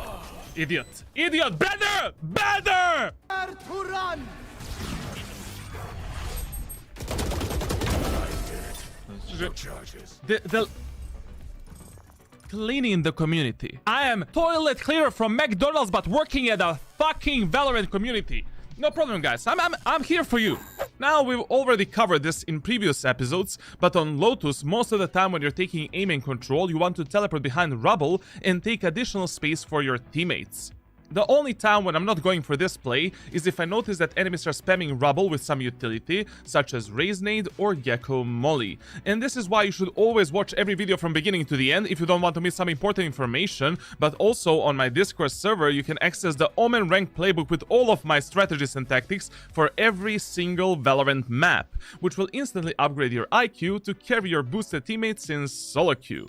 Idiot. Idiot. Better! Better! To run. The cleaning the community. I am toilet cleaner from McDonald's, but working at a fucking Valorant community. No problem, guys. I'm here for you. Now, we've already covered this in previous episodes, but on Lotus, most of the time when you're taking aim and control, you want to teleport behind rubble and take additional space for your teammates. The only time when I'm not going for this play is if I notice that enemies are spamming rubble with some utility, such as Raise Nade or Gecko Molly. And this is why you should always watch every video from beginning to the end if you don't want to miss some important information, but also on my Discord server you can access the Omen Rank playbook with all of my strategies and tactics for every single Valorant map, which will instantly upgrade your IQ to carry your boosted teammates in solo queue.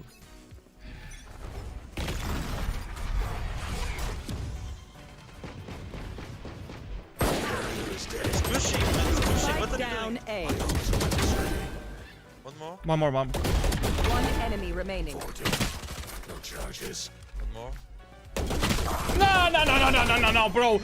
Down A. One more. One more, mom. One enemy remaining. No charges. One more. No, bro.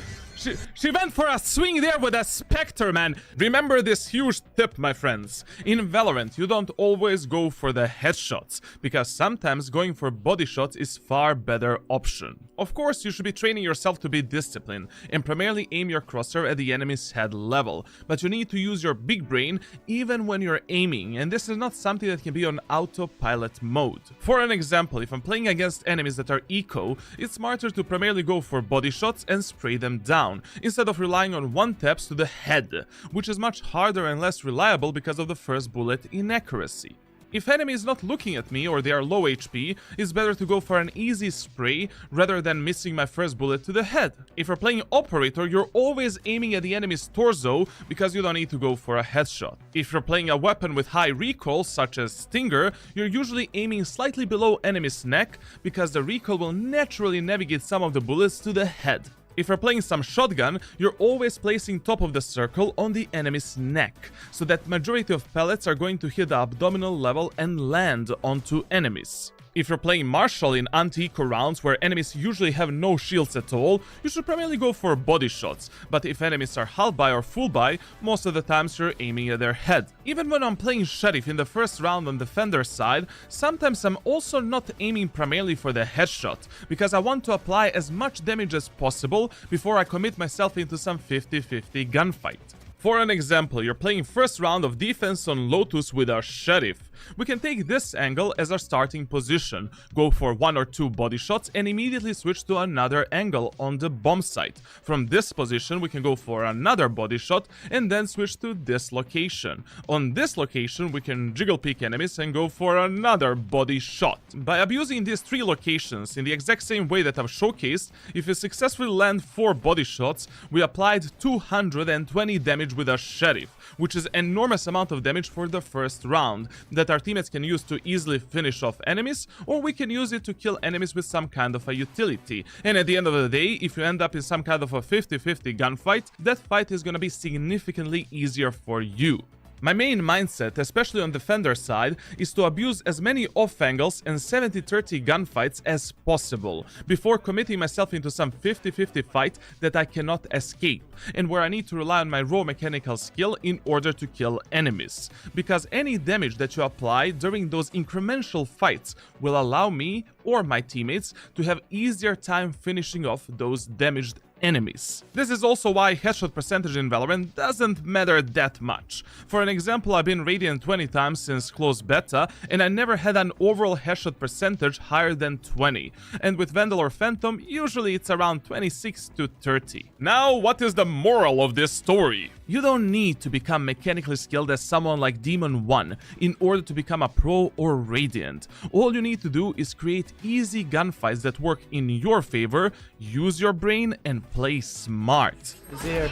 She went for a swing there with a Spectre, man. Remember this huge tip, my friends. In Valorant, you don't always go for the headshots, because sometimes going for body shots is far better option. Of course, you should be training yourself to be disciplined and primarily aim your crosshair at the enemy's head level, but you need to use your big brain even when you're aiming, and this is not something that can be on autopilot mode. For an example, if I'm playing against enemies that are eco, it's smarter to primarily go for body shots and spray them down, instead of relying on one taps to the head, which is much harder and less reliable because of the first bullet inaccuracy. If enemy is not looking at me or they are low HP, it's better to go for an easy spray rather than missing my first bullet to the head. If you're playing operator, you're always aiming at the enemy's torso because you don't need to go for a headshot. If you're playing a weapon with high recoil, such as Stinger, you're usually aiming slightly below enemy's neck because the recoil will naturally navigate some of the bullets to the head. If you're playing some shotgun, you're always placing top of the circle on the enemy's neck, so that majority of pellets are going to hit the abdominal level and land onto enemies. If you're playing Marshall in anti-eco rounds where enemies usually have no shields at all, you should primarily go for body shots, but if enemies are half buy or full buy, most of the times you're aiming at their head. Even when I'm playing Sheriff in the first round on Defender's side, sometimes I'm also not aiming primarily for the headshot, because I want to apply as much damage as possible before I commit myself into some 50-50 gunfight. For an example, you're playing first round of defense on Lotus with our Sheriff. We can take this angle as our starting position, go for 1 or 2 body shots and immediately switch to another angle on the bomb site. From this position we can go for another body shot and then switch to this location. On this location we can jiggle peek enemies and go for another body shot. By abusing these 3 locations in the exact same way that I've showcased, if we successfully land 4 body shots, we applied 220 damage with our Sheriff, which is an enormous amount of damage for the first round that our teammates can use to easily finish off enemies, or we can use it to kill enemies with some kind of a utility. And at the end of the day, if you end up in some kind of a 50-50 gunfight, that fight is gonna be significantly easier for you. My main mindset, especially on Defender side, is to abuse as many off angles and 70-30 gunfights as possible, before committing myself into some 50-50 fight that I cannot escape, and where I need to rely on my raw mechanical skill in order to kill enemies. Because any damage that you apply during those incremental fights will allow me or my teammates to have easier time finishing off those damaged enemies. This is also why headshot percentage in Valorant doesn't matter that much. For an example, I've been Radiant 20 times since closed beta, and I never had an overall headshot percentage higher than 20. And with Vandal or Phantom, usually it's around 26 to 30. Now, what is the moral of this story? You don't need to become mechanically skilled as someone like Demon 1 in order to become a pro or Radiant. All you need to do is create easy gunfights that work in your favor, use your brain, and play smart. He's here.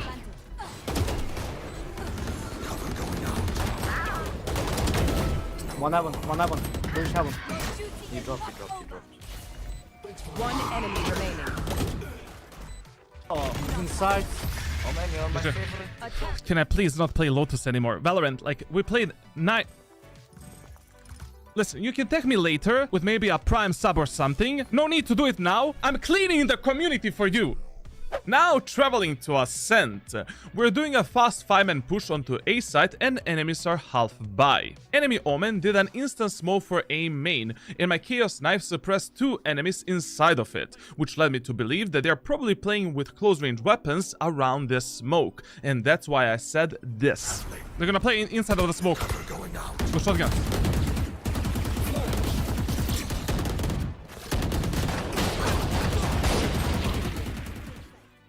One heaven. Push heaven. He dropped. One enemy remaining. Oh, he's inside. Oh man, you're my favorite. Can I please not play Lotus anymore? Valorant, like, we played 9... Listen, you can tag me later with maybe a prime sub or something. No need to do it now. I'm cleaning the community for you. Now traveling to Ascent. We're doing a fast 5-man push onto A site and enemies are half by. Enemy Omen did an instant smoke for A main and my Chaos Knife suppressed 2 enemies inside of it, which led me to believe that they're probably playing with close range weapons around this smoke, and that's why I said this. They're gonna play inside of the smoke. Let's go shotgun.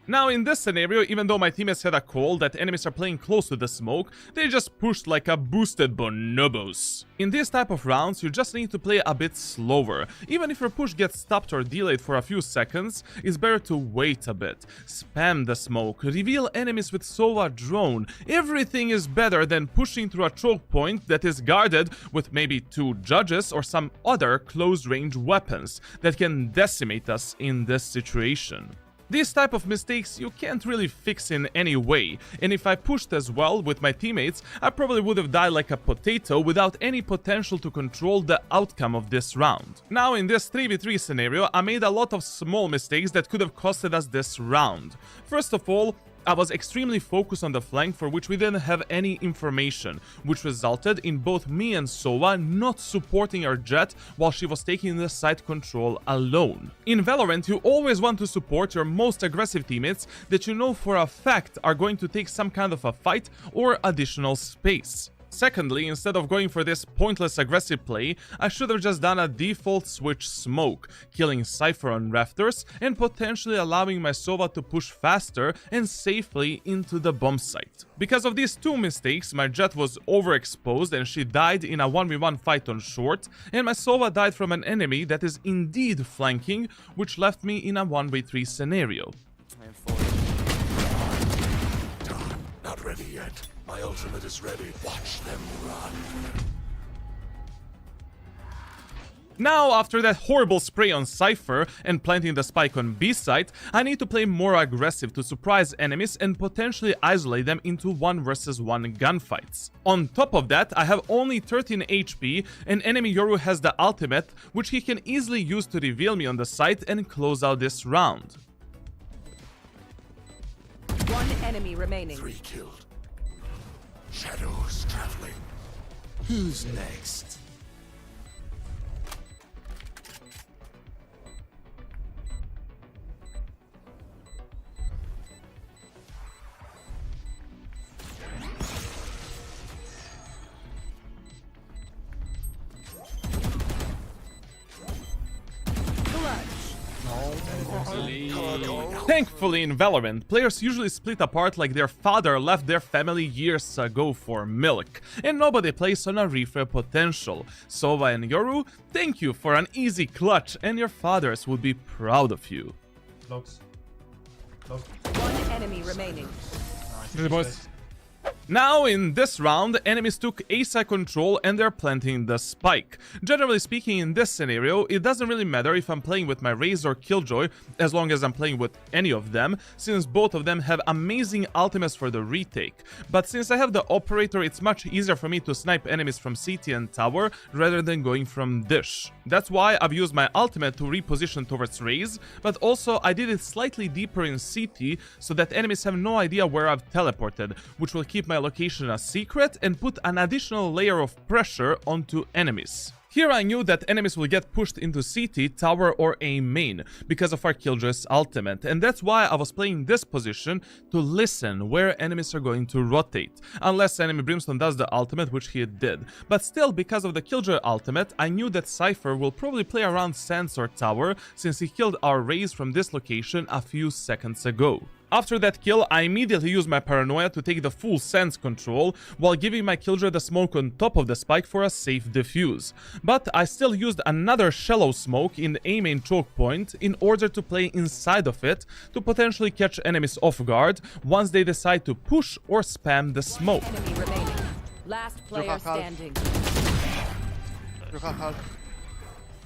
Now in this scenario, even though my teammates had a call that enemies are playing close to the smoke, they just pushed like a boosted bonobos. In this type of rounds, you just need to play a bit slower. Even if your push gets stopped or delayed for a few seconds, it's better to wait a bit. Spam the smoke, reveal enemies with Sova drone. Everything is better than pushing through a choke point that is guarded with maybe 2 judges or some other close range weapons that can decimate us in this situation. These type of mistakes you can't really fix in any way, and if I pushed as well with my teammates, I probably would have died like a potato without any potential to control the outcome of this round. Now in this 3v3 scenario, I made a lot of small mistakes that could have costed us this round. First of all, I was extremely focused on the flank for which we didn't have any information, which resulted in both me and Sova not supporting our Jett while she was taking the site control alone. In Valorant, you always want to support your most aggressive teammates that you know for a fact are going to take some kind of a fight or additional space. Secondly, instead of going for this pointless aggressive play, I should have just done a default switch smoke, killing Cypher on rafters and potentially allowing my Sova to push faster and safely into the bomb site. Because of these 2 mistakes, my Jett was overexposed and she died in a 1v1 fight on short, and my Sova died from an enemy that is indeed flanking, which left me in a 1v3 scenario. Not ready yet. My ultimate is ready. Watch them run. Now, after that horrible spray on Cypher and planting the spike on B site, I need to play more aggressive to surprise enemies and potentially isolate them into 1 versus 1 gunfights. On top of that, I have only 13 HP and enemy Yoru has the ultimate, which he can easily use to reveal me on the site and close out this round. 1 enemy remaining. 3 killed. Shadows traveling. Who's next? Thankfully in Valorant, players usually split apart like their father left their family years ago for milk, and nobody plays on a refill potential. Sova and Yoru, thank you for an easy clutch, and your fathers would be proud of you. Close. 1 enemy remaining. Nice. Boys. Now, in this round, enemies took A site control and they're planting the spike. Generally speaking, in this scenario, it doesn't really matter if I'm playing with my Raze or Killjoy, as long as I'm playing with any of them, since both of them have amazing ultimates for the retake. But since I have the Operator, it's much easier for me to snipe enemies from CT and Tower, rather than going from Dish. That's why I've used my ultimate to reposition towards Raze, but also I did it slightly deeper in CT, so that enemies have no idea where I've teleported, which will keep my location a secret and put an additional layer of pressure onto enemies. Here I knew that enemies will get pushed into CT, Tower or A main because of our Killjoy's ultimate, and that's why I was playing this position to listen where enemies are going to rotate, unless enemy Brimstone does the ultimate, which he did. But still, because of the Killjoy ultimate, I knew that Cypher will probably play around Sands or Tower since he killed our Raze from this location a few seconds ago. After that kill, I immediately used my paranoia to take the full Sands control, while giving my Killjoy the smoke on top of the spike for a safe defuse. But I still used another shallow smoke in the A main choke point in order to play inside of it to potentially catch enemies off guard once they decide to push or spam the smoke. Enemy remaining. Last player standing.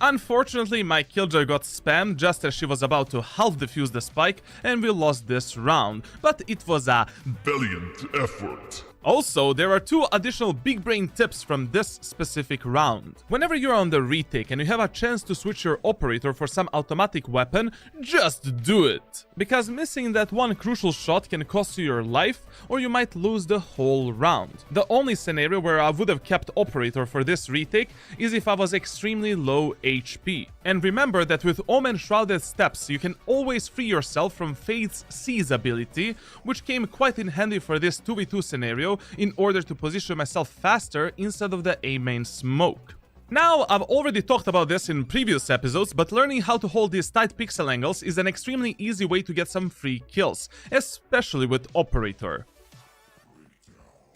Unfortunately, my Killjoy got spammed just as she was about to half defuse the spike and we lost this round, but it was a valiant effort. Also, there are 2 additional big brain tips from this specific round. Whenever you're on the retake and you have a chance to switch your operator for some automatic weapon, just do it. Because missing that one crucial shot can cost you your life, or you might lose the whole round. The only scenario where I would have kept operator for this retake is if I was extremely low HP. And remember that with Omen Shrouded Steps, you can always free yourself from Fade's Seize ability, which came quite in handy for this 2v2 scenario in order to position myself faster instead of the A main smoke. Now, I've already talked about this in previous episodes, but learning how to hold these tight pixel angles is an extremely easy way to get some free kills, especially with operator.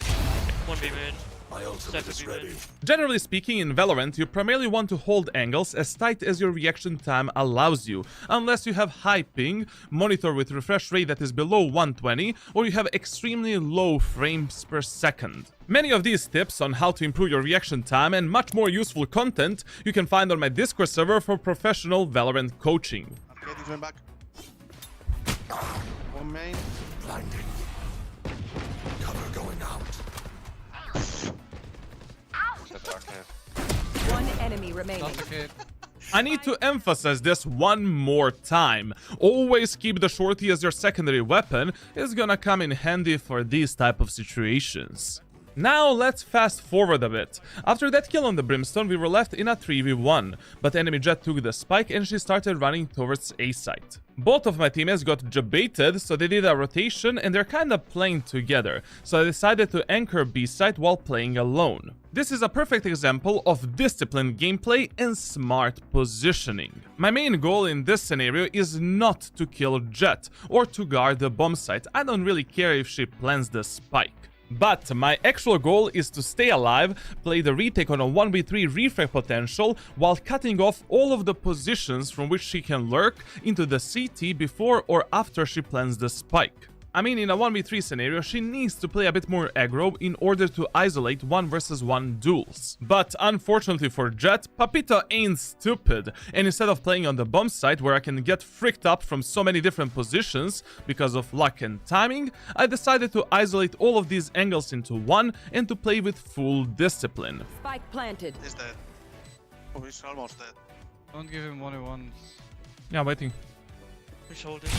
1v mid. My ultimate is ready. Generally speaking, in Valorant, you primarily want to hold angles as tight as your reaction time allows you, unless you have high ping, monitor with refresh rate that is below 120, or you have extremely low frames per second. Many of these tips on how to improve your reaction time and much more useful content you can find on my Discord server for professional Valorant coaching. Okay, he's going back. One main. Blinding. Cover going out. One enemy remaining. I need to emphasize this one more time. Always keep the shorty as your secondary weapon. It's gonna come in handy for these type of situations. Now let's fast forward a bit. After that kill on the Brimstone, we were left in a 3v1, but enemy Jet took the spike and she started running towards A site. Both of my teammates got jebaited, so they did a rotation and they're kinda playing together, so I decided to anchor B site while playing alone. This is a perfect example of disciplined gameplay and smart positioning. My main goal in this scenario is not to kill Jet or to guard the bomb site. I don't really care if she plants the spike. But my actual goal is to stay alive, play the retake on a 1v3 refrag potential while cutting off all of the positions from which she can lurk into the CT before or after she plants the spike. I mean, in a 1v3 scenario, she needs to play a bit more aggro in order to isolate 1 versus 1 duels. But unfortunately for Jet, Papito ain't stupid, and instead of playing on the bomb site where I can get fricked up from so many different positions because of luck and timing, I decided to isolate all of these angles into one and to play with full discipline. Spike planted. He's dead. Oh, he's almost dead. Don't give him 1v1. Yeah, waiting. He's holding.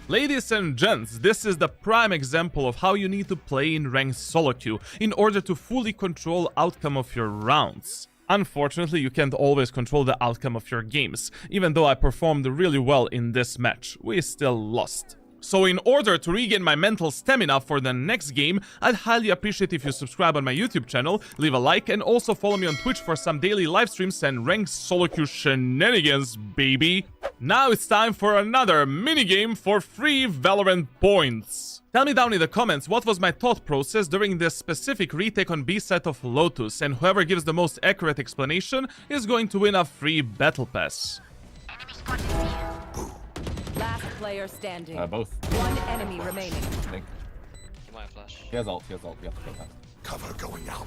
Ladies and gents, this is the prime example of how you need to play in ranked solo queue in order to fully control outcome of your rounds. Unfortunately, you can't always control the outcome of your games. Even though I performed really well in this match, we still lost. So in order to regain my mental stamina for the next game, I'd highly appreciate if you subscribe on my YouTube channel, leave a like, and also follow me on Twitch for some daily live streams and ranked solo queue shenanigans, baby. Now it's time for another minigame for free Valorant points. Tell me down in the comments what was my thought process during this specific retake on B side of Lotus, and whoever gives the most accurate explanation is going to win a free battle pass. Last player standing. Both. One enemy remaining. He might flash. He has ult, we have to go fast. Cover going out.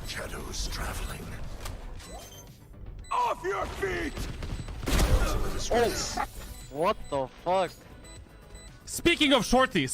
Shadows traveling. Off your feet! My ultimate is ready. What the fuck? Speaking of shorty,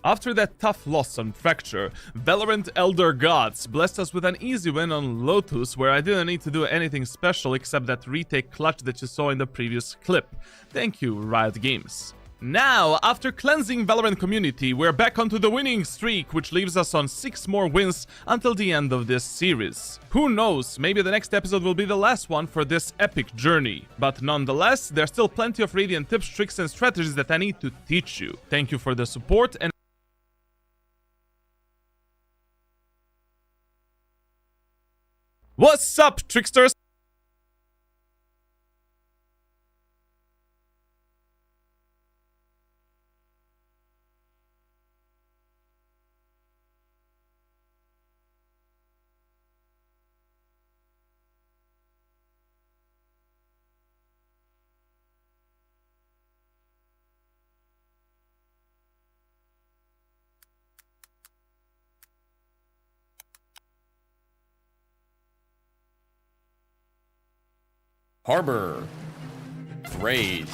after that tough loss on Fracture, Valorant Elder Gods blessed us with an easy win on Lotus where I didn't need to do anything special except that retake clutch that you saw in the previous clip. Thank you, Riot Games. Now, after cleansing Valorant community, we're back onto the winning streak, which leaves us on 6 more wins until the end of this series. Who knows, maybe the next episode will be the last one for this epic journey. But nonetheless, there's still plenty of Radiant tips, tricks, and strategies that I need to teach you. Thank you for the support, and what's up, tricksters? Harbor. Great.